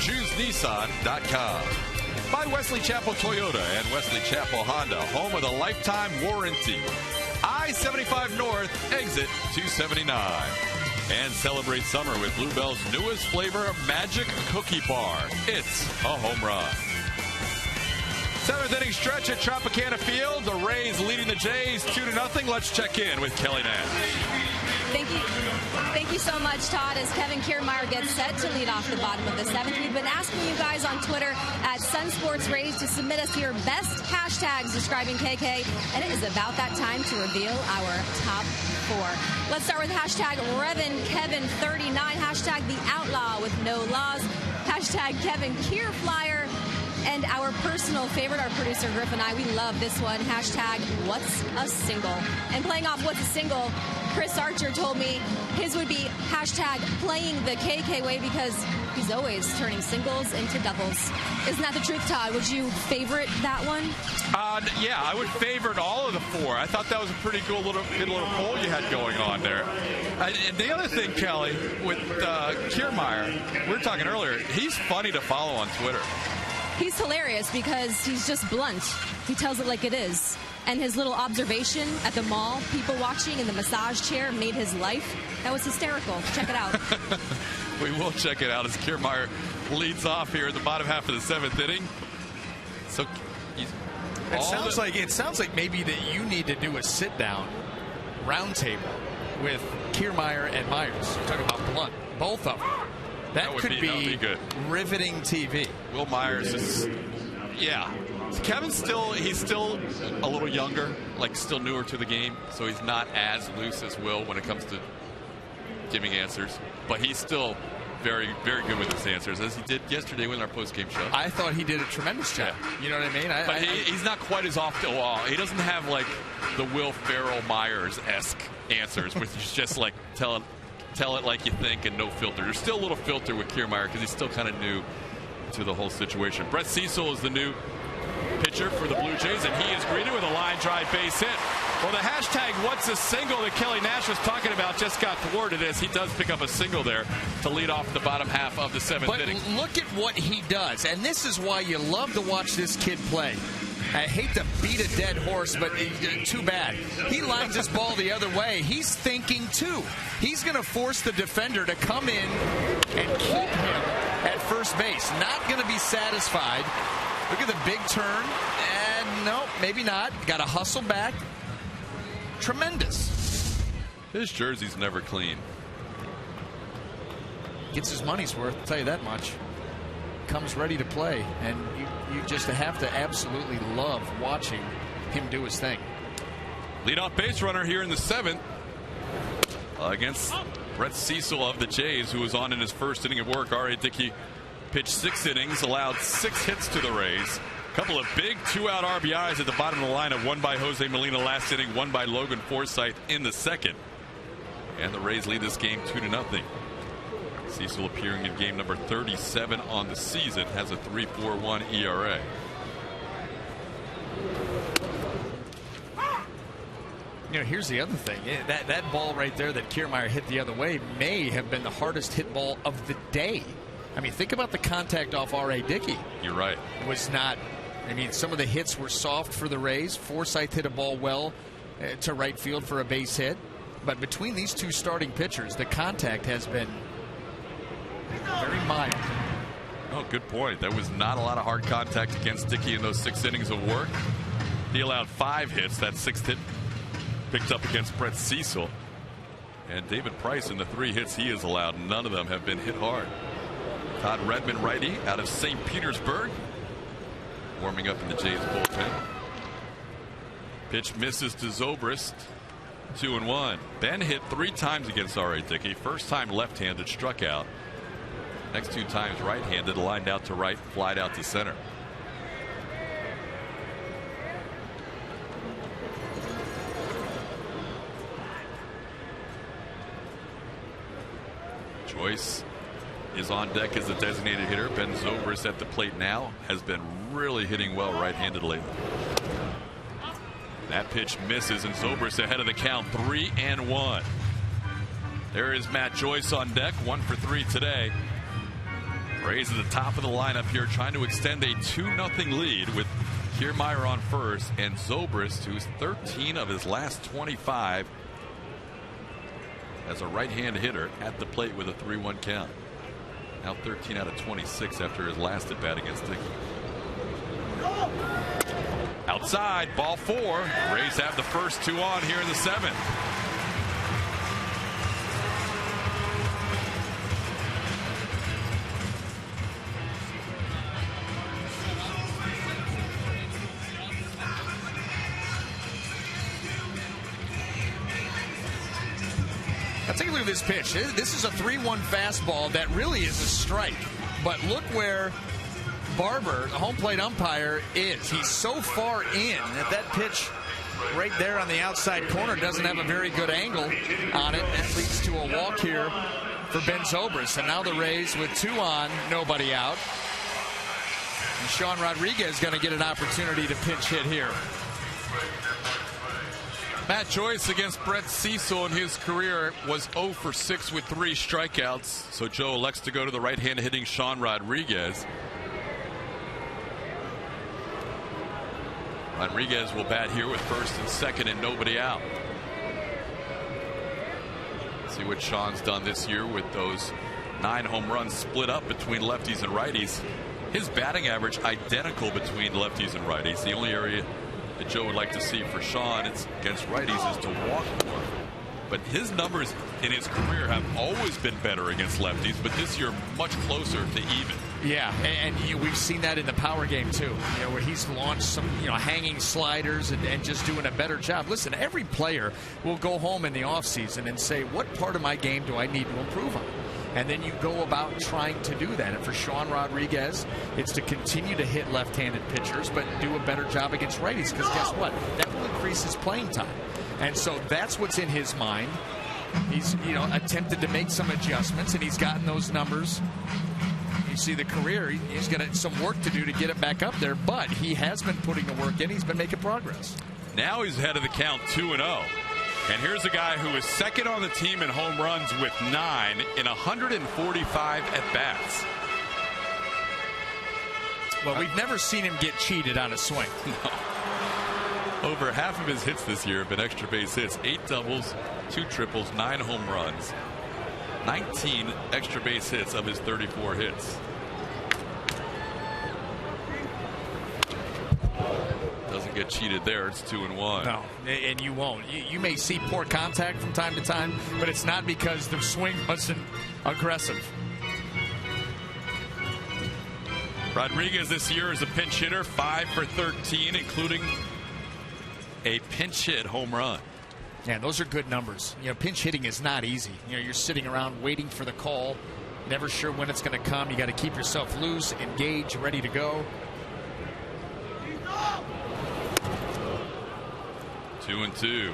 ChooseNissan.com. By Wesley Chapel Toyota and Wesley Chapel Honda, home of the lifetime warranty. I-75 North, exit 279. And celebrate summer with Bluebell's newest flavor, Magic Cookie Bar. It's a home run. 7th inning stretch at Tropicana Field. The Rays leading the Jays 2-0. Let's check in with Kelly Nash. Thank you so much, Todd. As Kevin Kiermaier gets set to lead off the bottom of the 7th, we've been asking you guys on Twitter at SunSportsRays to submit us your best hashtags describing KK, and it is about that time to reveal our top 4. Let's start with hashtag RevinKevin39, hashtag The Outlaw with No Laws, hashtag Kevin Kierflyer, and our personal favorite, our producer Griff and I, we love this one, hashtag What's a Single. And playing off What's a Single, Chris Archer told me his would be hashtag Playing the KK Way because he's always turning singles into doubles. Isn't that the truth, Todd? Would you favorite that one? Yeah, I would favorite all of the 4. I thought that was a pretty cool good little poll you had going on there. And the other thing, Kelly, with Kiermaier, we were talking earlier, he's funny to follow on Twitter. He's hilarious because he's just blunt. He tells it like it is. And his little observation at the mall, people watching in the massage chair, made his life. That was hysterical. Check it out. We will check it out as Kiermaier leads off here in the bottom half of the 7th inning. So it sounds like maybe that you need to do a sit-down roundtable with Kiermaier and Myers. You're talking about blunt, both of them. That could be good. Riveting TV. Will Myers is, yeah. Kevin's he's still a little younger, like still newer to the game, so he's not as loose as Will when it comes to giving answers. But he's still very, very good with his answers, as he did yesterday with our post-game show. I thought he did a tremendous job. Yeah. You know what I mean? But he's not quite as off the wall. He doesn't have like the Will Ferrell Myers-esque answers, which is just like tell it like you think and no filter. There's still a little filter with Kiermaier because he's still kind of new to the whole situation. Brett Cecil is the new pitcher for the Blue Jays, and he is greeted with a line drive base hit. Well, the hashtag What's a Single that Kelly Nash was talking about just got thwarted as he does pick up a single there to lead off the bottom half of the 7th inning. Look at what he does, and this is why you love to watch this kid play. I hate to beat a dead horse, but too bad. He lines this ball the other way. He's thinking, too. He's going to force the defender to come in and keep him at first base. Not going to be satisfied. Look at the big turn. And no, maybe not. Got to hustle back. Tremendous. His jersey's never clean. Gets his money's worth, I'll tell you that much. Comes ready to play, and you just have to absolutely love watching him do his thing. Leadoff base runner here in the 7th against Brett Cecil of the Jays, who was on in his first inning of work. R.A. Dickey pitched 6 innings, allowed 6 hits to the Rays. A couple of big 2-out RBIs at the bottom of the lineup, one by Jose Molina last inning, one by Logan Forsythe in the 2nd. And the Rays lead this game 2-0. Cecil appearing in game number 37 on the season, has a 3.41 ERA. You know, here's the other thing. That ball right there that Kiermaier hit the other way may have been the hardest hit ball of the day. I mean, think about the contact off R.A. Dickey. You're right. Was not, I mean, some of the hits were soft for the Rays. Forsythe hit a ball well to right field for a base hit. But between these two starting pitchers, the contact has been very mild. Oh, good point. There was not a lot of hard contact against Dickey in those 6 innings of work. He allowed 5 hits. That 6th hit picked up against Brett Cecil. And David Price in the 3 hits he has allowed, none of them have been hit hard. Todd Redmond, righty, out of St. Petersburg, warming up in the Jays bullpen. Pitch misses to Zobrist. 2-1. Ben hit 3 times against R.A. Dickey. First time left-handed, struck out. Next 2 times right-handed, lined out to right, flied out to center. Joyce is on deck as a designated hitter. Ben Zobrist at the plate now, has been really hitting well right-handed lately. That pitch misses, and Zobrist ahead of the count, 3-1. There is Matt Joyce on deck, 1 for 3 today. Rays at the top of the lineup here, trying to extend a 2-0 lead with Kiermaier on first and Zobrist, who's 13 of his last 25 as a right-hand hitter at the plate with a 3-1 count. Now 13 out of 26 after his last at bat against Dickey. Outside, ball 4. Rays have the first 2 on here in the 7th. Take a look at this pitch. This is a 3-1 fastball that really is a strike. But look where Barber, the home plate umpire, is. He's so far in that pitch right there on the outside corner doesn't have a very good angle on it. That leads to a walk here for Ben Zobrist. And now the Rays with 2 on, nobody out. And Sean Rodriguez is going to get an opportunity to pinch hit here. Matt Joyce against Brett Cecil in his career was 0 for 6 with 3 strikeouts. So Joe elects to go to the right-hand hitting Sean Rodriguez. Rodriguez will bat here with first and second and nobody out. See what Sean's done this year with those 9 home runs split up between lefties and righties. His batting average identical between lefties and righties. The only area that Joe would like to see for Sean against righties is to walk more. But his numbers in his career have always been better against lefties, but this year much closer to even. Yeah, and we've seen that in the power game too, where he's launched some hanging sliders and just doing a better job. Listen, every player will go home in the offseason and say, what part of my game do I need to improve on? And then you go about trying to do that. And for Sean Rodriguez, it's to continue to hit left-handed pitchers, but do a better job against righties. Because guess what? That will increase his playing time. And so that's what's in his mind. He's attempted to make some adjustments, and he's gotten those numbers. You see the career, he's got some work to do to get it back up there, but he has been putting the work in. He's been making progress. Now he's ahead of the count 2-0. And here's a guy who is second on the team in home runs with 9 in 145 at-bats. Well, we've never seen him get cheated on a swing. No. Over half of his hits this year have been extra base hits. 8 doubles, 2 triples, 9 home runs. 19 extra base hits of his 34 hits. Doesn't get cheated there. It's 2-1. No, and you won't. You may see poor contact from time to time, but it's not because the swing wasn't aggressive. Rodriguez this year is a pinch hitter, 5 for 13, including a pinch hit home run. Yeah, those are good numbers. Pinch hitting is not easy. You're sitting around waiting for the call, never sure when it's going to come. You got to keep yourself loose, engaged, ready to go. 2-2.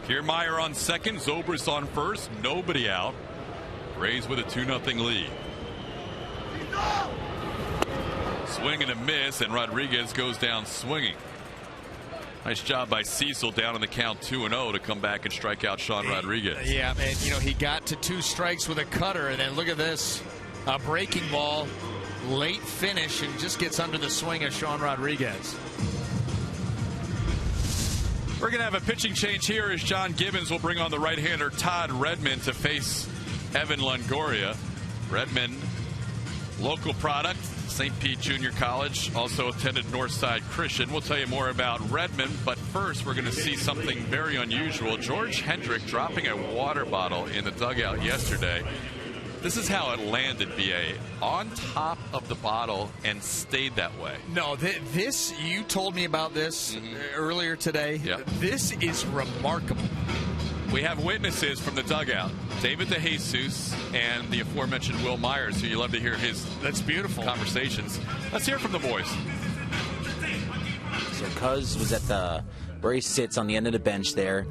Kiermaier on second, Zobrist on first, nobody out. Rays with a 2-0 lead. Swing and a miss, and Rodriguez goes down swinging. Nice job by Cecil down in the count 2-0 to come back and strike out Sean Rodriguez. Yeah, and he got to 2 strikes with a cutter, and then look at this, a breaking ball, late finish, and just gets under the swing of Sean Rodriguez. We're going to have a pitching change here as John Gibbons will bring on the right-hander Todd Redmond to face Evan Longoria. Redmond, local product, St. Pete Junior College, also attended Northside Christian. We'll tell you more about Redmond, but first we're going to see something very unusual. George Hendrick dropping a water bottle in the dugout yesterday. This is how it landed, B.A. On top of the bottle and stayed that way. No, this, you told me about this earlier today. Yep. This is remarkable. We have witnesses from the dugout. David DeJesus and the aforementioned Will Myers, who you love to hear his That's beautiful conversations. Let's hear from the boys. So Cuz was at the where he sits on the end of the bench there,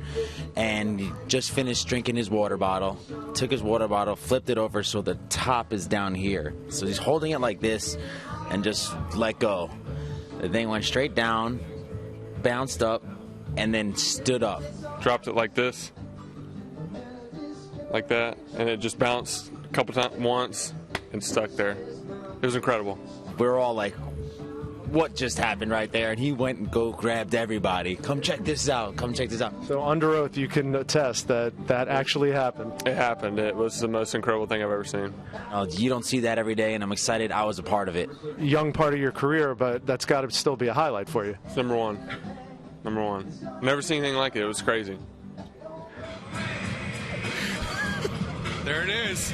and he just finished drinking his water bottle, took his water bottle, flipped it over so the top is down here. So he's holding it like this and just let go. The thing went straight down, bounced up, and then stood up. Dropped it like this, like that, and it just bounced a couple times, once, and stuck there. It was incredible. We were all like, what just happened right there? And he went and grabbed everybody. Come check this out. Come check this out. So under oath, you can attest that that actually happened. It happened. It was the most incredible thing I've ever seen. You don't see that every day, and I'm excited I was a part of it. Young part of your career, but that's got to still be a highlight for you. It's number one. Number one. Never seen anything like it. It was crazy. There it is.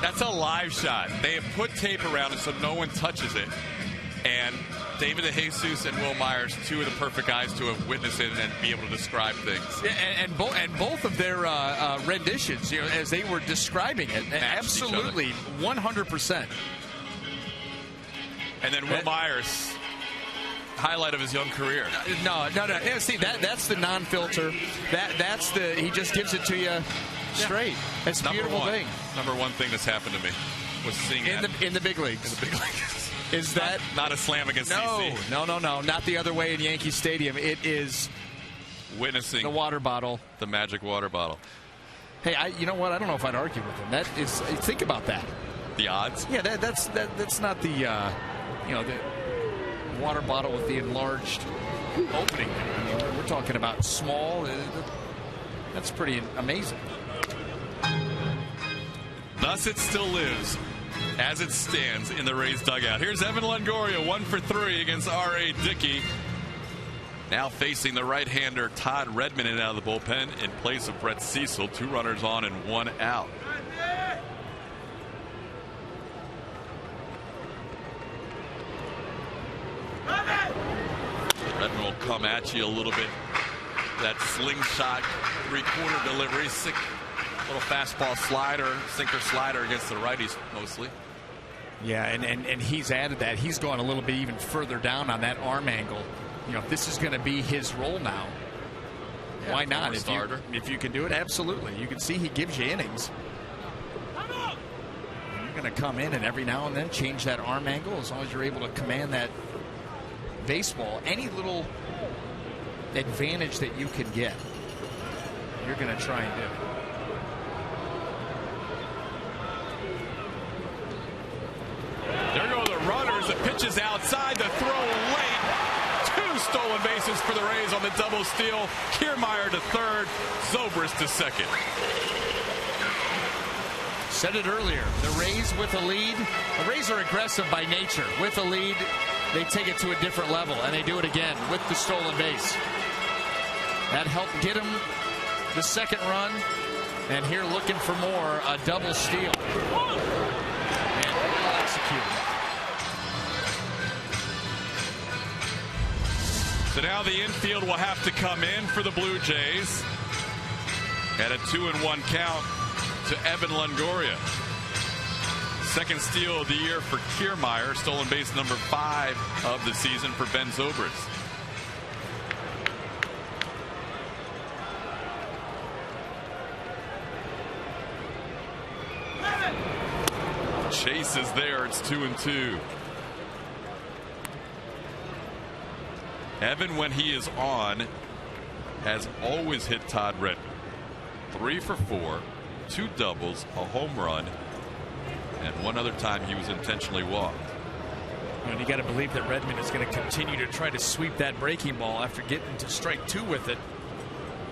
That's a live shot. They have put tape around it so no one touches it. And David DeJesus and Will Myers, two of the perfect guys to have witnessed it and be able to describe things. Yeah, and both of their renditions, as they were describing it, absolutely 100%. And then Will Myers, highlight of his young career. No. Yeah, see, that's the non-filter. That's he just gives it to you straight. That's a beautiful thing. Number one thing that's happened to me was seeing in the big leagues. In the big leagues. Is that not a slam against CC? No, not the other way in Yankee Stadium. It is witnessing the water bottle, the magic water bottle. Hey, you know what? I don't know if I'd argue with him. That is, think about that. The odds? Yeah, that's not the the water bottle with the enlarged opening. I mean, we're talking about small. That's pretty amazing. Thus, it still lives as it stands in the Rays dugout. Here's Evan Longoria, 1 for 3 against R.A. Dickey. Now facing the right-hander Todd Redmond in out of the bullpen in place of Brett Cecil. 2 runners on and 1 out. Redmond will come at you a little bit. That slingshot three-quarter delivery. Little fastball slider, sinker slider against the righties mostly. Yeah, and he's added that. He's gone a little bit even further down on that arm angle. If this is going to be his role now, why not? If you can do it, absolutely. You can see he gives you innings. You're going to come in and every now and then change that arm angle as long as you're able to command that baseball. Any little advantage that you can get, you're going to try and do. There go the runners. The pitch is outside. The throw late. 2 stolen bases for the Rays on the double steal. Kiermaier to third. Zobrist to second. Said it earlier. The Rays with a lead. The Rays are aggressive by nature. With a lead, they take it to a different level, and they do it again with the stolen base. That helped get him the second run, and here looking for more, a double steal. And well executed. So now the infield will have to come in for the Blue Jays. At a 2-1 count to Evan Longoria. Second steal of the year for Kiermaier. Stolen base number 5 of the season for Ben Zobrist. Chase is there. It's 2-2. Evan, when he is on, has always hit Todd Redmond. 3 for 4, 2 doubles, a home run, and one other time he was intentionally walked. And you got to believe that Redmond is going to continue to try to sweep that breaking ball after getting to strike 2 with it.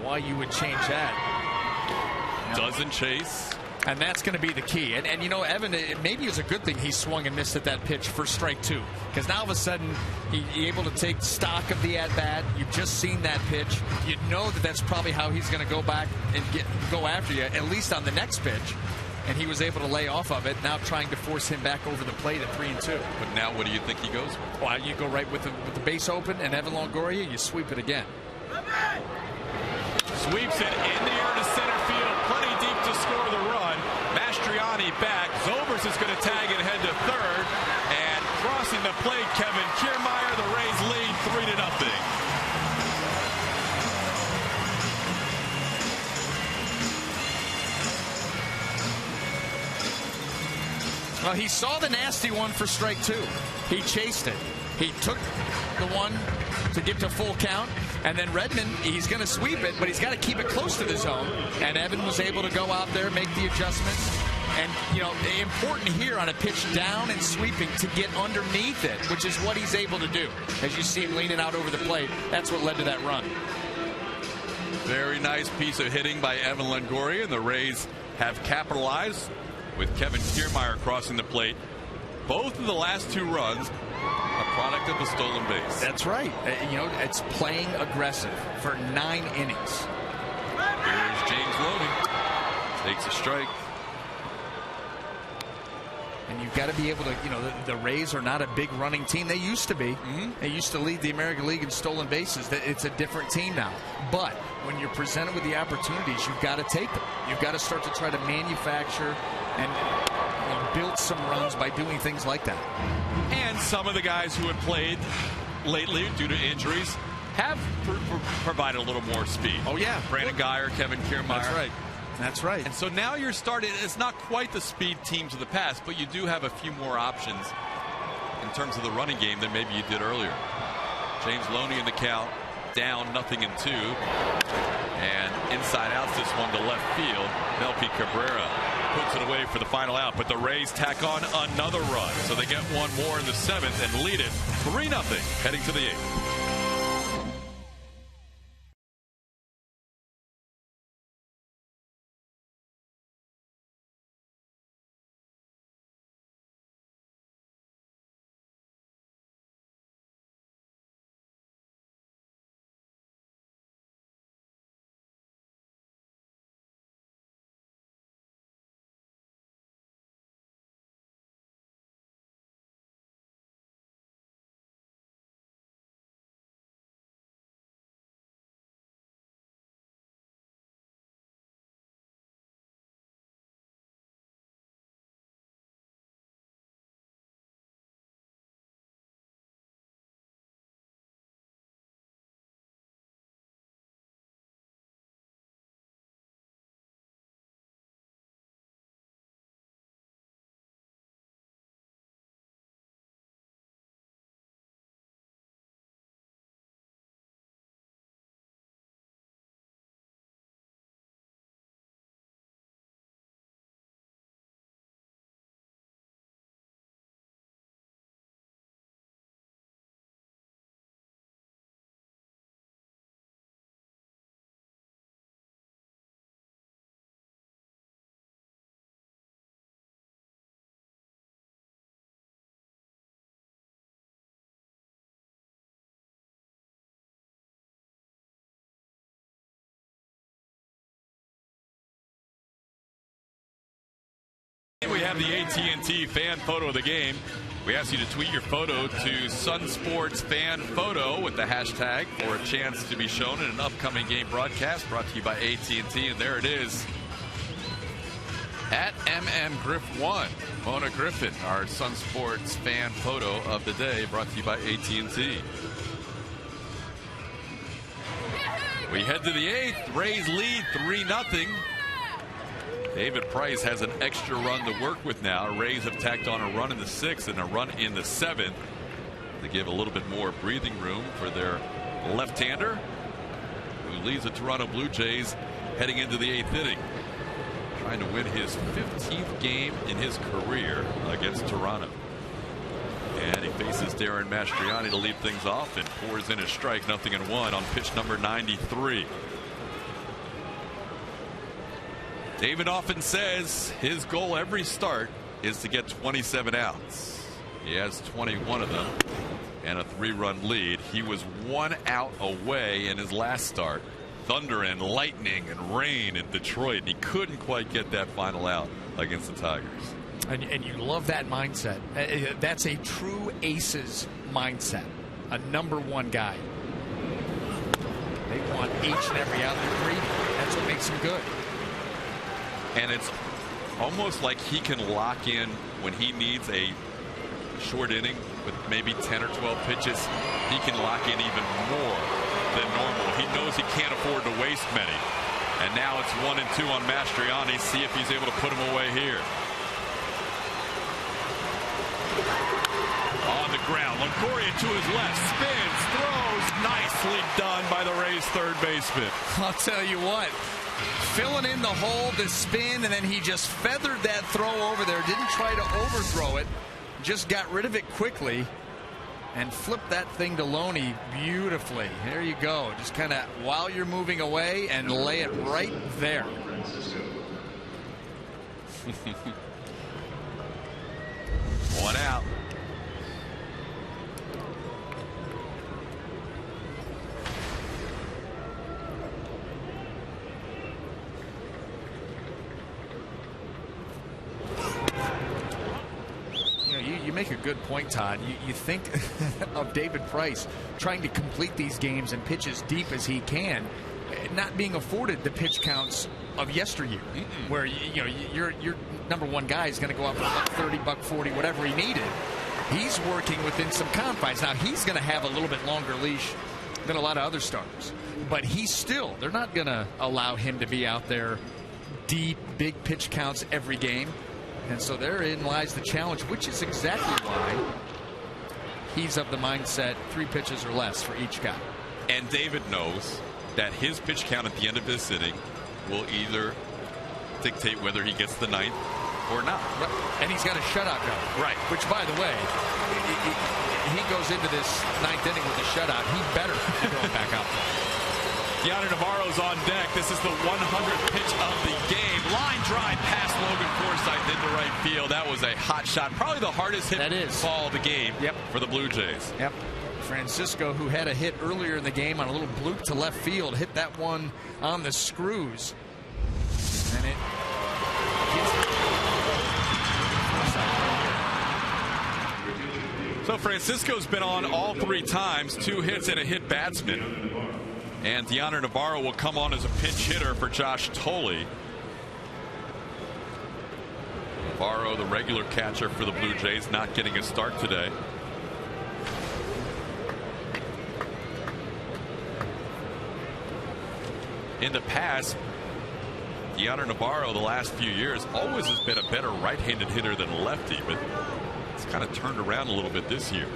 Why you would change that? Doesn't chase. And that's going to be the key. And Evan, maybe it's a good thing he swung and missed at that pitch for strike 2. Because now all of a sudden, he's able to take stock of the at-bat. You've just seen that pitch. You know that's probably how he's going to go back and go after you, at least on the next pitch. And he was able to lay off of it, now trying to force him back over the plate at 3-2. But now what do you think he goes with? Well, you go right with the base open, and Evan Longoria, you sweep it again. Sweeps it in the air to center field. Plenty deep to score the run. Mastriani back. Zobrist is going to tag and head to third. And crossing the plate, Kevin Kiermaier. The Rays lead 3-0. Well, he saw the nasty one for strike 2. He chased it. He took the one to get to full count, and then Redmond, he's going to sweep it, but he's got to keep it close to the zone, and Evan was able to go out there, make the adjustment. And, you know, important here on a pitch down and sweeping to get underneath it, which is what he's able to do. As you see him leaning out over the plate, that's what led to that run. Very nice piece of hitting by Evan Longoria, and the Rays have capitalized with Kevin Kiermaier crossing the plate. Both of the last 2 runs, a product of a stolen base. That's right. You know, it's playing aggressive for 9 innings. Here's James Loney. Takes a strike. And you've got to be able to, you know, the Rays are not a big running team. They used to be. They used to lead the American League in stolen bases. It's a different team now. But when you're presented with the opportunities, you've got to take them. You've got to start to try to manufacture and build some runs by doing things like that. And some of the guys who have played lately due to injuries have provided a little more speed. Oh, yeah. Brandon Guyer, Kevin Kiermaier. That's right. That's right. And so now you're starting, it's not quite the speed teams of the past, but you do have a few more options in terms of the running game than maybe you did earlier. James Loney in the count, down 0-2. And inside outs this one to left field. Melky Cabrera puts it away for the final out, but the Rays tack on another run. So they get one more in the 7th and lead it 3-0 heading to the 8th. We have the AT&T fan photo of the game. We ask you to tweet your photo to Sun Sports Fan Photo with the hashtag for a chance to be shown in an upcoming game broadcast brought to you by AT&T. And there it is. At MMGriff1, Mona Griffin, our Sun Sports fan photo of the day, brought to you by AT&T. We head to the 8th. Rays lead 3-0. David Price has an extra run to work with now. Rays have tacked on a run in the 6th and a run in the 7th to give a little bit more breathing room for their left-hander, who leads the Toronto Blue Jays heading into the 8th inning, trying to win his 15th game in his career against Toronto. And he faces Darren Mastriani to lead things off and pours in a strike, 0-1 on pitch number 93. David often says his goal every start is to get 27 outs. He has 21 of them and a 3-run lead. He was 1 out away in his last start. Thunder and lightning and rain in Detroit, and he couldn't quite get that final out against the Tigers. And you love that mindset. That's a true aces mindset. A #1 guy. They want each and every out. They're greedy. That's what makes him good. And it's almost like he can lock in when he needs a short inning with maybe 10 or 12 pitches. He can lock in even more than normal. He knows he can't afford to waste many. And now it's 1-2 on Mastriani. See if he's able to put him away here. Longoria to his left, spins, throws, nicely done by the Rays third baseman. I'll tell you what, filling in the hole, the spin, and then he just feathered that throw over there. Didn't try to overthrow it, just got rid of it quickly and flipped that thing to Loney beautifully. There you go. Just kind of while you're moving away and lay it right there. One out. You make a good point, Todd. You think of David Price trying to complete these games and pitch as deep as he can, not being afforded the pitch counts of yesteryear, where your number one guy is going to go out for $130, $140, whatever he needed. He's working within some confines. Now he's going to have a little bit longer leash than a lot of other starters, but they're not going to allow him to be out there deep, big pitch counts every game. And so therein lies the challenge, which is exactly why he's of the mindset 3 pitches or less for each guy. And David knows that his pitch count at the end of this inning will either dictate whether he gets the 9th or not. And he's got a shutout going. Right. Which, by the way, he goes into this 9th inning with a shutout. He better go back out there. Yanner Navarro's on deck. This is the 100th pitch of the game. Line drive past Logan Forsythe into right field. That was a hot shot. Probably the hardest hit ball of the game for the Blue Jays. Yep. Francisco, who had a hit earlier in the game on a little bloop to left field, hit that one on the screws. And it So Francisco's been on all 3 times, 2 hits and a hit batsman. And Yanner Navarro will come on as a pinch hitter for Josh Tolley. Navarro, the regular catcher for the Blue Jays, not getting a start today. In the past, Yanner Navarro, the last few years, always has been a better right-handed hitter than a lefty, but it's kind of turned around a little bit this year.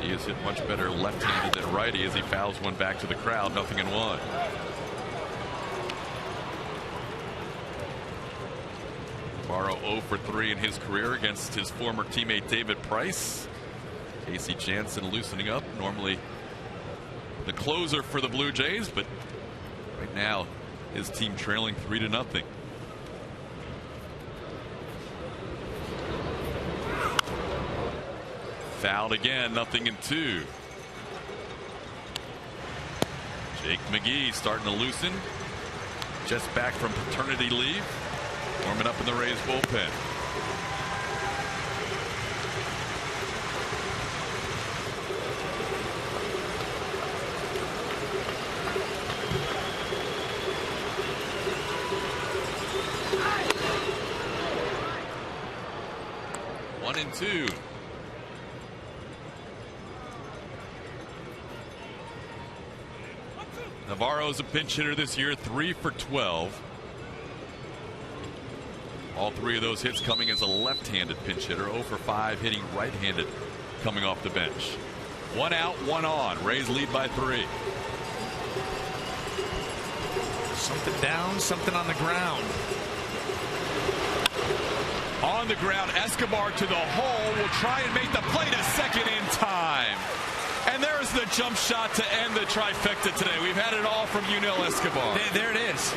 He has hit much better left-handed than righty as he fouls one back to the crowd. 0-1. Navarro 0 for 3 in his career against his former teammate David Price. Casey Janssen loosening up. Normally the closer for the Blue Jays, but right now his team trailing 3-0. Fouled again, 0-2. Jake McGee starting to loosen. Just back from paternity leave. Warming up in the Rays bullpen. One and two. Navarro's a pinch hitter this year, 3 for 12. All 3 of those hits coming as a left-handed pinch hitter. 0 for 5 hitting right-handed coming off the bench. 1 out, 1 on. Rays lead by 3. Something down, something on the ground. On the ground, Escobar to the hole. Will try and make the play to second in time. And there's the jump shot to end the trifecta today. We've had it all from Yunel Escobar. There it is.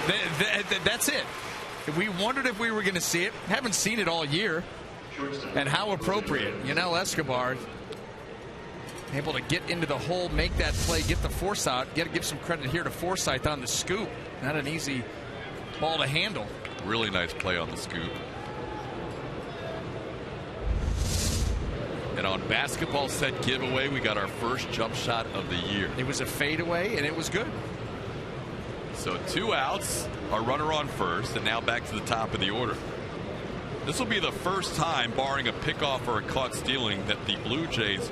That's it. We wondered if we were going to see it. Haven't seen it all year. And how appropriate. Yunel Escobar able to get into the hole, make that play, get the force out. Got to give some credit here to Forsythe on the scoop. Not an easy ball to handle. Really nice play on the scoop. And on basketball set giveaway, we got our first jump shot of the year. It was a fadeaway, and it was good. So 2 outs, a runner on first, and now back to the top of the order. This will be the first time, barring a pickoff or a caught stealing, that the Blue Jays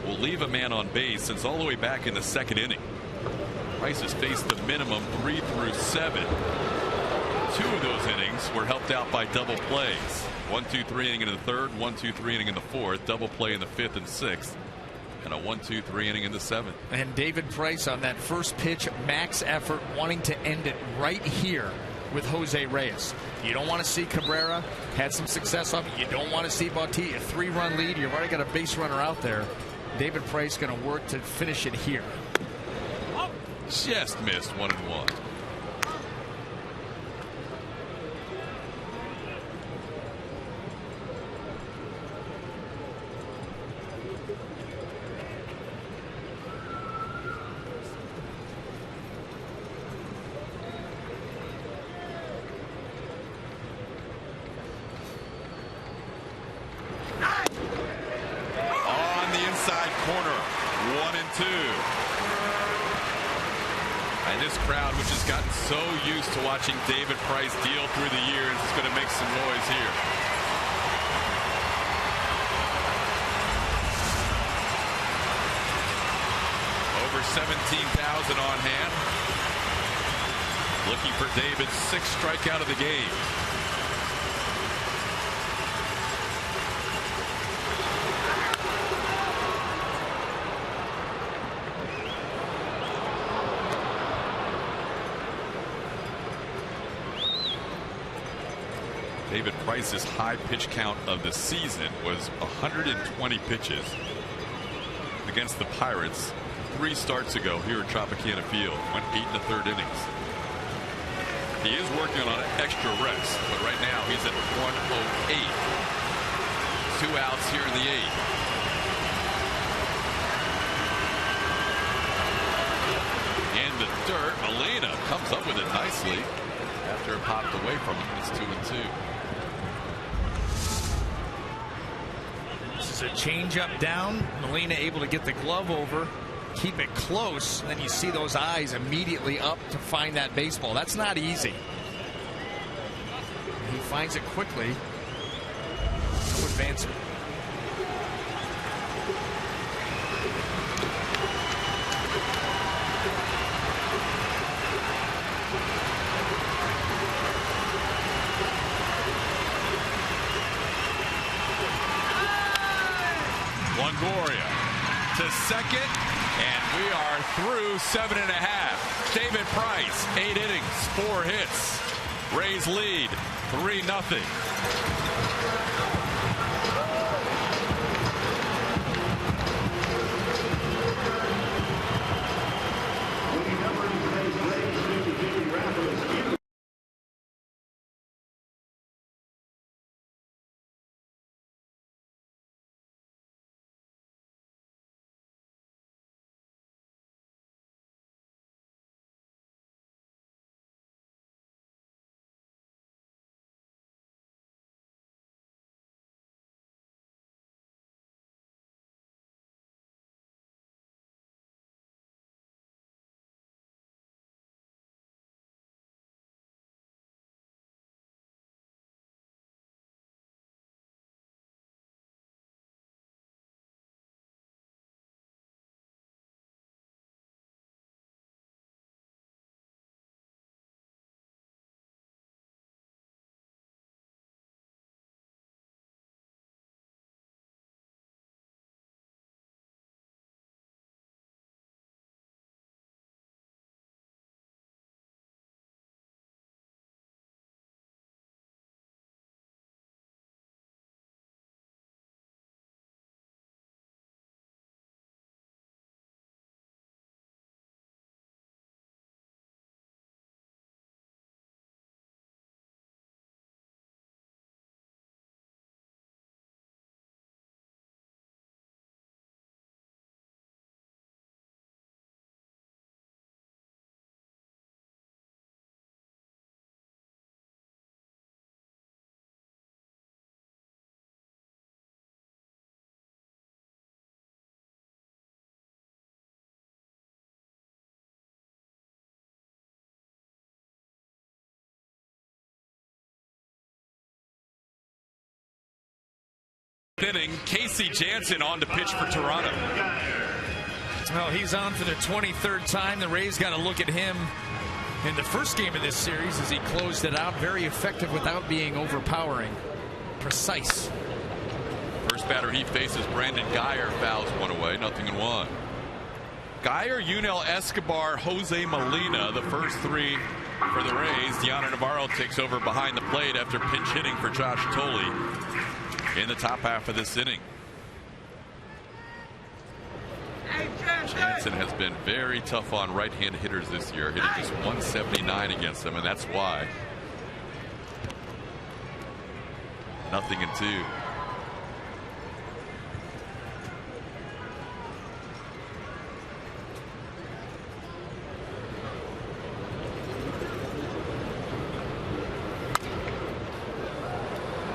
will leave a man on base since all the way back in the 2nd inning. Price has faced the minimum 3 through 7. 2 of those innings were helped out by double plays. 1-2-3 inning in the 3rd, 1-2-3 inning in the 4th, double play in the 5th and 6th, and a 1-2-3 inning in the 7th. And David Price on that first pitch, max effort, wanting to end it right here with Jose Reyes. You don't want to see Cabrera, had some success off it. You don't want to see Bautista, a 3-run lead. You've already got a base runner out there. David Price going to work to finish it here. Just missed 1-1. So used to watching David Price deal through the years, is going to make some noise here. Over 17,000 on hand. Looking for David's 6th strikeout of the game. David Price's high pitch count of the season was 120 pitches against the Pirates 3 starts ago here at Tropicana Field. Went 8 1/3 innings. He is working on an extra rest, but right now he's at 108. 2 outs here in the 8th. In the dirt, Molina comes up with it nicely after it popped away from him. It's 2-2. This is a changeup down. Molina able to get the glove over, keep it close, and then you see those eyes immediately up to find that baseball. That's not easy. He finds it quickly. No advancement. Longoria to second, and we are through 7.5. David Price, 8 innings, 4 hits. Rays lead 3-0. Inning, Casey Jansen on to pitch for Toronto. Well, he's on for the 23rd time. The Rays got to look at him in the first game of this series as he closed it out. Very effective without being overpowering. Precise. First batter he faces, Brandon Guyer, fouls one away, 0-1. Guyer, Yunel Escobar, Jose Molina, the first three for the Rays. Deanna Navarro takes over behind the plate after pinch hitting for Josh Tolley in the top half of this inning. Jansen has been very tough on right-hand hitters this year, hitting just 179 against them, and that's why. 0-2.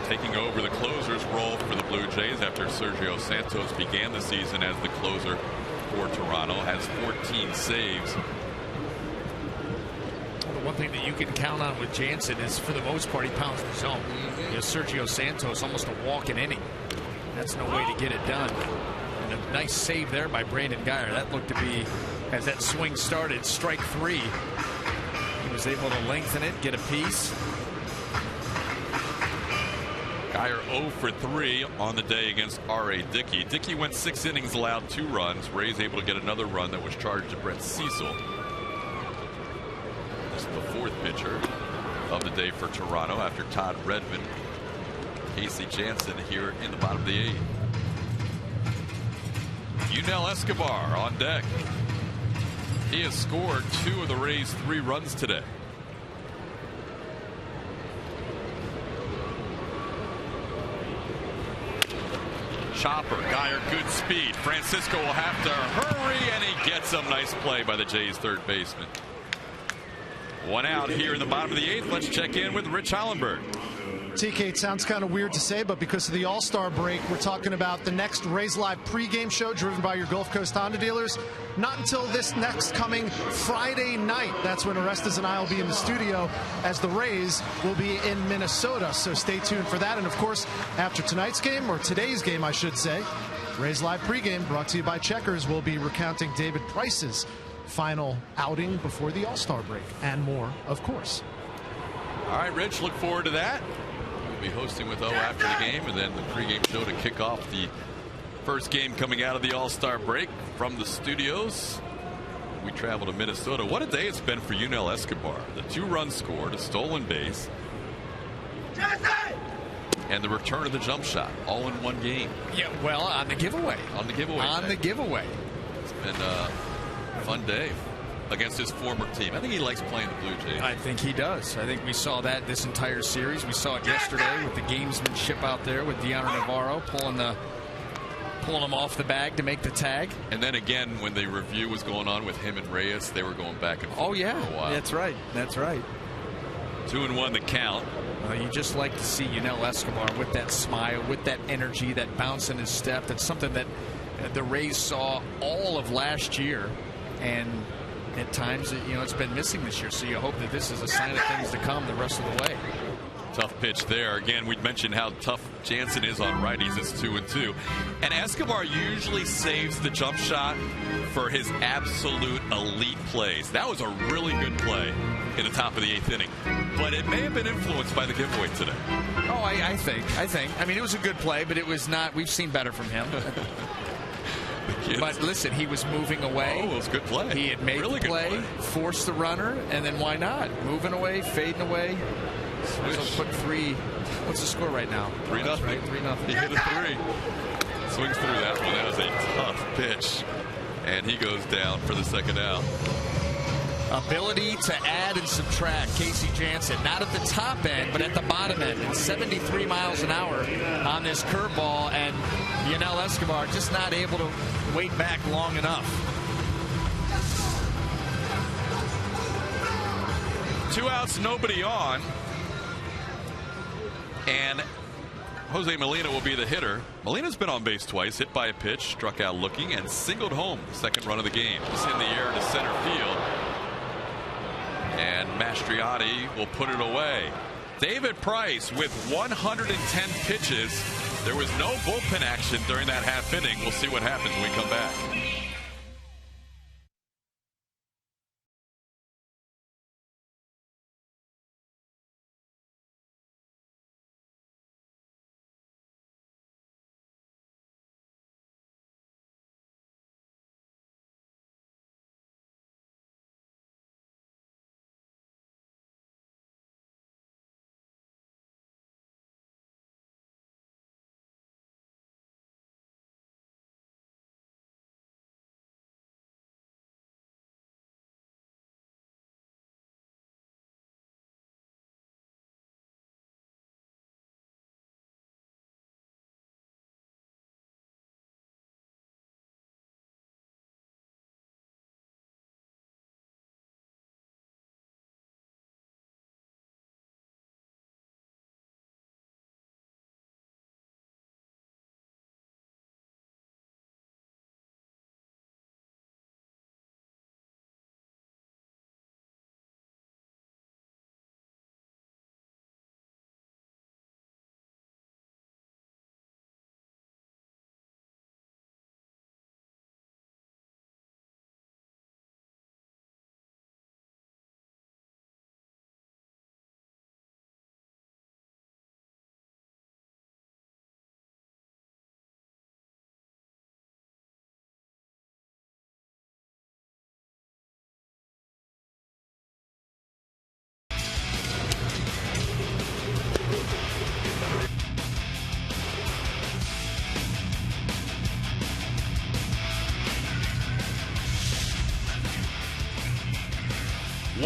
Taking over the closer's role for the Blue Jays after Sergio Santos began the season as the closer for Toronto, has 14 saves. The one thing that you can count on with Jansen is, for the most part, he pounds the zone. You know, Sergio Santos, almost a walk-in inning. That's no way to get it done. And a nice save there by Brandon Guyer. That looked to be, as that swing started, strike three. He was able to lengthen it, get a piece. Guyer 0 for 3 on the day against R.A. Dickey. Dickey went 6 innings, allowed 2 runs. Rays able to get another run that was charged to Brett Cecil. This is the 4th pitcher of the day for Toronto after Todd Redmond. Casey Jansen here in the bottom of the 8th. Yunel Escobar on deck. He has scored 2 of the Rays' 3 runs today. Chopper, Guyer, good speed. Francisco will have to hurry, and he gets him. Nice play by the Jays' third baseman. 1 out here in the bottom of the 8th. Let's check in with Rich Hollenberg. TK, it sounds kind of weird to say, but because of the All-Star break, we're talking about the next Rays Live pregame show driven by your Gulf Coast Honda dealers. Not until this next coming Friday night. That's when Orestes and I will be in the studio, as the Rays will be in Minnesota. So stay tuned for that. And, of course, after tonight's game, or today's game, I should say, Rays Live pregame brought to you by Checkers will be recounting David Price's final outing before the All-Star break, and more, of course. All right, Rich, look forward to that. We'll be hosting with O after the game, and then the pregame show to kick off the first game coming out of the All-Star break from the studios. We travel to Minnesota. What a day it's been for Yunel Escobar. The 2-run scored, a stolen base, and the return of the jump shot, all in one game. Yeah, well, on the giveaway. On the giveaway. On the giveaway. It's been a fun day against his former team. I think he likes playing the Blue Jays. I think he does. I think we saw that this entire series. We saw it yesterday with the gamesmanship out there with Deanna Navarro pulling him off the bag to make the tag. And then again, when the review was going on with him and Reyes, they were going back and forth for a while. That's right. That's right. 2-1 the count. You just like to see Yunel Escobar with that smile, with that energy, that bounce in his step. That's something that the Rays saw all of last year, and at times, it's been missing this year. So you hope that this is a sign of things to come the rest of the way. Tough pitch there. Again, we'd mentioned how tough Jansen is on righties. It's 2-2. And Escobar usually saves the jump shot for his absolute elite plays. That was a really good play in the top of the 8th inning. But it may have been influenced by the giveaway today. Oh, I think. I mean, it was a good play, but it was not. We've seen better from him. But listen, he was moving away. Oh, it was a good play. He had made the play, forced the runner, and then why not? Moving away, fading away. So put 3. What's the score right now? 3-0. Right, 3-0. He hit a 3. Swings through that one. That was a tough pitch. And he goes down for the second out. Ability to add and subtract. Casey Jansen, not at the top end, but at the bottom end. And 73 miles an hour on this curveball. And Yunel Escobar just not able to wait back long enough. 2 outs, nobody on. And Jose Molina will be the hitter. Molina's been on base twice, hit by a pitch, struck out looking, and singled home the second run of the game. It's in the air to center field. And Mastriani will put it away. David Price with 110 pitches. There was no bullpen action during that half inning. We'll see what happens when we come back.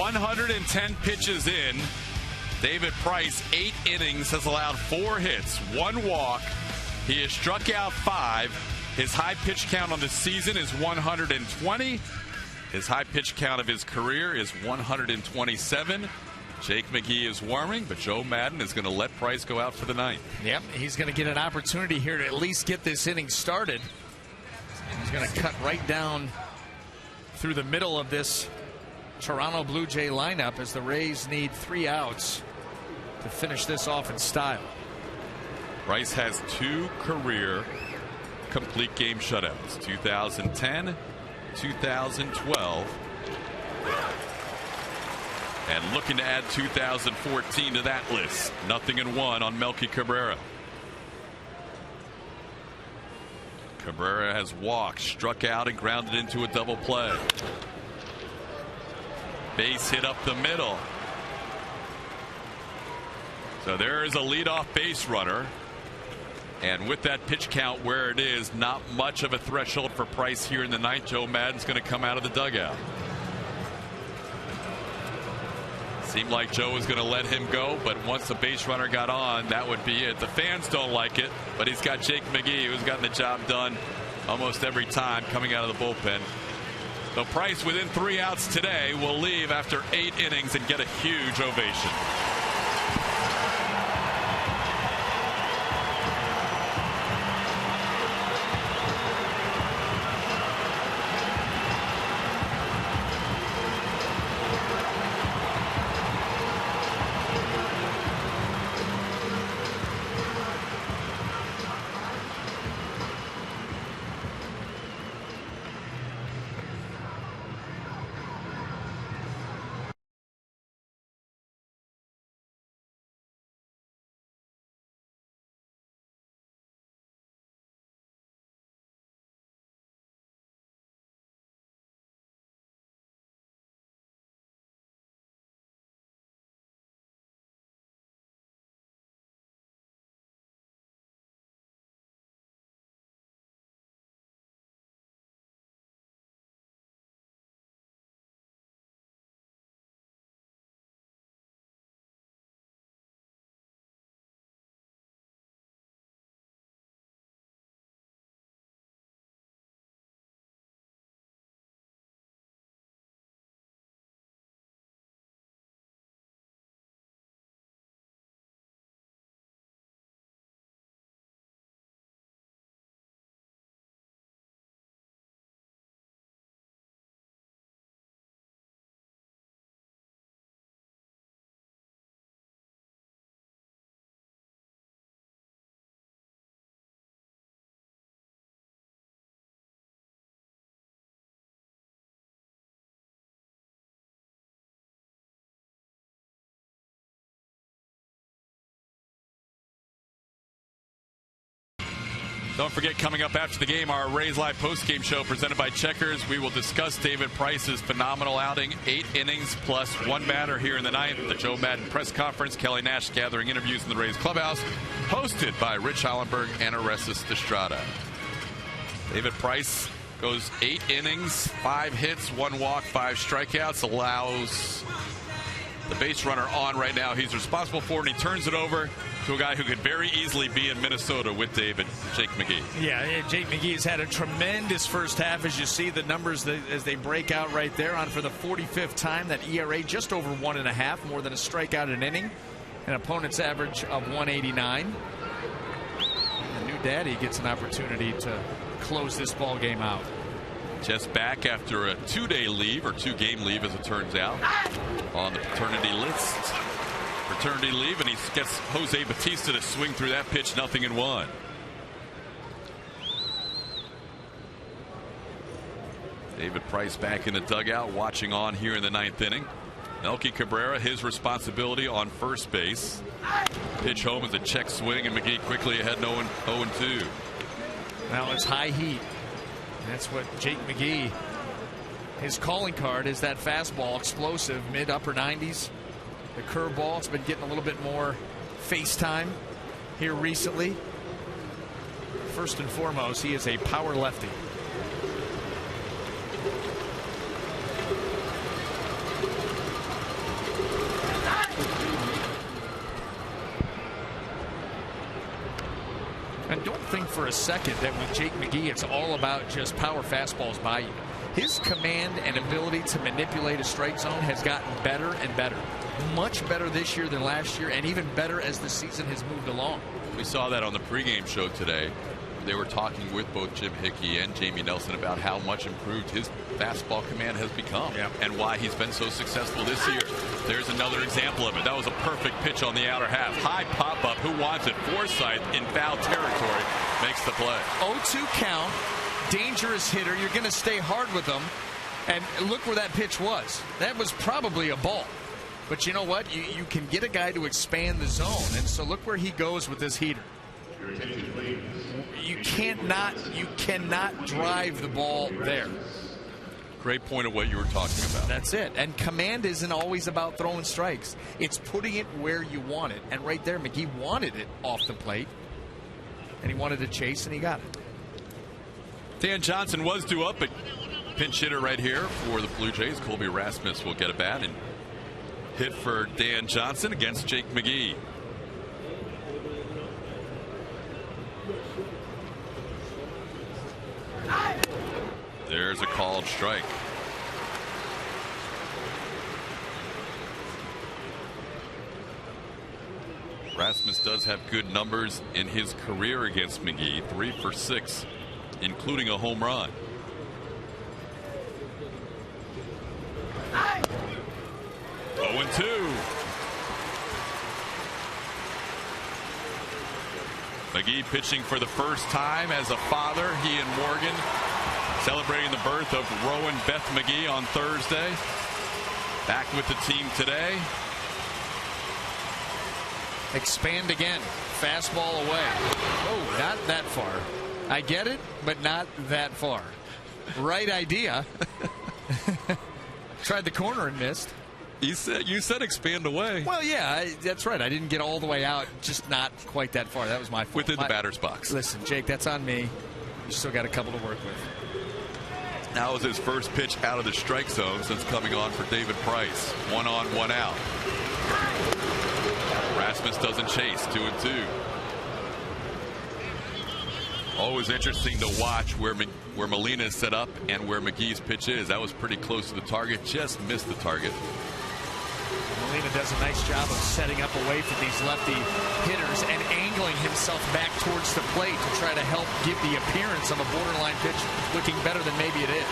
110 pitches in. David Price, 8 innings, has allowed 4 hits, 1 walk. He has struck out 5. His high pitch count on the season is 120. His high pitch count of his career is 127. Jake McGee is warming, but Joe Maddon is going to let Price go out for the ninth. Yep, he's going to get an opportunity here to at least get this inning started. He's going to cut right down through the middle of this Toronto Blue Jay lineup as the Rays need 3 outs to finish this off in style. Price has 2 career complete game shutouts, 2010, 2012, and looking to add 2014 to that list. 0-1 on Melky Cabrera. Cabrera has walked, struck out, and grounded into a double play. Base hit up the middle. So there is a leadoff base runner. And with that pitch count where it is, not much of a threshold for Price here in the ninth. Joe Maddon's going to come out of the dugout. Seemed like Joe was going to let him go, but once the base runner got on, that would be it. The fans don't like it, but he's got Jake McGee, who's gotten the job done almost every time coming out of the bullpen. So Price, within 3 outs today, will leave after 8 innings and get a huge ovation. Don't forget, coming up after the game, our Rays Live postgame show presented by Checkers. We will discuss David Price's phenomenal outing, 8 innings plus 1 batter here in the ninth. The Joe Maddon press conference, Kelly Nash gathering interviews in the Rays clubhouse, hosted by Rich Hollenberg and Orestes Destrada. David Price goes 8 innings, 5 hits, 1 walk, 5 strikeouts, allows the base runner on right now. He's responsible for it, and he turns it over to a guy who could very easily be in Minnesota with David, Jake McGee. Yeah, Jake McGee has had a tremendous first half, as you see the numbers as they break out right there. On for the 45th time, that ERA just over 1.5, more than a strikeout an inning. An opponent's average of 189. The new daddy gets an opportunity to close this ball game out. Just back after a 2-day leave, or 2-game leave as it turns out, on the paternity leave, and he gets Jose Bautista to swing through that pitch. 0-1. David Price back in the dugout, watching on here in the ninth inning. Melky Cabrera, his responsibility on first base. Pitch home is a check swing, and McGee quickly ahead 0-2. Now it's high heat. That's what Jake McGee, his calling card is that fastball, explosive, mid-upper 90s. The curveball, it's been getting a little bit more face time here recently. First and foremost, he is a power lefty. And don't think for a second that with Jake McGee, it's all about just power fastballs by you. His command and ability to manipulate a strike zone has gotten better and better. Much better this year than last year, and even better as the season has moved along. We saw that on the pregame show today. They were talking with both Jim Hickey and Jamie Nelson about how much improved his fastball command has become and why he's been so successful this year. There's another example of it. That was a perfect pitch on the outer half. High pop-up. Who wants it? Forsythe in foul territory makes the play. 0-2 count. Dangerous hitter. You're going to stay hard with them. And look where that pitch was. That was probably a ball. But you know what? You can get a guy to expand the zone. And so look where he goes with this heater. You cannot drive the ball there. Great point of what you were talking about. That's it. And command isn't always about throwing strikes. It's putting it where you want it. And right there, McGee wanted it off the plate. And he wanted to chase, and he got it. Dan Johnson was due up, but pinch hitter right here for the Blue Jays. Colby Rasmus will get a bat and hit for Dan Johnson against Jake McGee. There's a called strike. Rasmus does have good numbers in his career against McGee. 3 for 6, including a home run. Hey. 0-2. McGee pitching for the first time as a father. He and Morgan celebrating the birth of Rowan Beth McGee on Thursday. Back with the team today. Expand again. Fastball away. Oh, not that far. I get it, but not that far. Right idea. Tried the corner and missed. You said expand away. Well, yeah, that's right. I didn't get all the way out, just not quite that far. That was my fault. Within the batter's box. Listen, Jake, that's on me. You still got a couple to work with. That was his first pitch out of the strike zone since coming on for David Price. 1 on, 1 out. Rasmus doesn't chase. 2-2. Always interesting to watch where Molina is set up and where McGee's pitch is. That was pretty close to the target. Just missed the target. Molina does a nice job of setting up away from these lefty hitters and angling himself back towards the plate to try to help give the appearance of a borderline pitch looking better than maybe it is.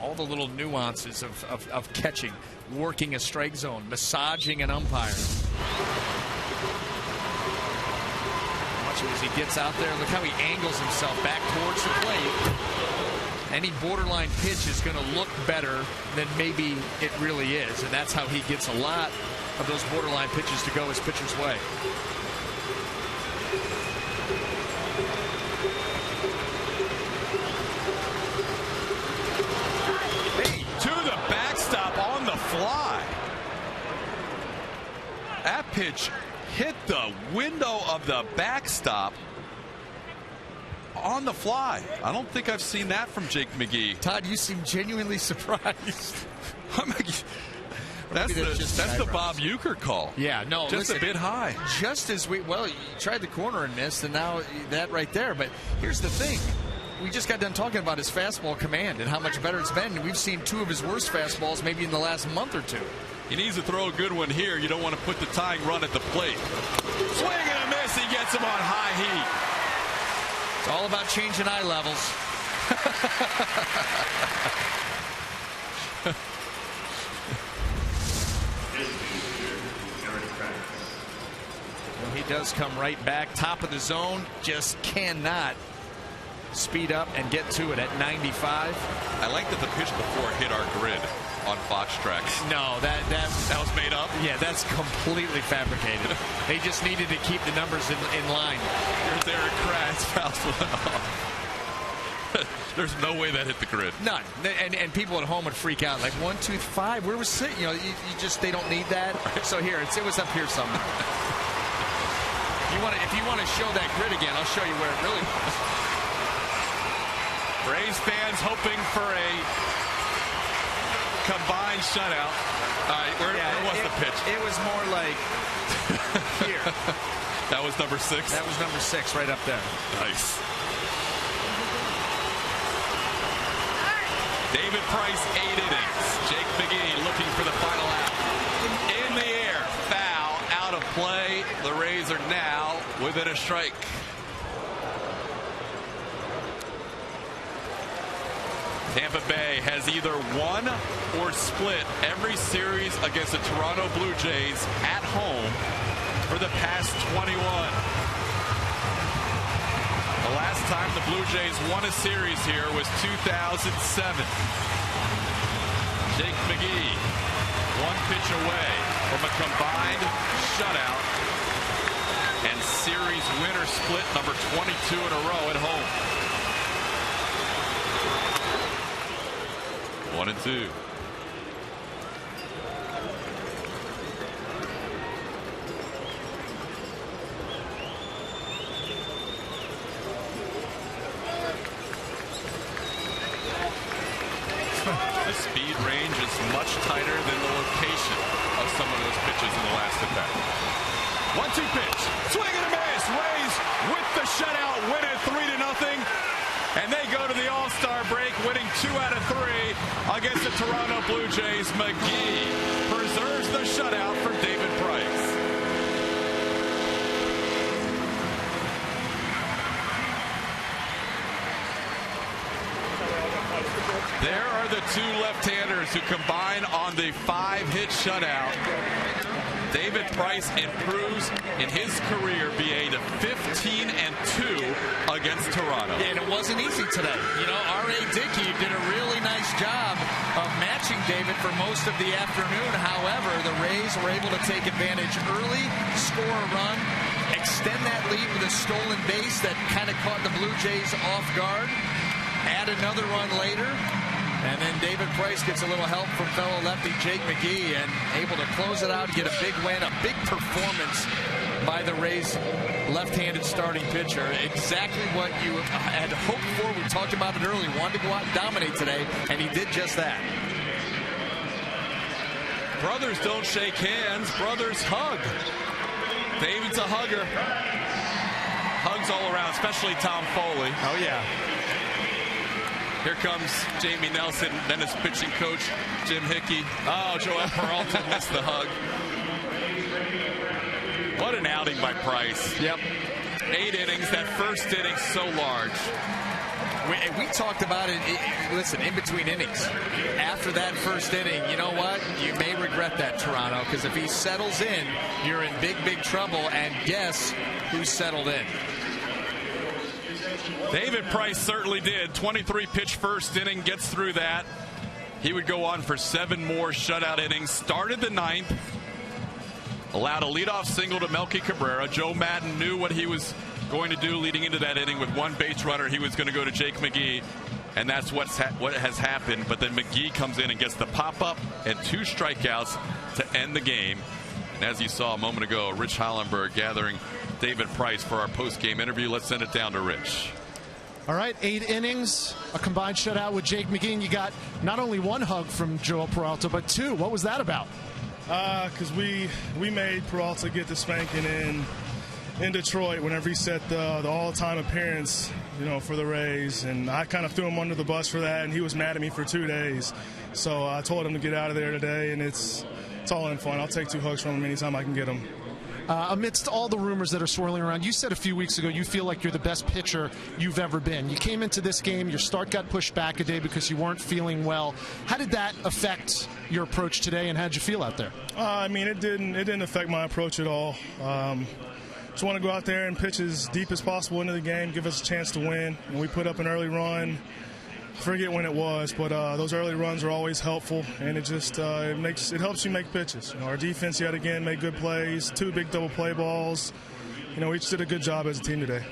All the little nuances of catching, working a strike zone, massaging an umpire. Watch it as he gets out there. Look how he angles himself back towards the plate. Any borderline pitch is going to look better than maybe it really is. And that's how he gets a lot of those borderline pitches to go his pitcher's way. Hey, to the backstop on the fly. That pitch hit the window of the backstop on the fly. I don't think I've seen that from Jake McGee. Todd, you seem genuinely surprised. That's the Bob Uecker call. Yeah, no, just listen, a bit high. Just as you tried the corner and missed, and now that right there. But here's the thing. We just got done talking about his fastball command and how much better it's been. We've seen 2 of his worst fastballs maybe in the last month or 2. He needs to throw a good one here. You don't want to put the tying run at the plate. Swing and a miss. He gets him on high heat. It's all about changing eye levels. Well, he does come right back. Top of the zone. Just cannot speed up and get to it at 95. I like that the pitch before hit our grid on Fox Tracks. No, that was made up? Yeah, that's completely fabricated. They just needed to keep the numbers in line. Here's Eric Kratz. Fouls one off. There's no way that hit the grid. None. And people at home would freak out. Like 1, 2, 5. Where was it? You just they don't need that. So here it was up here somewhere. If you want to show that grid again, I'll show you where it really was. Braves fans hoping for a combined shutout. Where was the pitch? It was more like That was number 6? That was number 6 right up there. Nice. David Price, 8 innings. Jake McGee looking for the final out. In the air, foul, out of play. The Rays are now within a strike. Tampa Bay has either won or split every series against the Toronto Blue Jays at home for the past 21. The last time the Blue Jays won a series here was 2007. Jake McGee, 1 pitch away from a combined shutout and series winner split number 22 in a row at home. 1-2. The speed range is much tighter than the location of some of those pitches in the last at bat. 1-2 pitch. Swing and a miss. Rays with the shutout, win it 3-0. And they go to the All-Star break, winning 2 out of 3 against the Toronto Blue Jays. McGee preserves the shutout for David Price. There are the 2 left-handers who combine on the 5-hit shutout. David Price improves in his career BA to 15-2 against Toronto. And it wasn't easy today. You know, R.A. Dickey did a really nice job of matching David for most of the afternoon. However, the Rays were able to take advantage early, score a run, extend that lead with a stolen base that kind of caught the Blue Jays off guard, add another run later. And then David Price gets a little help from fellow lefty Jake McGee and able to close it out, get a big win, a big performance by the Rays left-handed starting pitcher. Exactly what you had hoped for. We talked about it earlier. Wanted to go out and dominate today, and he did just that. Brothers don't shake hands. Brothers hug. David's a hugger. Hugs all around, especially Tom Foley. Oh, yeah. Here comes Jamie Nelson, then his pitching coach, Jim Hickey. Oh, Joel Peralta missed the hug. What an outing by Price. Yep. 8 innings, that first inning so large. We talked about it, listen, in between innings. After that first inning, you know what? You may regret that, Toronto, because if he settles in, you're in big, big trouble. And guess who settled in? David Price certainly did. 23-pitch first inning, gets through that. He would go on for 7 more shutout innings. Started the 9th. Allowed a leadoff single to Melky Cabrera. Joe Madden knew what he was going to do leading into that inning. With 1 base runner, he was going to go to Jake McGee. And that's what has happened. But then McGee comes in and gets the pop-up and 2 strikeouts to end the game. And as you saw a moment ago, Rich Hollenberg gathering David Price for our post-game interview. Let's send it down to Rich. All right, 8 innings, a combined shutout with Jake McGee, and you got not only 1 hug from Joel Peralta, but 2. What was that about? Because we made Peralta get the spanking in Detroit whenever he set the all-time appearance, you know, for the Rays, and I kind of threw him under the bus for that, and he was mad at me for 2 days. So I told him to get out of there today, and it's all in fun. I'll take 2 hugs from him anytime I can get them. Amidst all the rumors that are swirling around, you said a few weeks ago you feel like you're the best pitcher you've ever been. You came into this game, your start got pushed back a day because you weren't feeling well. How did that affect your approach today, and how did you feel out there? I mean, it didn't affect my approach at all. Just want to go out there and pitch as deep as possible into the game, give us a chance to win. And we put up an early run. Forget when it was, but those early runs are always helpful, and it just it helps you make pitches. You know, our defense yet again made good plays, 2 big double play balls. You know, we just did a good job as a team today.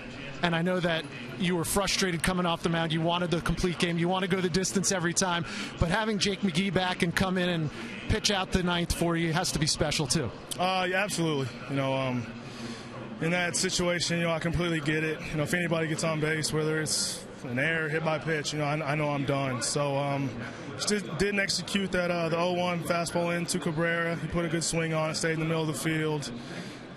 And I know that you were frustrated coming off the mound. You wanted the complete game. You want to go the distance every time. But having Jake McGee back and come in and pitch out the 9th for you has to be special too. Yeah, absolutely. You know, in that situation, you know, I completely get it. You know, if anybody gets on base, whether it's an error, hit by pitch, you know, I know I'm done. So just didn't execute that the 0-1 fastball into Cabrera. He put a good swing on it, stayed in the middle of the field.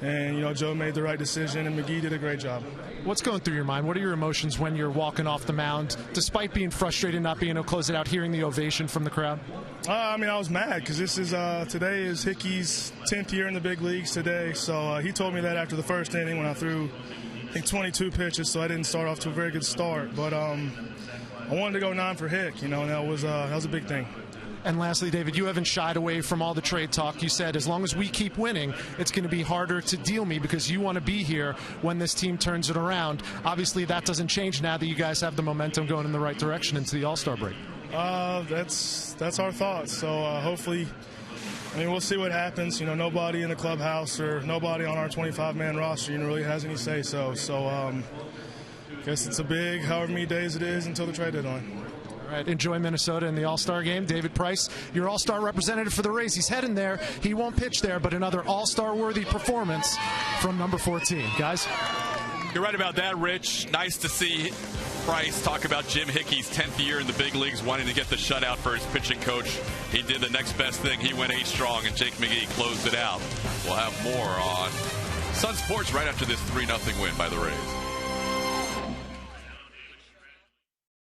And, you know, Joe made the right decision, and McGee did a great job. What's going through your mind? What are your emotions when you're walking off the mound, despite being frustrated not being able to close it out, hearing the ovation from the crowd? I mean, I was mad because this is today is Hickey's 10th year in the big leagues today. So he told me that after the first inning when I threw, I think, 22 pitches, so I didn't start off to a very good start. But I wanted to go 9 for Hick, you know, and that was a big thing. And lastly, David, you haven't shied away from all the trade talk. You said as long as we keep winning, it's going to be harder to deal me because you want to be here when this team turns it around. Obviously, that doesn't change now that you guys have the momentum going in the right direction into the All-Star break. That's our thoughts. So hopefully, I mean, we'll see what happens. You know, nobody in the clubhouse or nobody on our 25-man roster, you know, really has any say. So I guess it's a big however many days it is until the trade deadline. All right, enjoy Minnesota in the All-Star game. David Price, your All-Star representative for the Rays. He's heading there. He won't pitch there, but another All-Star worthy performance from number 14. Guys? You're right about that, Rich. Nice to see Price talk about Jim Hickey's 10th year in the big leagues, wanting to get the shutout for his pitching coach. He did the next best thing. He went 8 strong, and Jake McGee closed it out. We'll have more on Sun Sports right after this 3-0 win by the Rays.